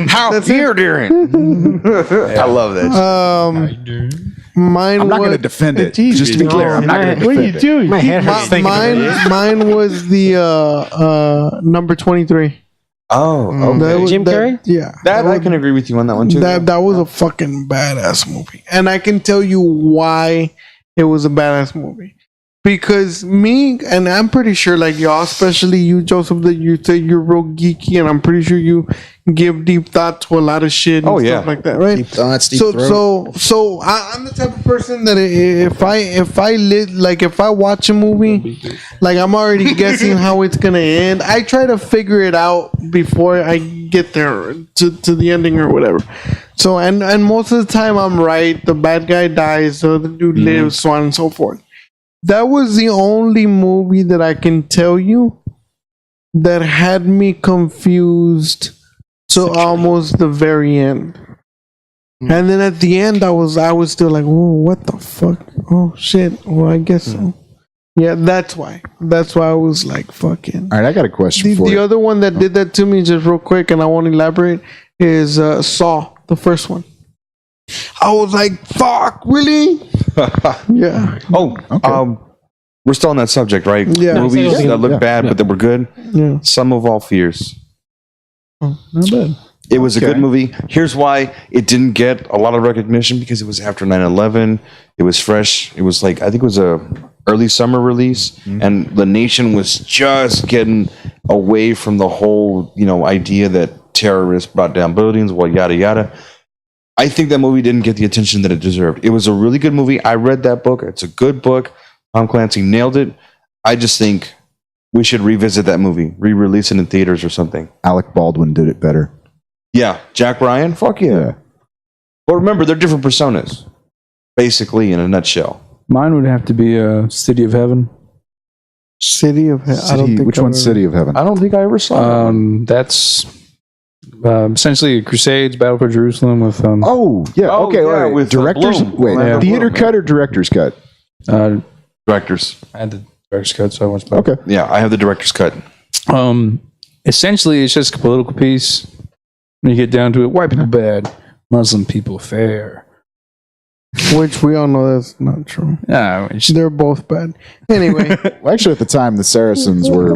How dare I love that. Mine I'm not going to was defend it. Just to be clear, I'm not going to defend it. My head hurts thinking about it. mine was the number 23. Oh, okay. That was- Jim Carrey? Yeah, That I can agree with you on that one too. that was a fucking badass movie, and I can tell you why it was a badass movie. Because me, and I'm pretty sure, like y'all, especially you, Joseph, that you say you're real geeky, and I'm pretty sure you give deep thought to a lot of shit and stuff like that, right? Deep thoughts, deep throat. So I'm the type of person that if I watch a movie, like I'm already guessing how it's gonna end. I try to figure it out before I get there to the ending or whatever. So and most of the time I'm right. The bad guy dies, so the dude lives, so on and so forth. That was the only movie that I can tell you that had me confused to almost the very end. And then at the end, I was still like, "Oh, what the fuck? Oh shit! Well, I guess so." Yeah, that's why. That's why I was like, "Fucking." All right, I got a question for The you. other one that did that to me, just real quick, and I won't elaborate, is Saw, the first one. I was like, "Fuck, really?" Yeah. Oh, Okay. we're still on that subject, right? Yeah. Movies Yeah. that look Yeah. bad, but that were good. Yeah. Some of All Fears. Oh, not bad. It was a Okay. good movie. Here's why it didn't get a lot of recognition, because it was after 9/11. It was fresh. It was like, I think it was a early summer release, and the nation was just getting away from the whole, idea that terrorists brought down buildings, well, yada yada. I think that movie didn't get the attention that it deserved. It was a really good movie. I read that book. It's a good book. Tom Clancy nailed it. I just think we should revisit that movie, re-release it in theaters or something. Alec Baldwin did it better. Yeah, Jack Ryan. Fuck yeah. But remember, they're different personas, basically, in a nutshell. Mine would have to be City of Heaven. City of Heaven. Which one's City of Heaven? I don't think I ever saw it. That's essentially Crusades, Battle for Jerusalem with. Oh yeah, Oh, okay. yeah, all right. with, directors. Bloom. Wait, Orlando theater Bloom, cut or director's cut? Directors. I had the director's cut, so I watched both. Okay. Yeah, I have the director's cut. Essentially, it's just a political piece. When you get down to it, white people bad, Muslim people fair. Which we all know that's not true. Yeah, They're both bad. Anyway. Well, actually, at the time, the Saracens were.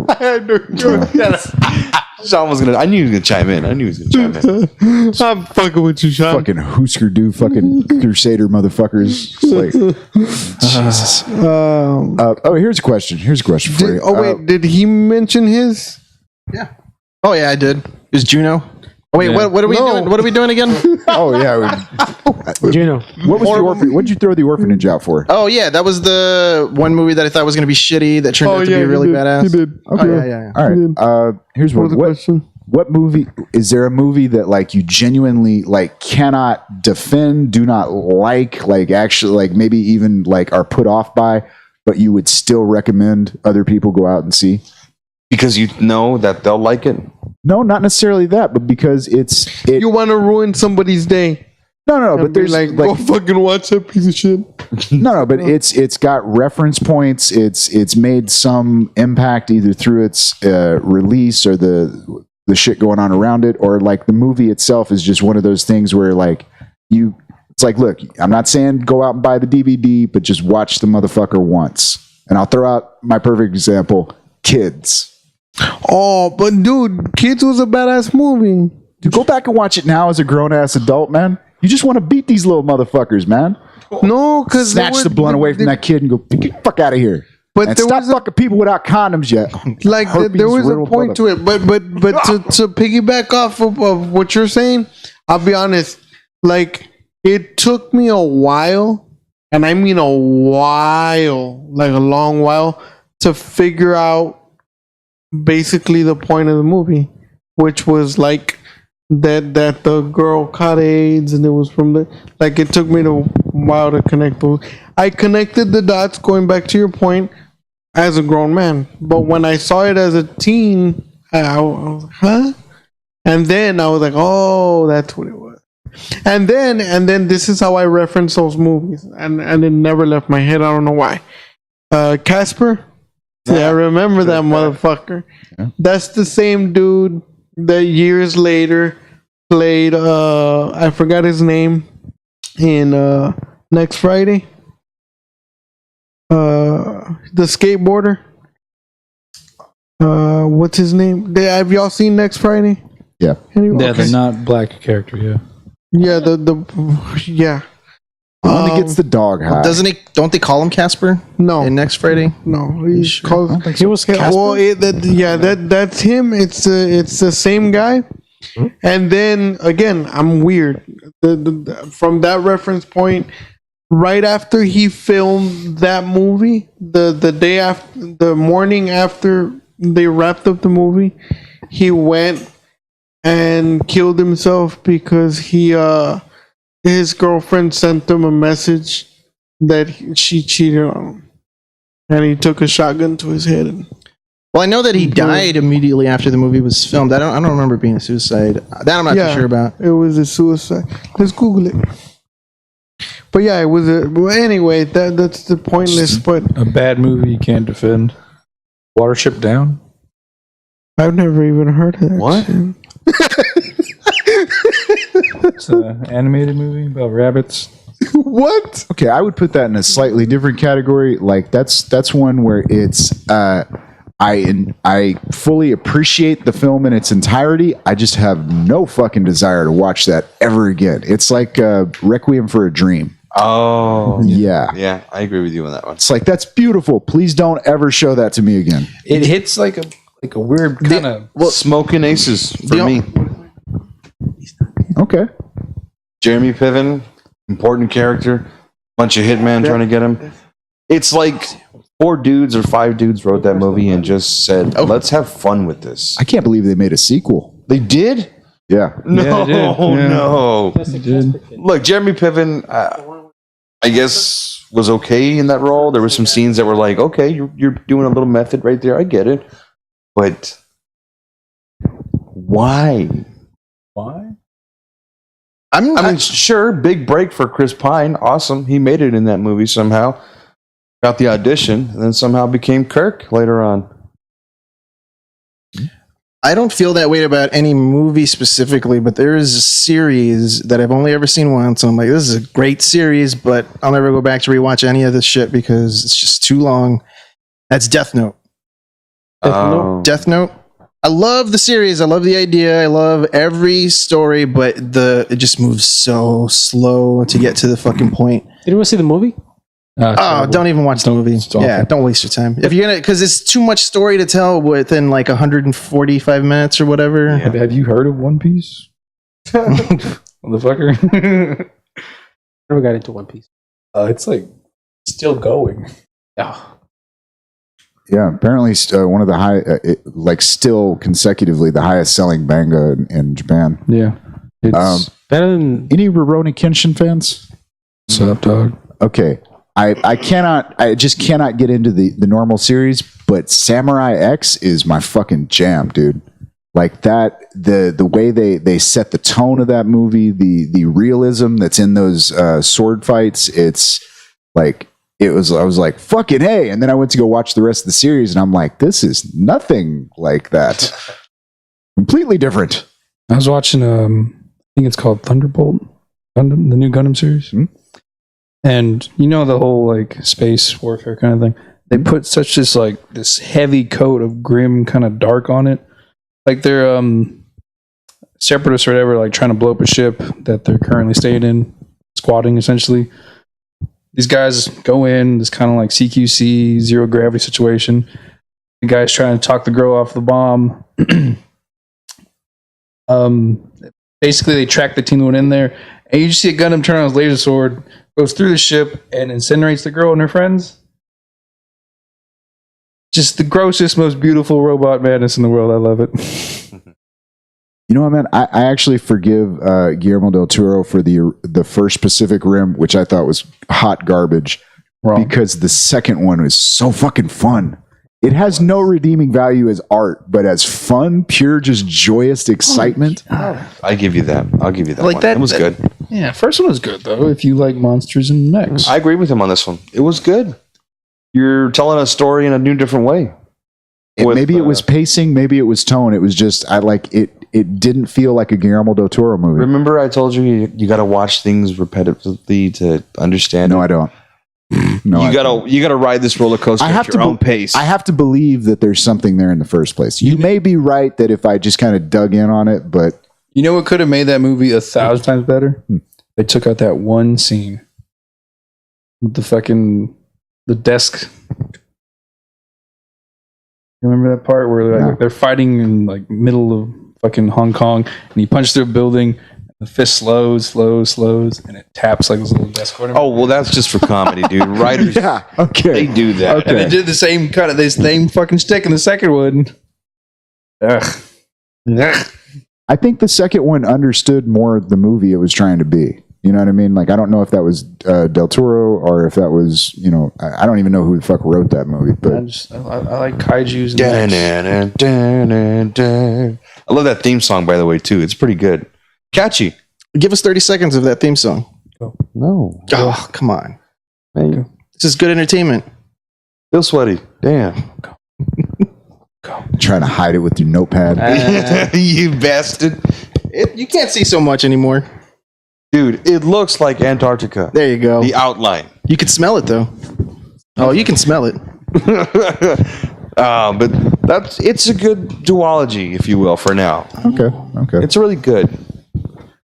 Sean was gonna. I knew he was gonna chime in. I'm fucking with you, Sean. Fucking Husker Du, fucking Crusader motherfuckers. It's like, Jesus. Here's a question. For you. Did he mention his? Yeah. Oh yeah, I did. Is Juno? Oh wait, Yeah. what are we doing? What are we doing again? Juno. What was the orphan? What did you throw the orphanage out for? Oh yeah, that was the one movie that I thought was going to be shitty that turned out to be really badass. He did. Oh yeah. All right. Here's What was one. the question? What movie is there? A movie that like you genuinely like cannot defend, do not like actually like maybe even like are put off by, but you would still recommend other people go out and see? Because you know that they'll like it. No, not necessarily that, but because You want to ruin somebody's day. No, but And be there's like, go fucking watch that piece of shit. No, but it's got reference points. It's made some impact either through its release or the shit going on around it, or like the movie itself is just one of those things where like it's like, look, I'm not saying go out and buy the DVD, but just watch the motherfucker once. And I'll throw out my perfect example, Kids. Oh, but dude, Kids was a badass movie. Dude, go back and watch it now as a grown ass adult, man. You just want to beat these little motherfuckers, man. No, because Snatch the blunt away from that kid and go, get the fuck out of here. But And there stop was fucking people without condoms yet. like there was a Herpes-riddled point to it, but to piggyback off of what you're saying, I'll be honest. Like it took me a while, and I mean a while, like a long while, to figure out basically the point of the movie, which was like that the girl caught AIDS, and it was from the like. It took me a while to connect those. I connected the dots, going back to your point, as a grown man. But when I saw it as a teen, I was like, huh? And then I was like, oh, that's what it was. And then this is how I reference those movies, and it never left my head. I don't know why. Casper. Yeah, I remember that motherfucker. Yeah. That's the same dude that years later played I forgot his name in Next Friday. The skateboarder. What's his name? Have y'all seen Next Friday? Yeah. Yeah, the not black character, yeah. Yeah, yeah. The one that gets the dog high. Don't they call him Casper? No. In Next Friday? No. He calls, He was Casper. well, that's him. It's the same guy. And then again, I'm weird. From that reference point, right after he filmed that movie, the morning after they wrapped up the movie, he went and killed himself because his girlfriend sent him a message that she cheated on him, and he took a shotgun to his head. Well, I know that he died immediately after the movie was filmed. I don't remember it being a suicide. That I'm not too sure about. It was a suicide. Let's Google it. But yeah, it was anyway. That's the pointless. But A bad movie you can't defend. Watership Down? I've never even heard of that. What? shit. It's an animated movie about rabbits. What? Okay, I would put that in a slightly different category. Like that's one where it's I fully appreciate the film in its entirety. I just have no fucking desire to watch that ever again. It's like Requiem for a Dream. Oh. Yeah. Yeah, I agree with you on that one. It's like, that's beautiful. Please don't ever show that to me again. It hits like a weird kind of... Well, Smoking Aces for me. Okay. Jeremy Piven, important character. Bunch of hitmen trying to get him. It's like 4 dudes or 5 dudes wrote that movie and just said, let's have fun with this. I can't believe they made a sequel. They did? Yeah. No, Yeah, they did. Yeah. no. He did. Look, Jeremy Piven, I guess, was okay in that role. There were some scenes that were like, okay, you're doing a little method right there. I get it. But why? I mean, sure, big break for Chris Pine. Awesome. He made it in that movie somehow. Got the audition, and then somehow became Kirk later on. I don't feel that way about any movie specifically, but there is a series that I've only ever seen once, and I'm like, this is a great series, but I'll never go back to rewatch any of this shit because it's just too long. That's Death Note. Death Note. I love the series. I love the idea. I love every story, but it just moves so slow to get to the fucking point. Did you ever see the movie? Don't even watch the movie. Yeah, don't waste your time. If you're gonna, because it's too much story to tell within like 145 minutes or whatever. Yeah. Have you heard of One Piece? Motherfucker. Never got into One Piece. It's like still going. Oh. Yeah, apparently one of the still consecutively the highest selling manga in Japan. Yeah. It's Better than Any Rurouni Kenshin fans? what's up, dog? Okay. I just cannot get into the normal series, but Samurai X is my fucking jam, dude. Like that, the way they set the tone of that movie, the realism that's in those sword fights, it's like I was like, fucking hey, and then I went to go watch the rest of the series, and I'm like, this is nothing like that. Completely different. I was watching I think it's called Thunderbolt, Gundam, the new Gundam series. And you know the whole like space warfare kind of thing. They put such this heavy coat of grim kind of dark on it. Like they're separatists or whatever, like trying to blow up a ship that they're currently staying in, squatting essentially. These guys go in, this kind of like CQC, zero gravity situation. The guy's trying to talk the girl off the bomb. Basically they track the team that went in there, and you just see a Gundam turn on his laser sword, goes through the ship, and incinerates the girl and her friends. Just the grossest, most beautiful robot madness in the world. I love it. You know what, man? I actually forgive Guillermo del Toro for the first Pacific Rim, which I thought was hot garbage, because the second one was so fucking fun. It has no redeeming value as art, but as fun, pure, just joyous excitement. I give you that. I'll give you that. Like one. that- It was that- good. Yeah, first one was good though. If you like monsters and mechs, I agree with him on this one. It was good. You're telling a story in a new, different way. Maybe it was pacing, maybe it was tone. It was just it didn't feel like a Guillermo del Toro movie. Remember, I told you got to watch things repetitively to understand. No, I don't. No, you gotta ride this roller coaster at your own pace. I have to believe that there's something there in the first place. You may be right that if I just kind of dug in on it, but you know what could have made that movie 1,000 times better? They took out that one scene with the desk. Remember that part where they're fighting in like middle of fucking Hong Kong, and he punched through a building. The fist slows, and it taps like this little desk corner. Oh well, that's just for comedy, dude. Writers, yeah, okay, they do that. And they did the same fucking stick in the second one. Ugh. I think the second one understood more the movie it was trying to be. You know what I mean? Like, I don't know if that was Del Toro or if that was, I don't even know who the fuck wrote that movie. But I like kaijus. I love that theme song, by the way, too. It's pretty good. Catchy. Give us 30 seconds of that theme song. No. Oh, come on. Man, This is good entertainment. feel sweaty. Damn. trying to hide it with your notepad. You bastard. You can't see so much anymore. Dude, it looks like Antarctica. There you go. The outline. You can smell it, though. Oh, you can smell it. But it's a good duology, if you will, for now. Okay. It's really good.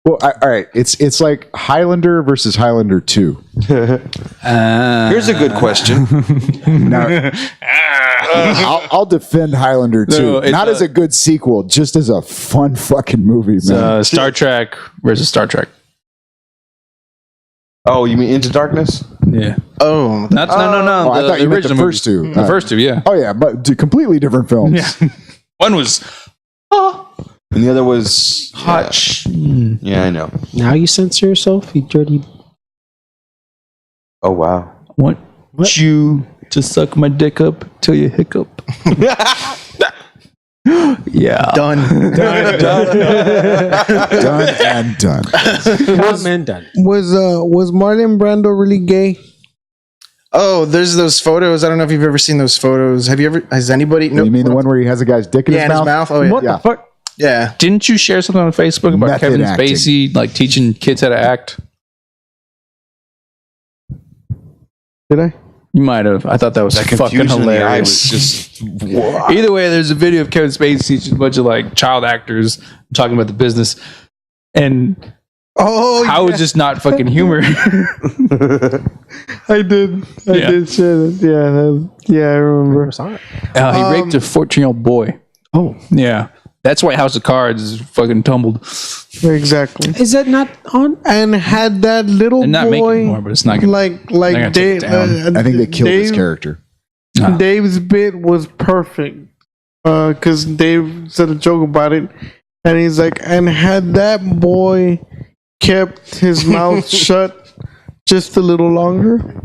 Well, all right. It's like Highlander versus Highlander 2. Here's a good question. Now, I'll defend Highlander 2. No, it's Not as a good sequel, just as a fun fucking movie, man. Star Trek versus Star Trek. Oh, you mean Into Darkness? Yeah. Oh, No. Oh, I thought you meant the first two. The first two, yeah. Oh yeah, but two completely different films. Yeah. One was And the other was hot. Yeah, I know. Now you censor yourself, you dirty. Oh wow. Want you to suck my dick up till you hiccup. Yeah. done. Done and done. Done. Was Marlon Brando really gay? Oh, there's those photos. I don't know if you've ever seen those photos. Have you ever? Has anybody? No, You mean the one where he has a guy's dick in Yeah, his in his mouth? mouth. Oh, yeah. What Yeah. the fuck? Yeah. Didn't you share something on Facebook about Method Kevin acting. Spacey like teaching kids how to act? Did I? You might have. I thought that was fucking Confusion in the eye was hilarious. just wow. Either way, there's a video of Kevin Spacey teaching a bunch of like child actors talking about the business, and Oh, how is this not fucking humor? I did. I Yeah. did share that. Yeah, I remember. Never saw it. He raped a 14-year-old boy. Oh, Yeah, that's why House of Cards is fucking tumbled Exactly. is that not on? And had that little and not making boy, more, but it's not gonna. like gonna take Dave. it down. I think they killed his Dave- character. Nah. Dave's bit was perfect because Dave said a joke about it, and he's like, and had that boy kept his mouth shut just a little longer,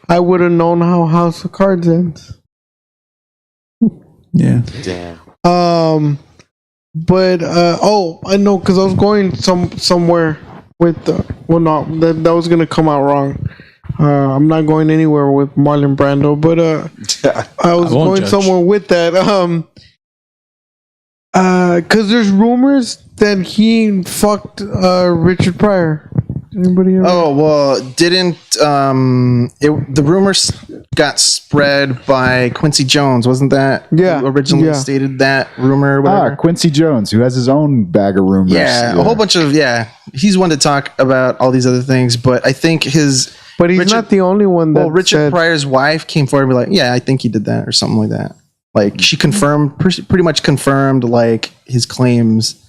I would have known how House of Cards ends. Yeah, Damn. But I know because I was going somewhere with that was gonna come out wrong. I'm not going anywhere with Marlon Brando, but I was I won't going judge. somewhere with that. Because there's rumors that he fucked Richard Pryor. Anybody ever? Oh well, didn't the rumors got spread by Quincy Jones? Wasn't that Yeah, who originally yeah. stated that rumor? Or whatever. Quincy Jones, who has his own bag of rumors. Yeah, a whole bunch of He's one to talk about all these other things, but I think his But he's Richard- not the only one that well, Richard said, Pryor's wife came forward and be like, "Yeah, I think he did that," or something like that. Like she confirmed, pretty much confirmed, like his claims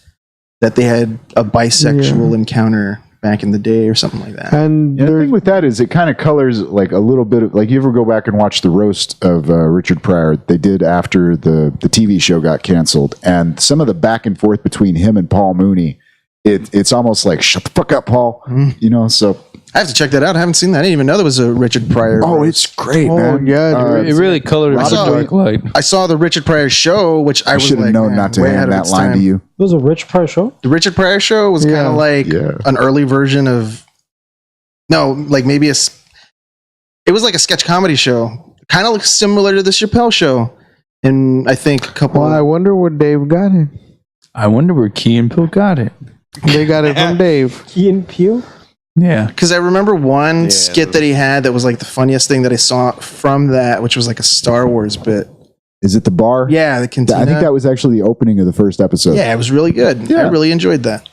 that they had a bisexual encounter back in the day, or something like that. and Yeah, the there's thing with that is it kind of colors like a little bit of like you ever go back and watch the roast of Richard Pryor they did after the TV show got canceled, and some of the back and forth between him and Paul Mooney, it's almost like shut the fuck up, Paul. You know, so I have to check that out. I haven't seen that. I didn't even know there was a Richard Pryor. it's great, Oh, man. yeah, it really colored it in a Robert- dark light. I saw the Richard Pryor show, which I I was should have like, known man, not to way hand ahead of that its line time. to you. It was a Rich Pryor show. The Richard Pryor show was kind Yeah. of like Yeah. an early version of like maybe it was like a sketch comedy show, kind of like similar to the Chappelle show. And I think a couple. well, I wonder where Dave got it. I wonder where Key and Peele got it. They got it from Dave. Ian Peele. Yeah, Because I remember one skit that he had that was like the funniest thing that I saw from that, which was like a Star Wars bit. Is it the bar? Yeah, the cantina. I think that was actually the opening of the first episode. Yeah, it was really good. Yeah. I really enjoyed that. It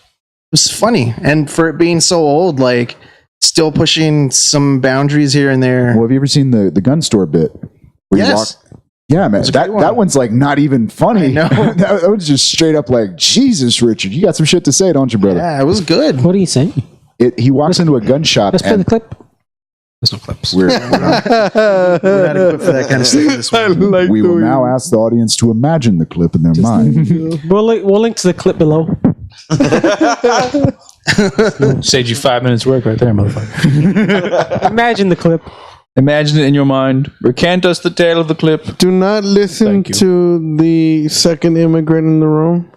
was funny, and for it being so old, like still pushing some boundaries here and there. Well, have you ever seen the gun store bit? Where you Yes. Yeah, man, It's a that great one. that one's like not even funny. I know. that was just straight up like, Jesus, Richard, you got some shit to say, don't you, brother? Yeah, it was good. What are you saying? He walks into a gun shop Let's play the and clip. there's no clips. We're not equipped for that kind of stuff. This one. we will now ask the audience to imagine the clip in their mind. We'll link to the clip below. Saved you 5 minutes work right there, motherfucker. Imagine the clip. Imagine it in your mind. Recant us the tale of the clip. Do not listen Thank you. to the second immigrant in the room.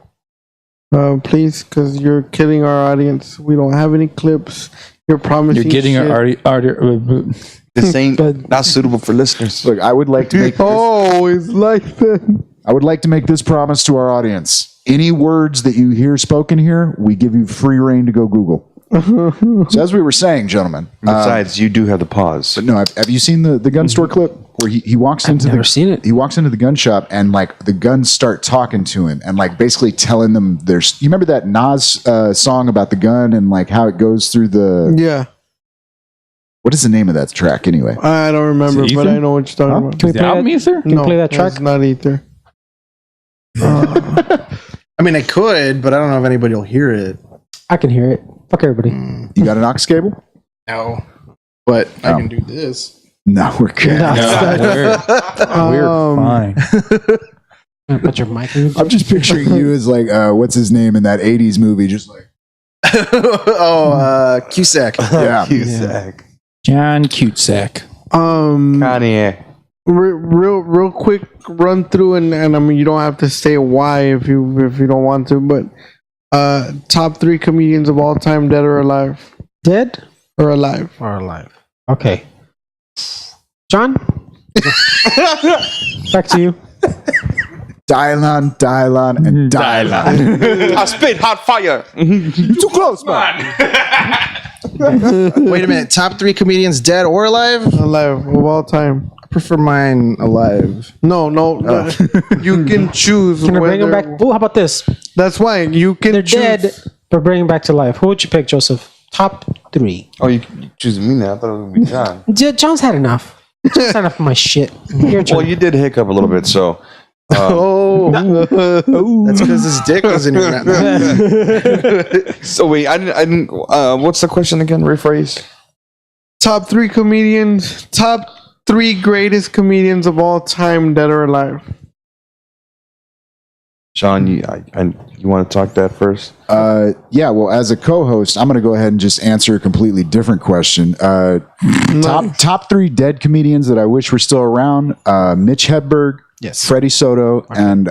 Please, because you're killing our audience. We don't have any clips. You're promising You're getting shit. This ain't But- not suitable for listeners. Look, I would like to make Oh, it's like that. I would like to make this promise to our audience. Any words that you hear spoken here, we give you free reign to go Google. So as we were saying, gentlemen, Besides, you do have the pause. but no, have you seen the gun store clip where he walks into never seen it. He walks into the gun shop and like the guns start talking to him and like basically telling them there's. You remember that Nas song about the gun and like how it goes through the. Yeah, What is the name of that track anyway? I don't remember, Is it but Ether? I know what you're talking about. Can we The play album that? Ether? Can you play that track? It's not either. I mean, I could, but I don't know if anybody will hear it. I can hear it. Fuck everybody. You got an aux cable? No, but I can do this. No, we're good. We're fine. Put your mic in. I'm just picturing you as like, what's his name in that 80s movie? Just like, Cusack. yeah. Cusack. John Cusack. Kanye. Real quick run through, and I mean, you don't have to say why if you don't want to, but top 3 comedians of all time, dead or alive. Dead Or alive. or alive? Okay. John? Back to you. Dylan, and Dylan. I spit hot fire. You're too close, man. Wait a minute. Top 3 comedians, dead or alive? Alive of all time. I prefer mine alive. No, you can choose. Can I bring them whether- back? Oh, how about this? That's why you can They're choose. dead, but bring them back to life. Who would you pick, Joseph? Top 3. Oh, you choosing me now? I thought it was going to be John. John's had enough. John's had enough of my shit. Your turn. Well, you did hiccup a little bit, so. That's because his dick was in your mouth. So wait, I didn't. What's the question again? Rephrase. Top 3 comedians. Top 3 greatest comedians of all time, dead or alive. Sean, you want to talk that first? Yeah, well, as a co-host, I'm going to go ahead and just answer a completely different question. Top 3 dead comedians that I wish were still around: Mitch Hedberg, Yes. Freddy Soto, and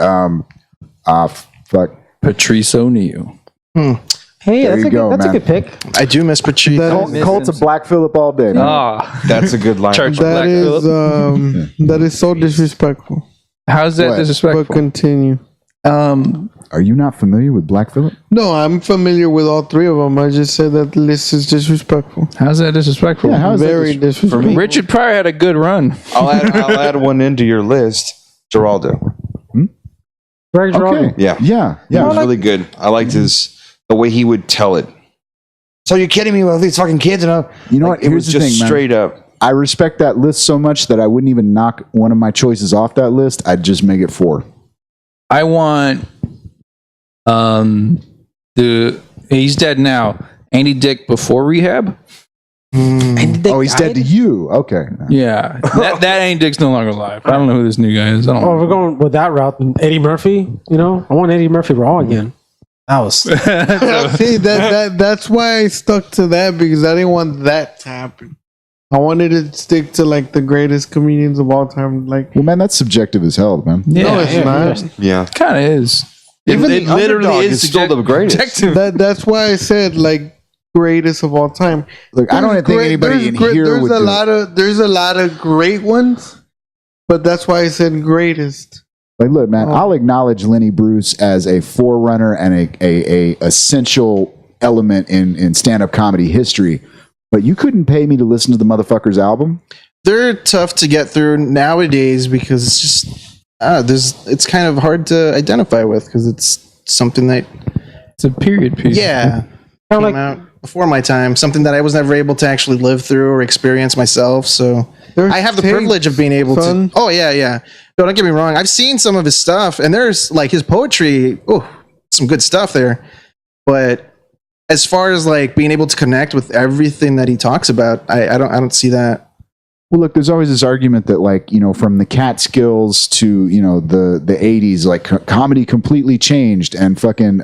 Patrice O'Neill. Hey, There that's you go, a man. good pick. I do miss Patrice. Colts of Black Phillip all day. Man. Ah, That's a good line. Church of That Black is Phillip. that is so disrespectful. How's that What? But disrespectful? continue. Are you not familiar with Black Phillip? No, I'm familiar with all 3 of them. I just said that the list is disrespectful. How's that disrespectful? Yeah, how's that Very disrespectful. Richard Pryor had a good run. I'll add one into your list. Geraldo. Greg Giraldo. Okay. Yeah. Yeah. He was Yeah. really good. I liked the way he would tell it. So you're kidding me with these fucking kids? And You know what? it was Here's the just thing, man. straight up. I respect that list so much that I wouldn't even knock one of my choices off that list. I'd just make it 4. I want he's dead now. Andy Dick before rehab. And they Oh, he's dead to died? you. Okay. Yeah, that Andy Dick's no longer alive. I don't know who this new guy is. I don't Oh, know. we're going with that route. And Eddie Murphy, you know? I want Eddie Murphy Raw again. That was... See, that's why I stuck to that, because I didn't want that to happen. I wanted to stick to like the greatest comedians of all time. Like, Well, man, that's subjective as hell, man. Yeah, no, it's not. Yeah. kind of is. Even it the underdog is still the greatest. subjective. That's why I said like greatest of all time. Look, I don't think anybody in here there's would a do lot of there's a lot of great ones, but that's why I said greatest. Like, look, man, I'll acknowledge Lenny Bruce as a forerunner and a essential element in stand-up comedy history, but you couldn't pay me to listen to the motherfucker's album. They're tough to get through nowadays because it's just it's kind of hard to identify with because it's something that It's a period piece. came like- out before my time, something that I was never able to actually live through or experience myself. So There's I have the tapes, privilege of being able son. to. Oh yeah. No, don't get me wrong. I've seen some of his stuff, and there's like his poetry. Oh, some good stuff there. But as far as like being able to connect with everything that he talks about, I don't see that. Well, look, there's always this argument that, like, you know, from the Catskills to, you know, the 80s, like, comedy completely changed, and fucking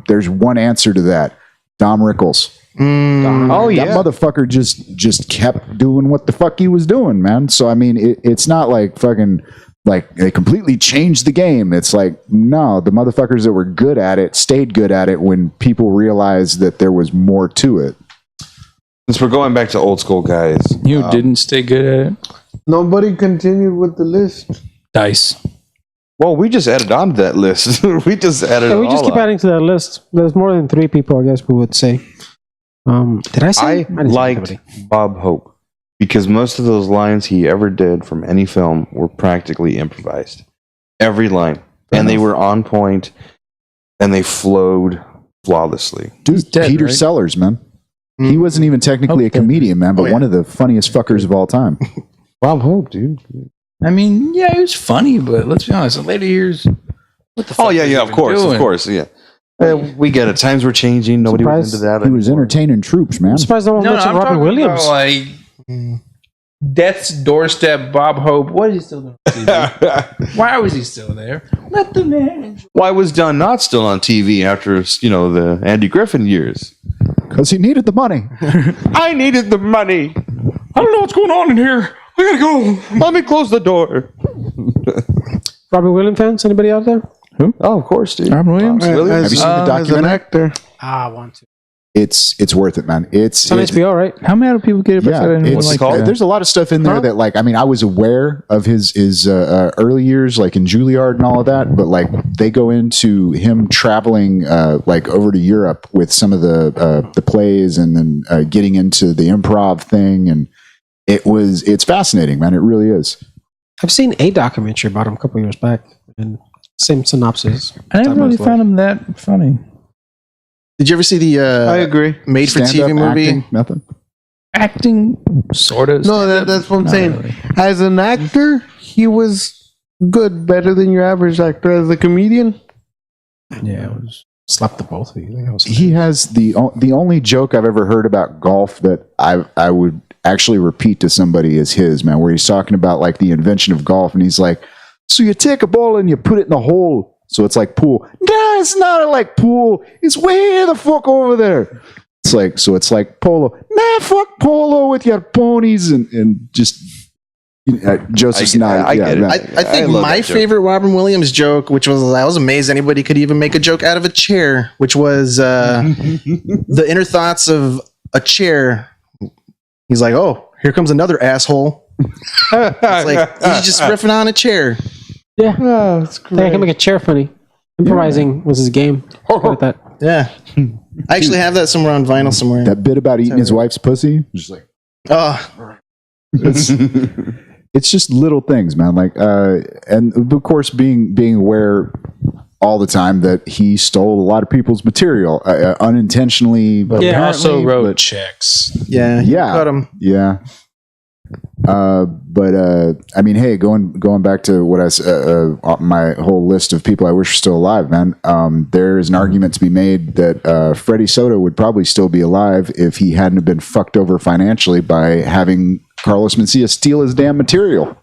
there's one answer to that: Dom Rickles. Oh That motherfucker just kept doing what the fuck he was doing, man. So I mean, it's not like fucking like they completely changed the game. It's like, no, the motherfuckers that were good at it stayed good at it when people realized that there was more to it. Since we're going back to old school guys, You didn't stay good at it. Nobody continued with the list. Dice. well, we just added on to that list. We just added. Yeah, we it just all keep up. adding to that list. There's more than 3 people, I guess we would say. Did I say? I didn't say liked anybody. Bob Hope because most of those lines he ever did from any film were practically improvised. Every line. And they were on point and they flowed flawlessly. Dude, dead, Peter right? Sellers, man. He wasn't even technically a comedian, man, but one of the funniest fuckers of all time. Bob Hope, dude. I mean, yeah, it was funny, but let's be honest. In later years, what the fuck Oh, yeah, was he of even course, doing? of course, yeah. We get it. Times were changing. Nobody was into that. He was entertaining troops, man. I'm surprised no one mentioned I'm Robin talking Williams. about, like Death's Doorstep, Bob Hope. What is he still doing on TV? Why was he still there? Let the man enjoy. Why was Don not still on TV after the Andy Griffin years? Because he needed the money. I needed the money. I don't know what's going on in here. I gotta go. Let me close the door. Robin Williams fans? Anybody out there? Oh, of course, dude. Robin Williams? Really? Have you seen the As an documentary? actor. I want to. It's worth it, man. It's on HBO, right? How many people get it? Yeah, it's called? there's a lot of stuff in there that, like, I mean, I was aware of his early years, like in Juilliard and all of that, but like they go into him traveling like over to Europe with some of the plays, and then getting into the improv thing, and it's fascinating, man. It really is. I've seen a documentary about him a couple years back, and same synopsis. I never really found him that funny. Did you ever see the I agree. made for TV Stand-up, movie? acting, nothing. Acting, sort of. No, that's what I'm Not saying. really. As an actor, he was good, better than your average actor. As a comedian, Yeah, it was. Slapped the both of you. I think that was He has the only joke I've ever heard about golf that I would actually repeat to somebody is his, man, where he's talking about like the invention of golf, and he's like, so you take a ball and you put it in the hole. So it's like pool. No, it's not like pool. It's way the fuck over there. It's like, so it's like polo. Nah, fuck polo with your ponies and just Joseph's not. I get it. man. I think love my that joke. favorite Robin Williams joke, which was I was amazed anybody could even make a joke out of a chair, which was the inner thoughts of a chair. He's like, "Oh, here comes another asshole." It's like he's just riffing on a chair. Yeah. oh, it's I think I can make a chair funny. Improvising was his game. Like that. Yeah, I actually have that somewhere on vinyl somewhere. That bit about eating his wife's pussy, just like Oh, it's just little things, man. Like, and of course, being aware all the time that he stole a lot of people's material unintentionally. But He apparently, also wrote but- checks. yeah, Yeah. cut him. Yeah. But I mean, hey, going back to what my whole list of people I wish were still alive, man. There is an argument to be made that Freddy Soto would probably still be alive if he hadn't have been fucked over financially by having Carlos Mencia steal his damn material.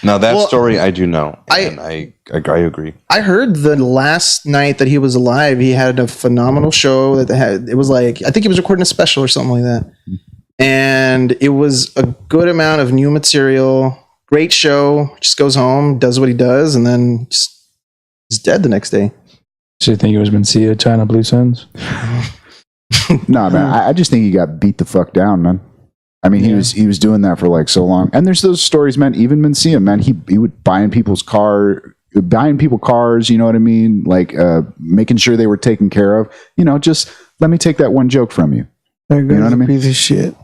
Now that Well, story I do know. I- And I agree. I heard the last night that he was alive, he had a phenomenal show that had. It was like I think he was recording a special or something like that. And it was a good amount of new material. Great show. Just goes home, does what he does, and then just is dead the next day. So you think it was Mencia, China Blue Suns? No, man, I just think he got beat the fuck down, man. I mean, he was doing that for like so long. And there's those stories, man. Even Mencia, man, he would buying people cars, you know what I mean? Like making sure they were taken care of. You know, just let me take that one joke from you. That guy's know what I mean? a piece of shit.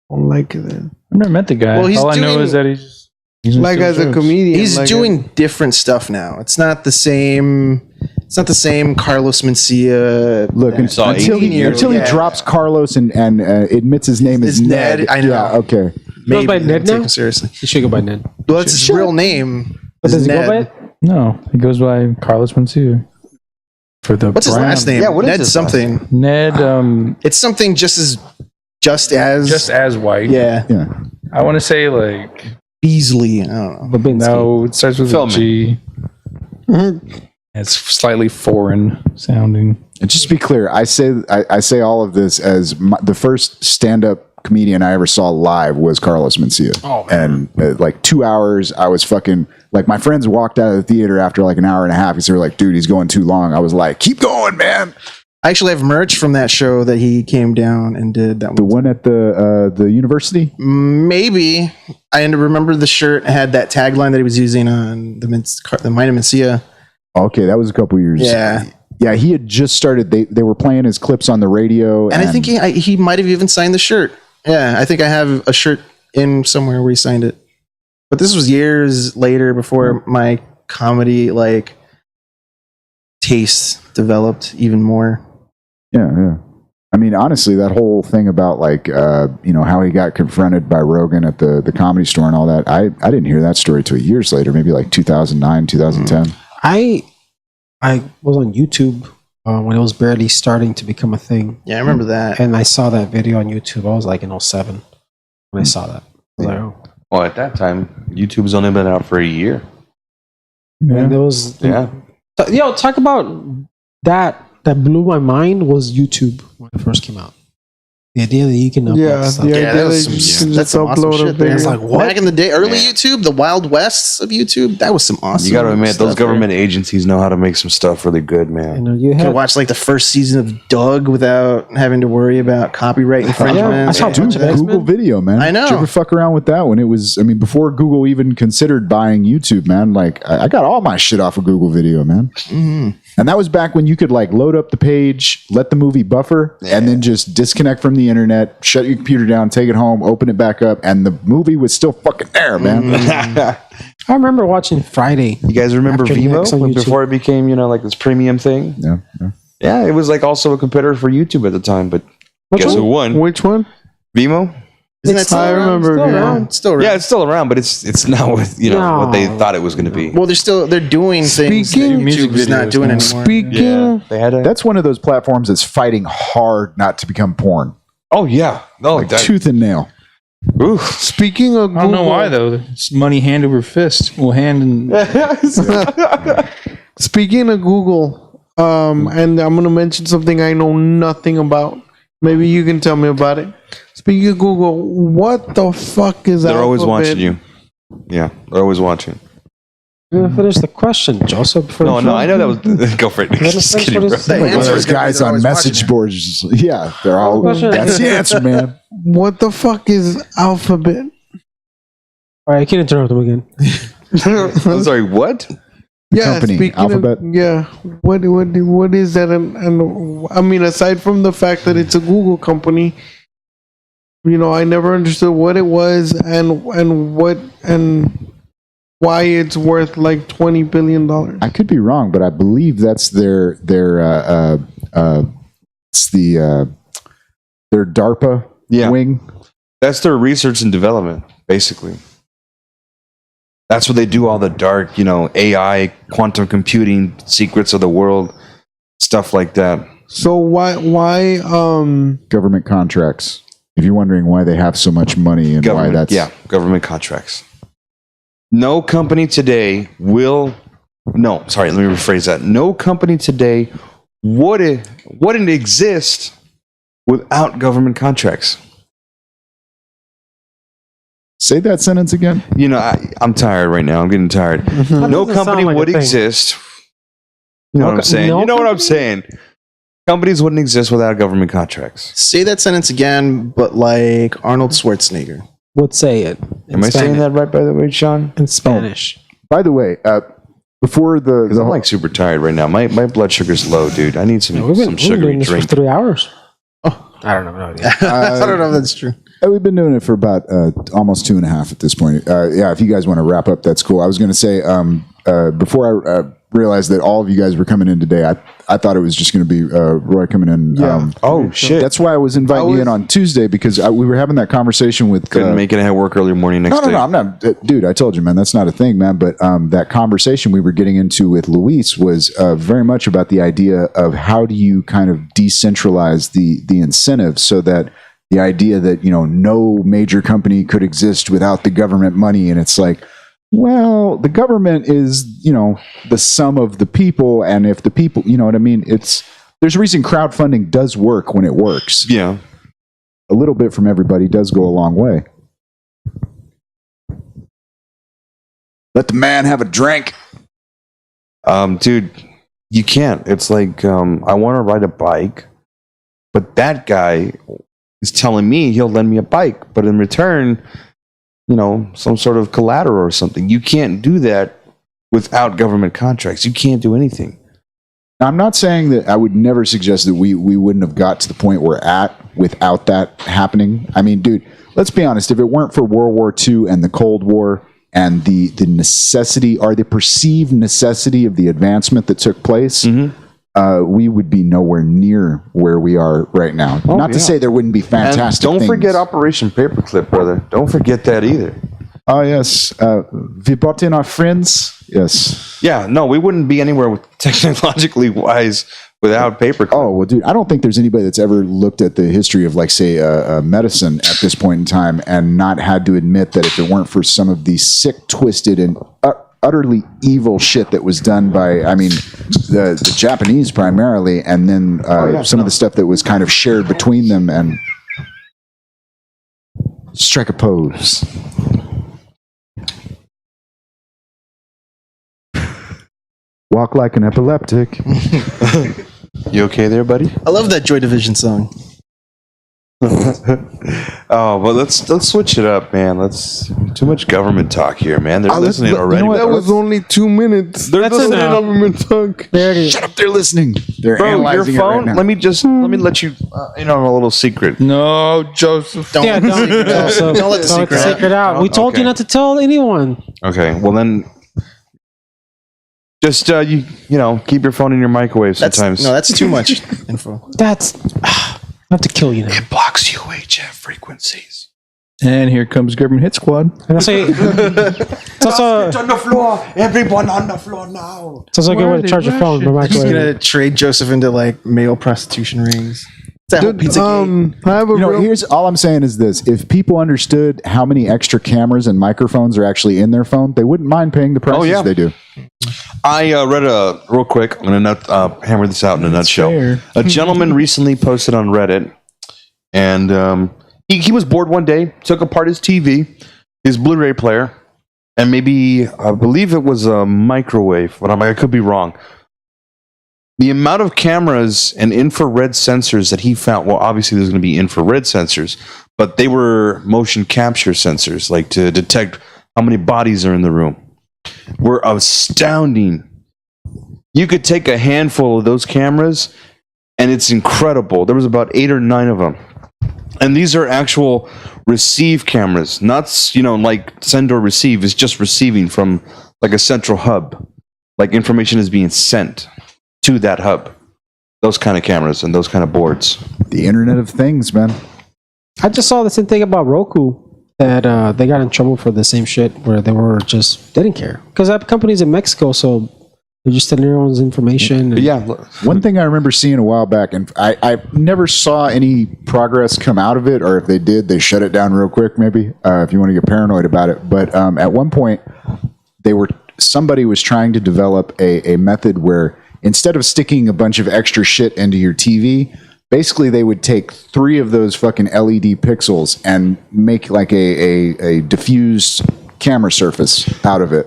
I don't like it. I've never met the guy. Well, he's All I know doing- is that he's Like as a comedian, He's like doing different stuff now. It's not the same. It's not the same Carlos Mencia. Look, saw until 18 years he ago. drops Carlos and admits his name is It's Ned. Ned. I know. Yeah, okay. Maybe by Ned take now? him seriously. He should go by Ned. Well, that's his real name. But does is he go Ned. by it? No, he goes by Carlos Mencia. For the What's his brand. last name? Yeah, what is Ned his something. Ned, It's something just as just as white. yeah, Yeah. I want to say like Beasley. I don't know. Babinski. no. It starts with Film a G. It's slightly foreign sounding. And just to be clear, I say all of this as the first stand-up comedian I ever saw live was Carlos Mencia. Oh, man. And like 2 hours, I was fucking like my friends walked out of the theater after like an hour and a half because they were like, "Dude, he's going too long." I was like, "Keep going, man." I actually have merch from that show that he came down and did. That The one. one at the university. Maybe I remember the shirt had that tagline that he was using on the Mina Mencia. Okay, that was a couple years. Yeah. Yeah, he had just started. They were playing his clips on the radio, And I think he might have even signed the shirt. Yeah, I think I have a shirt in somewhere where he signed it. But this was years later before my comedy like taste developed even more. Yeah. I mean, honestly, that whole thing about like how he got confronted by Rogan at the Comedy Store and all that. I didn't hear that story till years later, maybe like 2009, 2010. I was on YouTube when it was barely starting to become a thing. Yeah, I remember that. And I saw that video on YouTube. I was like in 07 when I saw that. I was like, oh. Well, at that time, YouTube has only been out for a year. And there was, Yeah. Talk about that blew my mind was YouTube when it first came out. The idea that you can upload stuff. the Yeah, idea that was that you some, can that's just some awesome upload a shit there. video. It's like, what? Back in the day, early Yeah. YouTube, the Wild Wests of YouTube, that was some awesome. You got to admit, those stuff there. government agencies know how to make some stuff really good, man. You know, you You had could watch like the first season of Doug without having to worry about copyright infringement. I saw a Dude, bunch of X-Men. Google Video, man. I know. Did you ever fuck around with that when it was? I mean, before Google even considered buying YouTube, man. Like, I got all my shit off of Google Video, man. Mhm. And that was back when you could like load up the page, let the movie buffer, and then just disconnect from the internet, shut your computer down, take it home, open it back up, and the movie was still fucking there, man. I remember watching Friday. You guys remember After Next on Vimeo YouTube. before it became, like this premium thing? Yeah, yeah. Yeah, it was like also a competitor for YouTube at the time, but guess who won? Which one? Vimeo? Isn't that still I around? remember, Still yeah. around. Still around. Yeah, it's still around, but it's not with what they thought it was going to be. Well, they're doing things that Speaking- YouTube is not doing anymore. Speaking, They had a That's one of those platforms that's fighting hard not to become porn. like that. Tooth and nail. Oof. speaking of Google, I don't know why though. It's money hand over fist. Well, hand and speaking of Google, and I'm gonna mention something I know nothing about. Maybe you can tell me about it. Speaking of Google, what the fuck is They're always Alphabet? watching you. Yeah, they're always watching. You're gonna finish the question, Joseph. Before No, the I know that was. Go for it. Let us Just finish kidding, what bro. it's saying. Like one of answer those is gonna be guys they're on always message watching boards. Yeah, they're all. Question. That's the answer, man. What the fuck is Alphabet? All right, I can't interrupt him again. I'm sorry, what? company, speaking Alphabet. What is that? And I mean, aside from the fact that it's a Google company, I never understood what it was and why it's worth like $20 billion. I could be wrong, but I believe that's their it's their DARPA Yeah. wing. That's their research and development, basically. That's where they do all the dark, AI, quantum computing, secrets of the world, stuff like that. So why Government contracts. If you're wondering why they have so much money and why that's government contracts. No company today let me rephrase that. No company today wouldn't exist without government contracts. Say that sentence again. I'm tired right now. I'm getting tired. That No doesn't company sound like a would thing. exist. You know what I'm saying? no You know what I'm company? saying? Companies wouldn't exist without government contracts. Say that sentence again, but like Arnold Schwarzenegger. Would say it. Am I saying that right, by the way, Sean? in Spanish? By the way, before Because the I'm like super tired right now. My blood sugar's low, dude. I need some We've been sugary doing this drink. for 3 hours. Oh, I don't know. No idea. I don't know if that's true. we've been doing it for about almost 2.5 at this point. Yeah, if you guys want to wrap up, that's cool. I was going to say before I realized that all of you guys were coming in today, I thought it was just going to be Roy coming in. Yeah. Oh, shit. That's why I was inviting you in on Tuesday because we were having that conversation with. Couldn't make it. I had work early morning next day. No, I'm not, dude. I told you, man, that's not a thing, man. But that conversation we were getting into with Luis was very much about the idea of how do you kind of decentralize the incentive so that the idea that no major company could exist without the government money, and it's like, well, the government is the sum of the people, and if the people, you know what I mean, there's a reason crowdfunding does work when it works. Yeah. A little bit from everybody does go a long way. Let the man have a drink. Dude, you can't. It's like I want to ride a bike, but that guy is telling me he'll lend me a bike, but in return, some sort of collateral or something. You can't do that without government contracts. You can't do anything. Now, I'm not saying that I would never suggest that we wouldn't have got to the point we're at without that happening. I mean, dude, let's be honest. If it weren't for World War II and the Cold War and the necessity or the perceived necessity of the advancement that took place, we would be nowhere near where we are right now. Not to say there wouldn't be fantastic And don't things. forget Operation Paperclip, brother. Don't forget that either. Oh, yes. Wir bought in our friends. Yes. Yeah, no, we wouldn't be anywhere technologically wise without paperclip. Oh, well, dude, I don't think there's anybody that's ever looked at the history of, like, say, medicine at this point in time and not had to admit that if it weren't for some of the sick, twisted, and utterly evil shit that was done by, I mean, the Japanese primarily, and then some of the stuff that was kind of shared between them, and strike a pose. Walk like an epileptic. You okay there, buddy? I love that Joy Division song. Oh, well, let's switch it up, man. Let's too much government talk here, man. They're listening already. You know what? That was only 2 minutes. They're listening. Government talk. There it is. Shut up! They're listening. They're Bro, your analyzing it phone. right now. Let me let you in on a little secret. No, Joseph. Don't, Yeah, don't let the secret out. We told you not to tell anyone. Okay, well then, just you know, keep your phone in your microwave sometimes. That's too much info. That's. I have to kill you now. It blocks UHF frequencies. And here comes Government Hit Squad. And I say, it's also on the floor. Everyone on the floor now. it's also a good way to charge your phone. The Just microwave. gonna trade Joseph into like male prostitution rings. That whole Dude, pizza I have a You know, real. here's all I'm saying is this: if people understood how many extra cameras and microphones are actually in their phone, they wouldn't mind paying the prices they do. I read real quick. I'm gonna hammer this out in a nutshell. fair. A gentleman recently posted on Reddit, and he was bored one day, took apart his TV, his Blu-ray player, and maybe I believe it was a microwave, but I could be wrong. The amount of cameras and infrared sensors that he found, well, obviously there's going to be infrared sensors, but they were motion capture sensors, like to detect how many bodies are in the room, were astounding. You could take a handful of those cameras, and it's incredible. There was about 8 or 9 of them. And these are actual receive cameras, not, you know, like send or receive. It's just receiving from like a central hub. Like information is being sent to that hub. Those kind of cameras and those kind of boards. The Internet of Things, man. I just saw the same thing about Roku that they got in trouble for the same shit where they didn't care because that company's in Mexico, so they're just sending their own information. But yeah, One thing I remember seeing a while back, and I never saw any progress come out of it, or if they did, they shut it down real quick, maybe, if you want to get paranoid about it. But at one point, somebody was trying to develop a method where instead of sticking a bunch of extra shit into your TV, basically they would take 3 of those fucking LED pixels and make like a diffused camera surface out of it.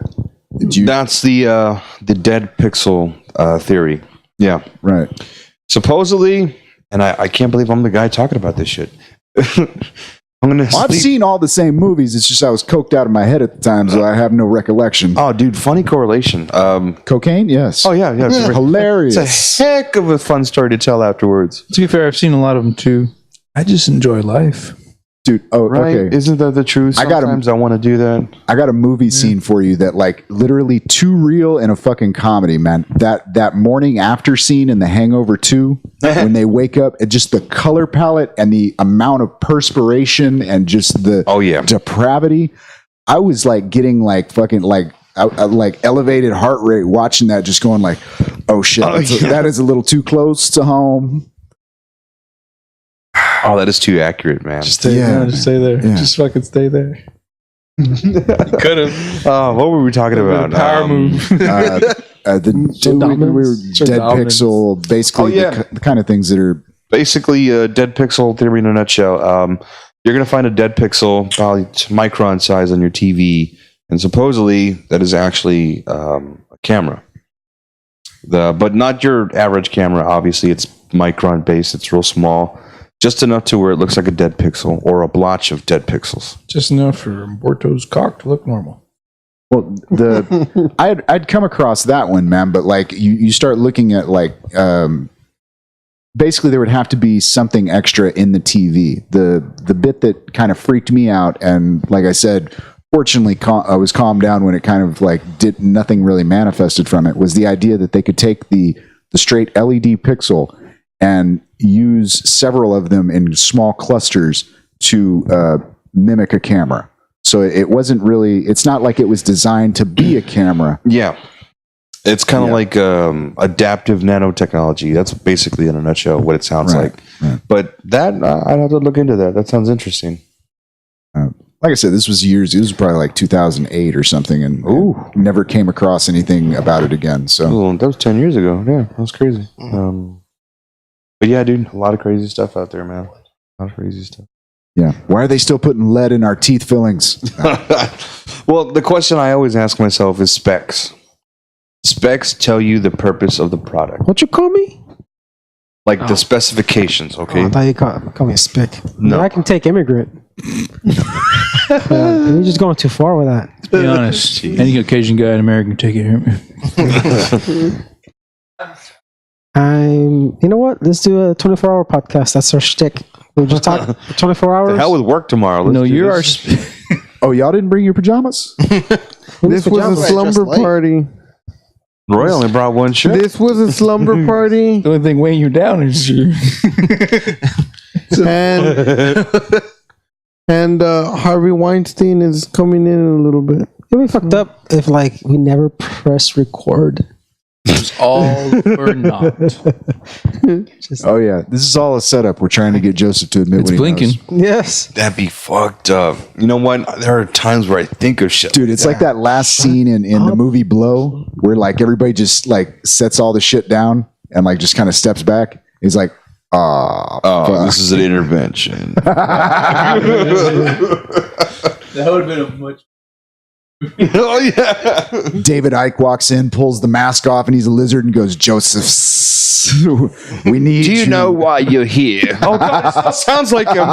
that's the dead pixel theory. Yeah. Right. Supposedly, and I can't believe I'm the guy talking about this shit. I'm gonna. I've seen all the same movies. It's just I was coked out of my head at the time, so I have no recollection. Oh, dude, funny correlation. Cocaine? Yes. Oh yeah. It's Hilarious. It's a heck of a fun story to tell afterwards. To be fair, I've seen a lot of them too. I just enjoy life. Dude, Right? okay. Isn't that the truth? I got 'em. Sometimes I want to do that. I got a movie scene for you that, like, literally too real in a fucking comedy, man. That morning after scene in The Hangover 2, when they wake up, and just the color palette and the amount of perspiration and just the depravity. I was like getting like fucking like elevated heart rate watching that, just going like, oh shit, that is a little too close to home. Oh, that is too accurate, man. Just stay there. Yeah. Just fucking stay there. Could have. What were we talking about? Power move. We were dead dominance. pixel, basically the kind of things that are Basically, a dead pixel theory in a nutshell. You're going to find a dead pixel, probably micron size on your TV, and supposedly that is actually a camera. But not your average camera. Obviously, it's micron based. It's real small. Just enough to where it looks like a dead pixel or a blotch of dead pixels. Just enough for Humberto's cock to look normal. well, I'd come across that one, man. But like you start looking at like basically there would have to be something extra in the TV. The bit that kind of freaked me out, and like I said, fortunately I was calmed down when it kind of like nothing really manifested from it, was the idea that they could take the straight LED pixel and use several of them in small clusters to mimic a camera. So it wasn't really, it's not like it was designed to be a camera. Yeah. It's kind of like adaptive nanotechnology. That's basically, in a nutshell, what it sounds like. Right. But that I'd have to look into that. That sounds interesting. Like I said, this was years. It was probably like 2008 or something, and never came across anything about it again. So Ooh, that was 10 years ago. Yeah, that was crazy. But yeah, dude, a lot of crazy stuff out there, man. A lot of crazy stuff. yeah, why are they still putting lead in our teeth fillings? Well, the question I always ask myself is specs. Specs tell you the purpose of the product, What you call me? like the specifications. Okay. Oh, I thought you call me a spick. No. I can take immigrant. You're just going too far with that. To be honest, any Caucasian guy in America can take it here. You know what? Let's do a 24-hour podcast. That's our shtick. We'll just talk for 24 hours. The hell with work tomorrow. Let's No, do you're our. this. Oh, y'all didn't bring your pajamas? This was a slumber party. Roy only brought one shirt. This was a slumber party. The only thing weighing you down is your. And Harvey Weinstein is coming in a little bit. It'd be fucked up if like we never press record. It's all or not. Oh yeah, this is all a setup. We're trying to get Joseph to admit It's what he blinking. knows. Yes. That'd be fucked up. You know what? There are times where I think of shit. Dude, it's like that last scene in the movie Blow, where like everybody just like sets all the shit down and like just kind of steps back. He's like, Oh, this is an intervention. That would have been a much. Oh yeah. David Icke walks in, pulls the mask off, and he's a lizard and goes, Joseph, we need Do you know why you're here? Oh God, that sounds like him.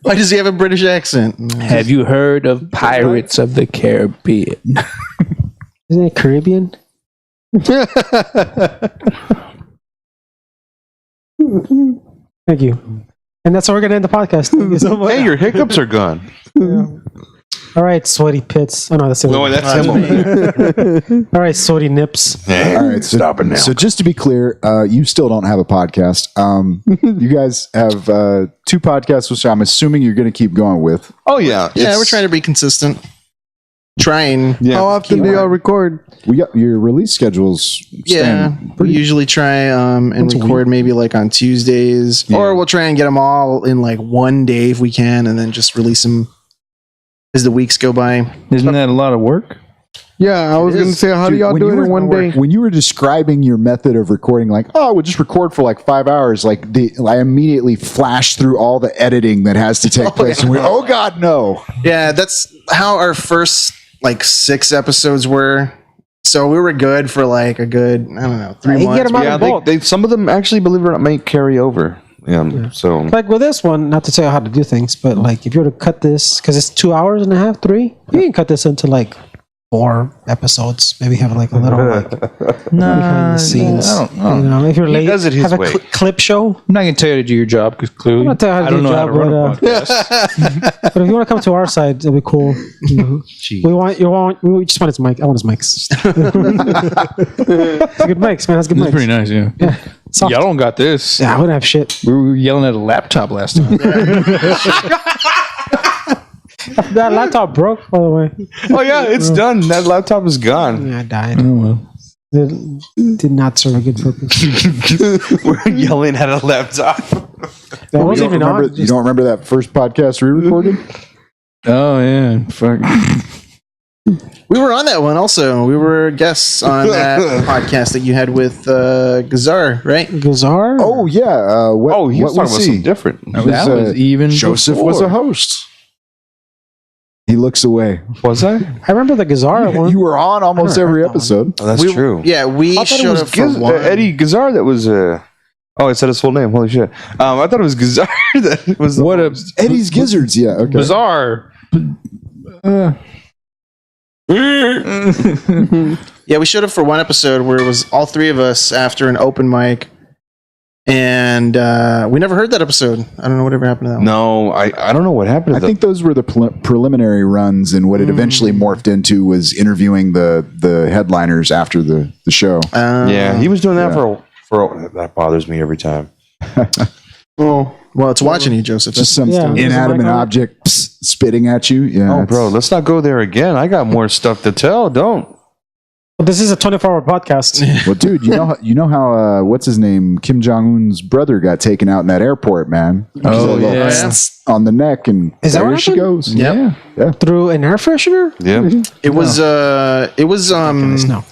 Why does he have a British accent? Have you heard of Pirates of the Caribbean? Isn't it Caribbean? Thank you. And that's how we're going to end the podcast. Thank you so much. Hey, your hiccups are gone. All right, sweaty pits. Oh, no, that's it. No, that's him over there. All right, sweaty nips. All right, so, Stop it now. So just to be clear, you still don't have a podcast. You guys have 2 podcasts, which I'm assuming you're going to keep going with. Oh yeah, Yeah, we're trying to be consistent. Trying. Yeah. How often do y'all record? We got your release schedules. Yeah, we usually try and record maybe like on Tuesdays, or we'll try and get them all in like one day if we can, and then just release them as the weeks go by. Isn't that a lot of work? Yeah, I was going to say, how do Dude, y'all when do you it were- in one day? When you were describing your method of recording, like, oh, we'll just record for like 5 hours, like I immediately flashed through all the editing that has to take place. And oh God, no. Yeah, that's how our first like 6 episodes were. So we were good for like a good, I don't know, 3 Hey, months. get 'em out Yeah, of bulk. they some of them actually, believe it or not, may carry over. Yeah. So Like with this one, not to tell you how to do things, but like if you were to cut this, because it's 2 hours and a half, 3, you can cut this into like 4 episodes. Maybe have like a little like behind the scenes. I don't know. You know, if you're late, does it his have a way. clip show. I'm not gonna tell you to do your job because clearly I'm not telling you how to I don't do know your how to job, run a but, podcast. But if you want to come to our side, it'll be cool. You know. We just want his mic. I want his mics. It's good mics, man. That's good It's mics. pretty nice, yeah. Soft. Y'all don't got this. Yeah, I wouldn't have shit. We were yelling at a laptop last time. That laptop broke, by the way. oh yeah, it's done. That laptop is gone. Yeah, I died. Oh, well. It did not serve a good purpose. We're yelling at a laptop. That wasn't even on. You don't remember that first podcast we recorded? Oh yeah, fuck. We were on that one also. We were guests on that podcast that you had with Gazar, right? Gazar? Oh yeah. What, Oh, he was what talking about something different. That was even Joseph before. was a host. He looks away. Was I? I remember the Gazar one. You were on almost every episode. Oh, that's true. Yeah, we I thought it showed was up for one. Eddie Gazar that was. Oh, I said his full name. Holy shit! I thought it was Gazar that was. The What a host. Eddie's Gizzards. Yeah. Okay. bizarre. Yeah, we showed up for one episode where it was all 3 of us after an open mic, and we never heard that episode. I don't know whatever happened to that one. No, I don't know what happened. I To think those were the preliminary runs, and what it eventually morphed into was interviewing the headliners after the show. yeah, he was doing that Yeah. for that bothers me every time. Well, it's watching you, Joseph. Just some Yeah. inanimate object spitting at you. Yeah. Oh, bro, let's not go there again. I got more stuff to tell. Don't. Well, this is a 24-hour podcast. Well, dude, you know how what's his name, Kim Jong Un's brother got taken out in that airport, man. Oh, yeah. On the neck, and Is that there what she happened? goes. Yep. Yeah. Through an air freshener? Yeah. It was No.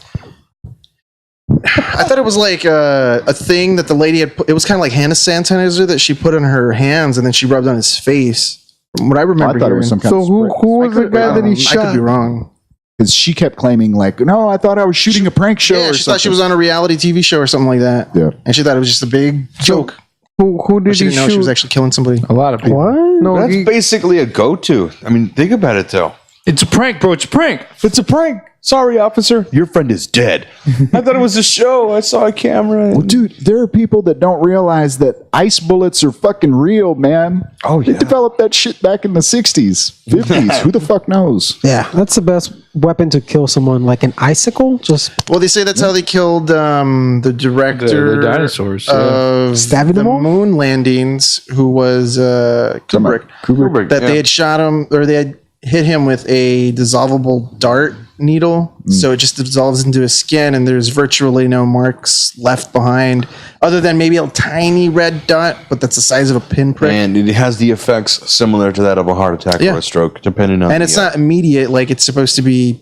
I thought it was like a thing that the lady had put, it was kind of like hand sanitizer that she put on her hands and then she rubbed on his face. From what I remember, I thought it was some kind So of who was the guy that he I shot? could be wrong. because she kept claiming like, no, I thought I was shooting a prank show. Yeah, or she something. thought she was on a reality TV show or something like that. Yeah. And she thought it was just a big joke. Who But did she he didn't know she was shoot? actually killing somebody. A lot of people. What? No, That's he, basically a go-to. I mean, think about it though. It's a prank, bro. It's a prank. It's a prank. Sorry, officer. Your friend is dead. I thought it was a show. I saw a camera. Well, dude, there are people that don't realize that ice bullets are fucking real, man. Oh, They yeah. developed that shit back in the 60s, 50s. Who the fuck knows? Yeah, that's the best weapon to kill someone. Like an icicle, just Well, they say that's how they killed the director The dinosaurs, of Stabbing the them all? moon landings, who was Kubrick. Kubrick. That they had shot him, or they had hit him with a dissolvable dart needle, so it just dissolves into his skin, and there's virtually no marks left behind, other than maybe a tiny red dot, but that's the size of a pinprick. And it has the effects similar to that of a heart attack Yeah. or a stroke, depending on. And it's not immediate, like it's supposed to be.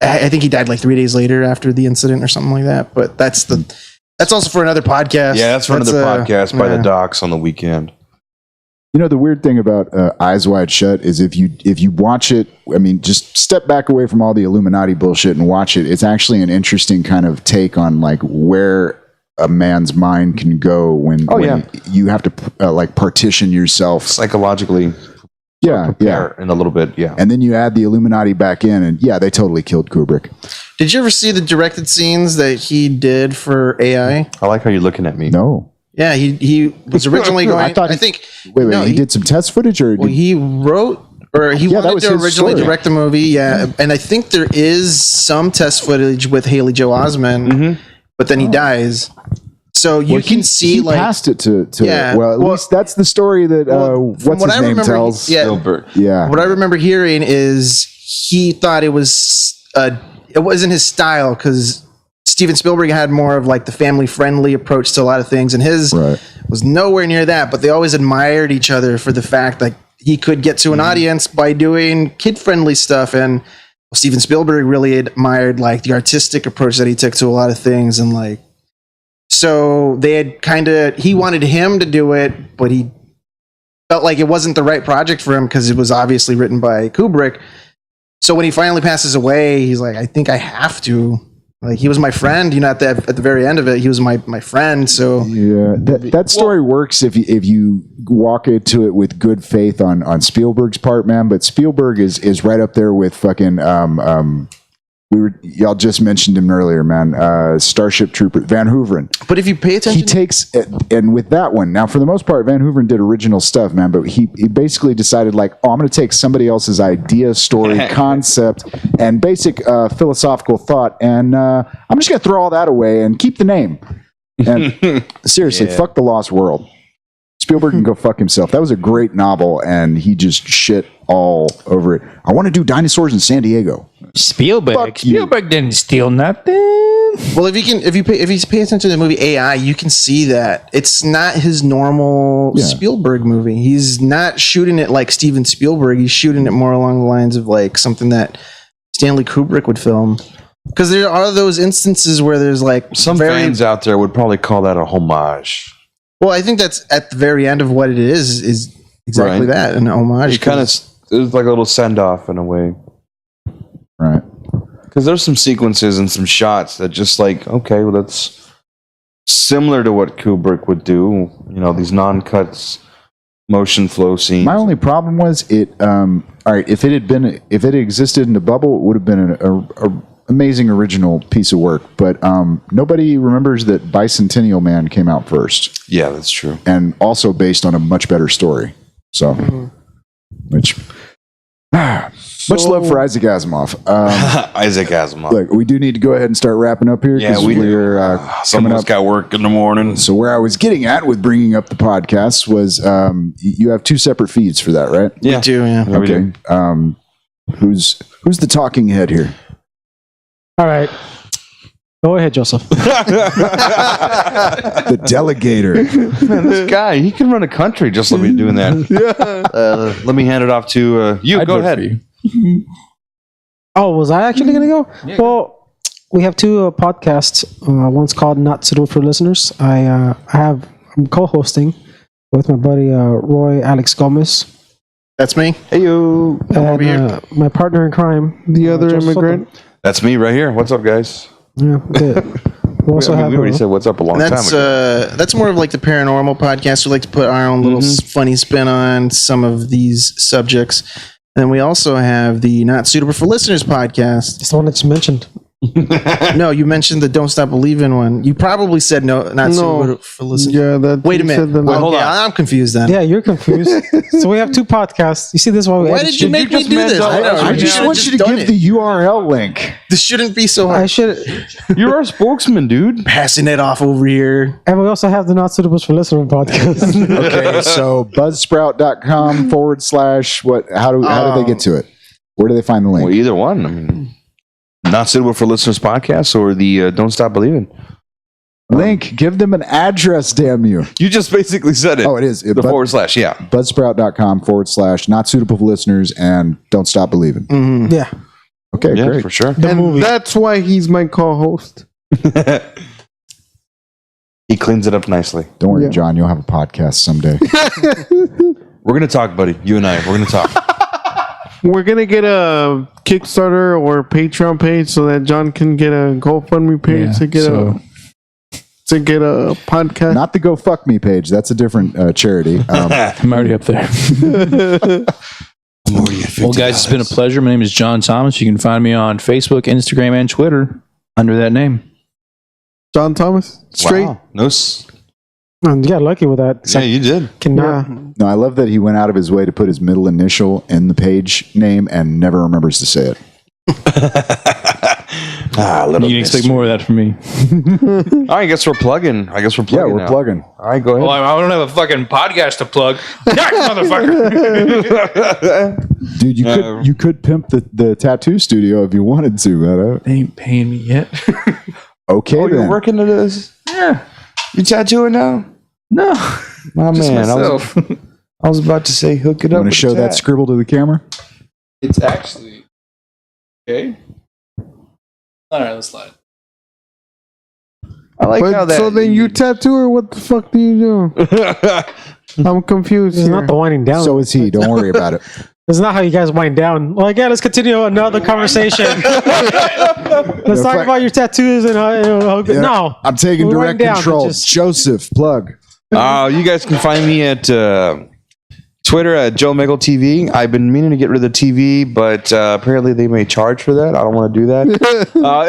I think he died like 3 days later after the incident or something like that. But that's also for another podcast. Yeah, that's for another podcast by the yeah. docs on the weekend. You know, the weird thing about Eyes Wide Shut is if you watch it, I mean, just step back away from all the Illuminati bullshit and watch it. It's actually an interesting kind of take on like where a man's mind can go when you have to like partition yourself. Psychologically, Yeah. in a little bit, yeah. And then you add the Illuminati back in, and yeah, they totally killed Kubrick. Did you ever see the directed scenes that he did for AI? I like how you're looking at me. No. Yeah, he was originally going. I thought I think. Wait, no, he did some test footage, or Well, did, he wrote, or he Yeah, that wanted was to his originally story. direct the movie. Yeah, and I think there is some test footage with Haley Joel Osment, but then he dies. So you well, can see he like passed it to Yeah, well, at well- least that's the story that Well, from what's what his I name remember, tells. yeah. Gilbert. Yeah. What I remember hearing is he thought it was it wasn't his style because Steven Spielberg had more of like the family friendly approach to a lot of things, and his Right. was nowhere near that. But they always admired each other for the fact that he could get to an audience by doing kid friendly stuff, and Steven Spielberg really admired like the artistic approach that he took to a lot of things, and like so they had he wanted him to do it, but he felt like it wasn't the right project for him because it was obviously written by Kubrick. So when he finally passes away, he's like, I think I have to. Like, he was my friend, you know, at the very end of it, he was my friend. So Yeah, that story works if you walk into it with good faith on Spielberg's part, man. But Spielberg is right up there with fucking y'all just mentioned him earlier, man. Starship Trooper Van Hooveren. but if you pay attention, He takes and with that one now, for the most part, Van Hooveren did original stuff, man. But he basically decided like, oh, I'm going to take somebody else's idea, story, concept, and basic philosophical thought, and I'm just going to throw all that away and keep the name. And seriously, fuck the Lost World. Spielberg can go fuck himself. That was a great novel, and he just shit all over it. I want to do Dinosaurs in San Diego. Spielberg. Fuck you. Spielberg didn't steal nothing. well, if you pay attention to the movie AI, you can see that it's not his normal Yeah. Spielberg movie. He's not shooting it like Steven Spielberg. He's shooting it more along the lines of like something that Stanley Kubrick would film. Because there are those instances where there's like Some fans out there would probably call that a homage. Well, I think that's at the very end of what it is exactly Right. that, an homage. It kind of it's like a little send off in a way. Right. Because there's some sequences and some shots that just like, okay, well, that's similar to what Kubrick would do. You know, these non-cuts, motion flow scenes. My only problem was it. All right, if it had existed in the bubble, it would have been an amazing original piece of work. But nobody remembers that Bicentennial Man came out first, Yeah, that's true. and also based on a much better story. So, which much love for Isaac Asimov. Isaac Asimov. Look, we do need to go ahead and start wrapping up here. Yeah, 'cause we do. we're Some coming of us up. got work in the morning. So where I was getting at with bringing up the podcast was you have two separate feeds for that, right? Yeah. We do, yeah. Yeah, we do. Who's the talking head here? All right. Go ahead, Joseph. The delegator. Man, this guy, he can run a country just let me doing that. Let me hand it off to you. I'd Go vote for ahead. you. Oh, was I actually going to go? Well, we have two podcasts. One's called Not Suitable for Listeners. I'm co-hosting with my buddy Roy Alex Gomez. That's me. Hey, you. And my partner in crime, The other Joseph immigrant. That's me right here. What's up, guys? Yeah, good. We also we have already said what's up a long time That's ago. that's more of like the paranormal podcast. We like to put our own little funny spin on some of these subjects. And we also have the Not Suitable for Listeners podcast. it's the one that you mentioned. No, you mentioned the Don't Stop Believing one. You probably said not suitable for listeners. Yeah, that. Wait a you minute. said the- Wait, hold Okay, on. I'm confused then. Yeah, you're confused. So we have two podcasts. You see, this is why we Why edit did you shit. make me do this? I just want you to give the URL link. This shouldn't be so I hard. should. You're our spokesman, dude. Passing it off over here. And we also have the Not Suitable for Listener podcast. Okay, so buzzsprout.com / what? How do they get to it? Where do they find the link? Well, either one. I mean, Not Suitable for Listeners podcast or the Don't Stop Believing. Link, give them an address, damn you. You just basically said it. Oh, it is. The /, yeah. Buzzsprout.com / not suitable for listeners and don't stop believing. yeah. Okay, Yeah, great. for sure. The and movie. that's why he's my co-host. He cleans it up nicely. Don't worry, Yeah. John. You'll have a podcast someday. We're going to talk, buddy. You and I. We're going to talk. We're gonna get a Kickstarter or Patreon page so that John can get a GoFundMe page to get a podcast. Not the Go Fuck Me page. That's a different charity. I'm already up there. Well, guys, it's been a pleasure. My name is John Thomas. You can find me on Facebook, Instagram, and Twitter under that name. John Thomas, straight. Wow. No, And you got lucky with that. yeah, you did. Cannot. No, I love that he went out of his way to put his middle initial in the page name and never remembers to say it. You can expect more of that from me. All right, I guess we're plugging. Yeah, we're now. plugging. All right, go ahead. Well, I don't have a fucking podcast to plug. Motherfucker. Dude, you could pimp the tattoo studio if you wanted to. Man. They ain't paying me yet. Okay, Oh, then. you're working to this? Yeah. You tattooing now? No. My Just man, myself. I was about to say hook it You up. want to with show a that tat. scribble to the camera? It's actually okay. All right, let's slide. I like how But that. so then you tattoo or what the fuck do you do? I'm confused. This is here. not the winding down. So is he. Don't worry about it. This is not how you guys wind down. Like, yeah, let's continue another conversation. Let's talk about your tattoos and how Yeah. no. I'm taking We direct wind down, control. just- Joseph, plug. You guys can find me at Twitter at Joe Meggle TV. I've been meaning to get rid of the TV, but apparently they may charge for that. I don't want to do that.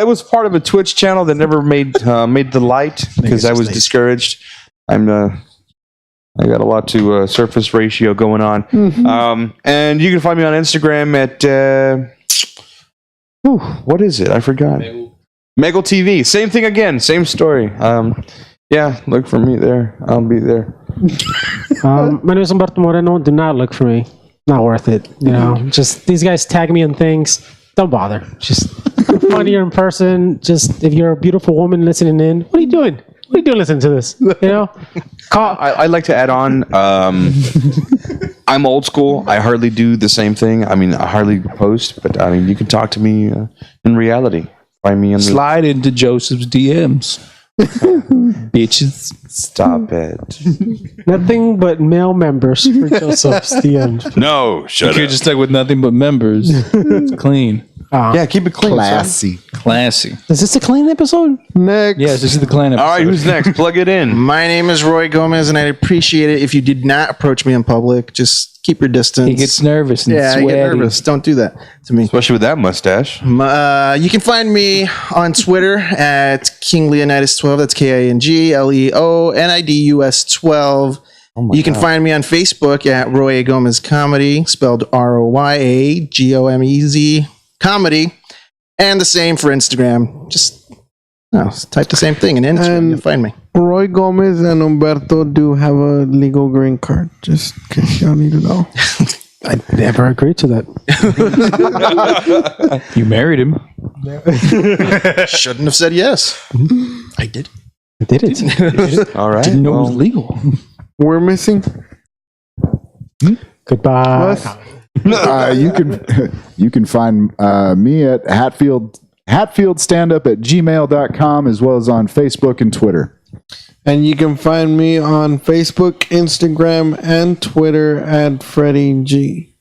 It was part of a Twitch channel that never made the light because I was discouraged. I got a lot to surface ratio going on. And you can find me on Instagram at what is it? I forgot. Meggle TV. Same thing again. Same story. Yeah, look for me there. I'll be there. My name is Humberto Moreno. Do not look for me. Not worth it. You know, just these guys tag me in things. Don't bother. Just funnier in person. Just if you're a beautiful woman listening in, what are you doing? What are you doing listening to this? You know, I'd like to add on. I'm old school. I hardly do the same thing. I mean, I hardly post, but I mean, you can talk to me in reality. Find me on the Slide into Joseph's DMs. Bitches. Stop it. nothing but male members for Joseph's DMs. No, You shut could just stuck with nothing but members. It's clean. Yeah, keep it clean. son. Classy. Classy. Is this a clean episode? Next. Yes, this is the clan episode. All right, who's next? Plug it in. My name is Roy Gomez, and I'd appreciate it if you did not approach me in public. Just keep your distance. He gets nervous and yeah, I sweaty. get nervous. Don't do that to me. Especially with that mustache. You can find me on Twitter at King Leonidas 12. That's KingLeonidus 12. You can find me on Facebook at Roy A. Gomez Comedy, spelled ROYAGOMEZ Comedy, and the same for Instagram. Just type the same thing in Instagram. And- You'll find me. Roy Gomez and Humberto do have a legal green card, just in case y'all need to know. I never agreed to that. You married him. Shouldn't have said yes. I did. I did it. All right. Didn't know it was well, legal. We're missing. Goodbye. Us? You can find me at hatfieldstandup@gmail.com, as well as on Facebook and Twitter. And you can find me on Facebook, Instagram, and Twitter at Freddy G.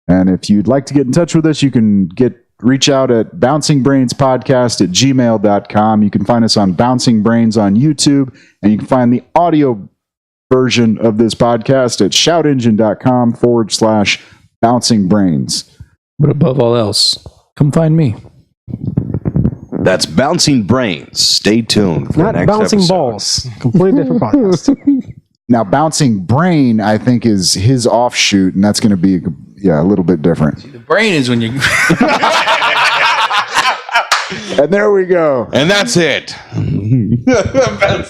And if you'd like to get in touch with us, you can reach out at bouncingbrainspodcast@gmail.com. You can find us on Bouncing Brains on YouTube, and you can find the audio version of this podcast at shoutengine.com/bouncing brains. But above all else, come find me. that's Bouncing Brains. Stay tuned for Not the next bouncing episode. balls. Completely different podcast. Now, Bouncing Brain, I think, is his offshoot, and that's going to be a little bit different. The brain is when you. And there we go. And that's it. That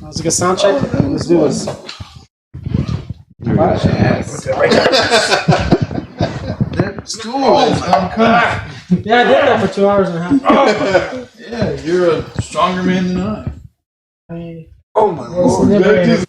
was a good sound check. Let's do this. Yeah, I did that for 2 hours and a half. Yeah, you're a stronger man than I. Oh my lord.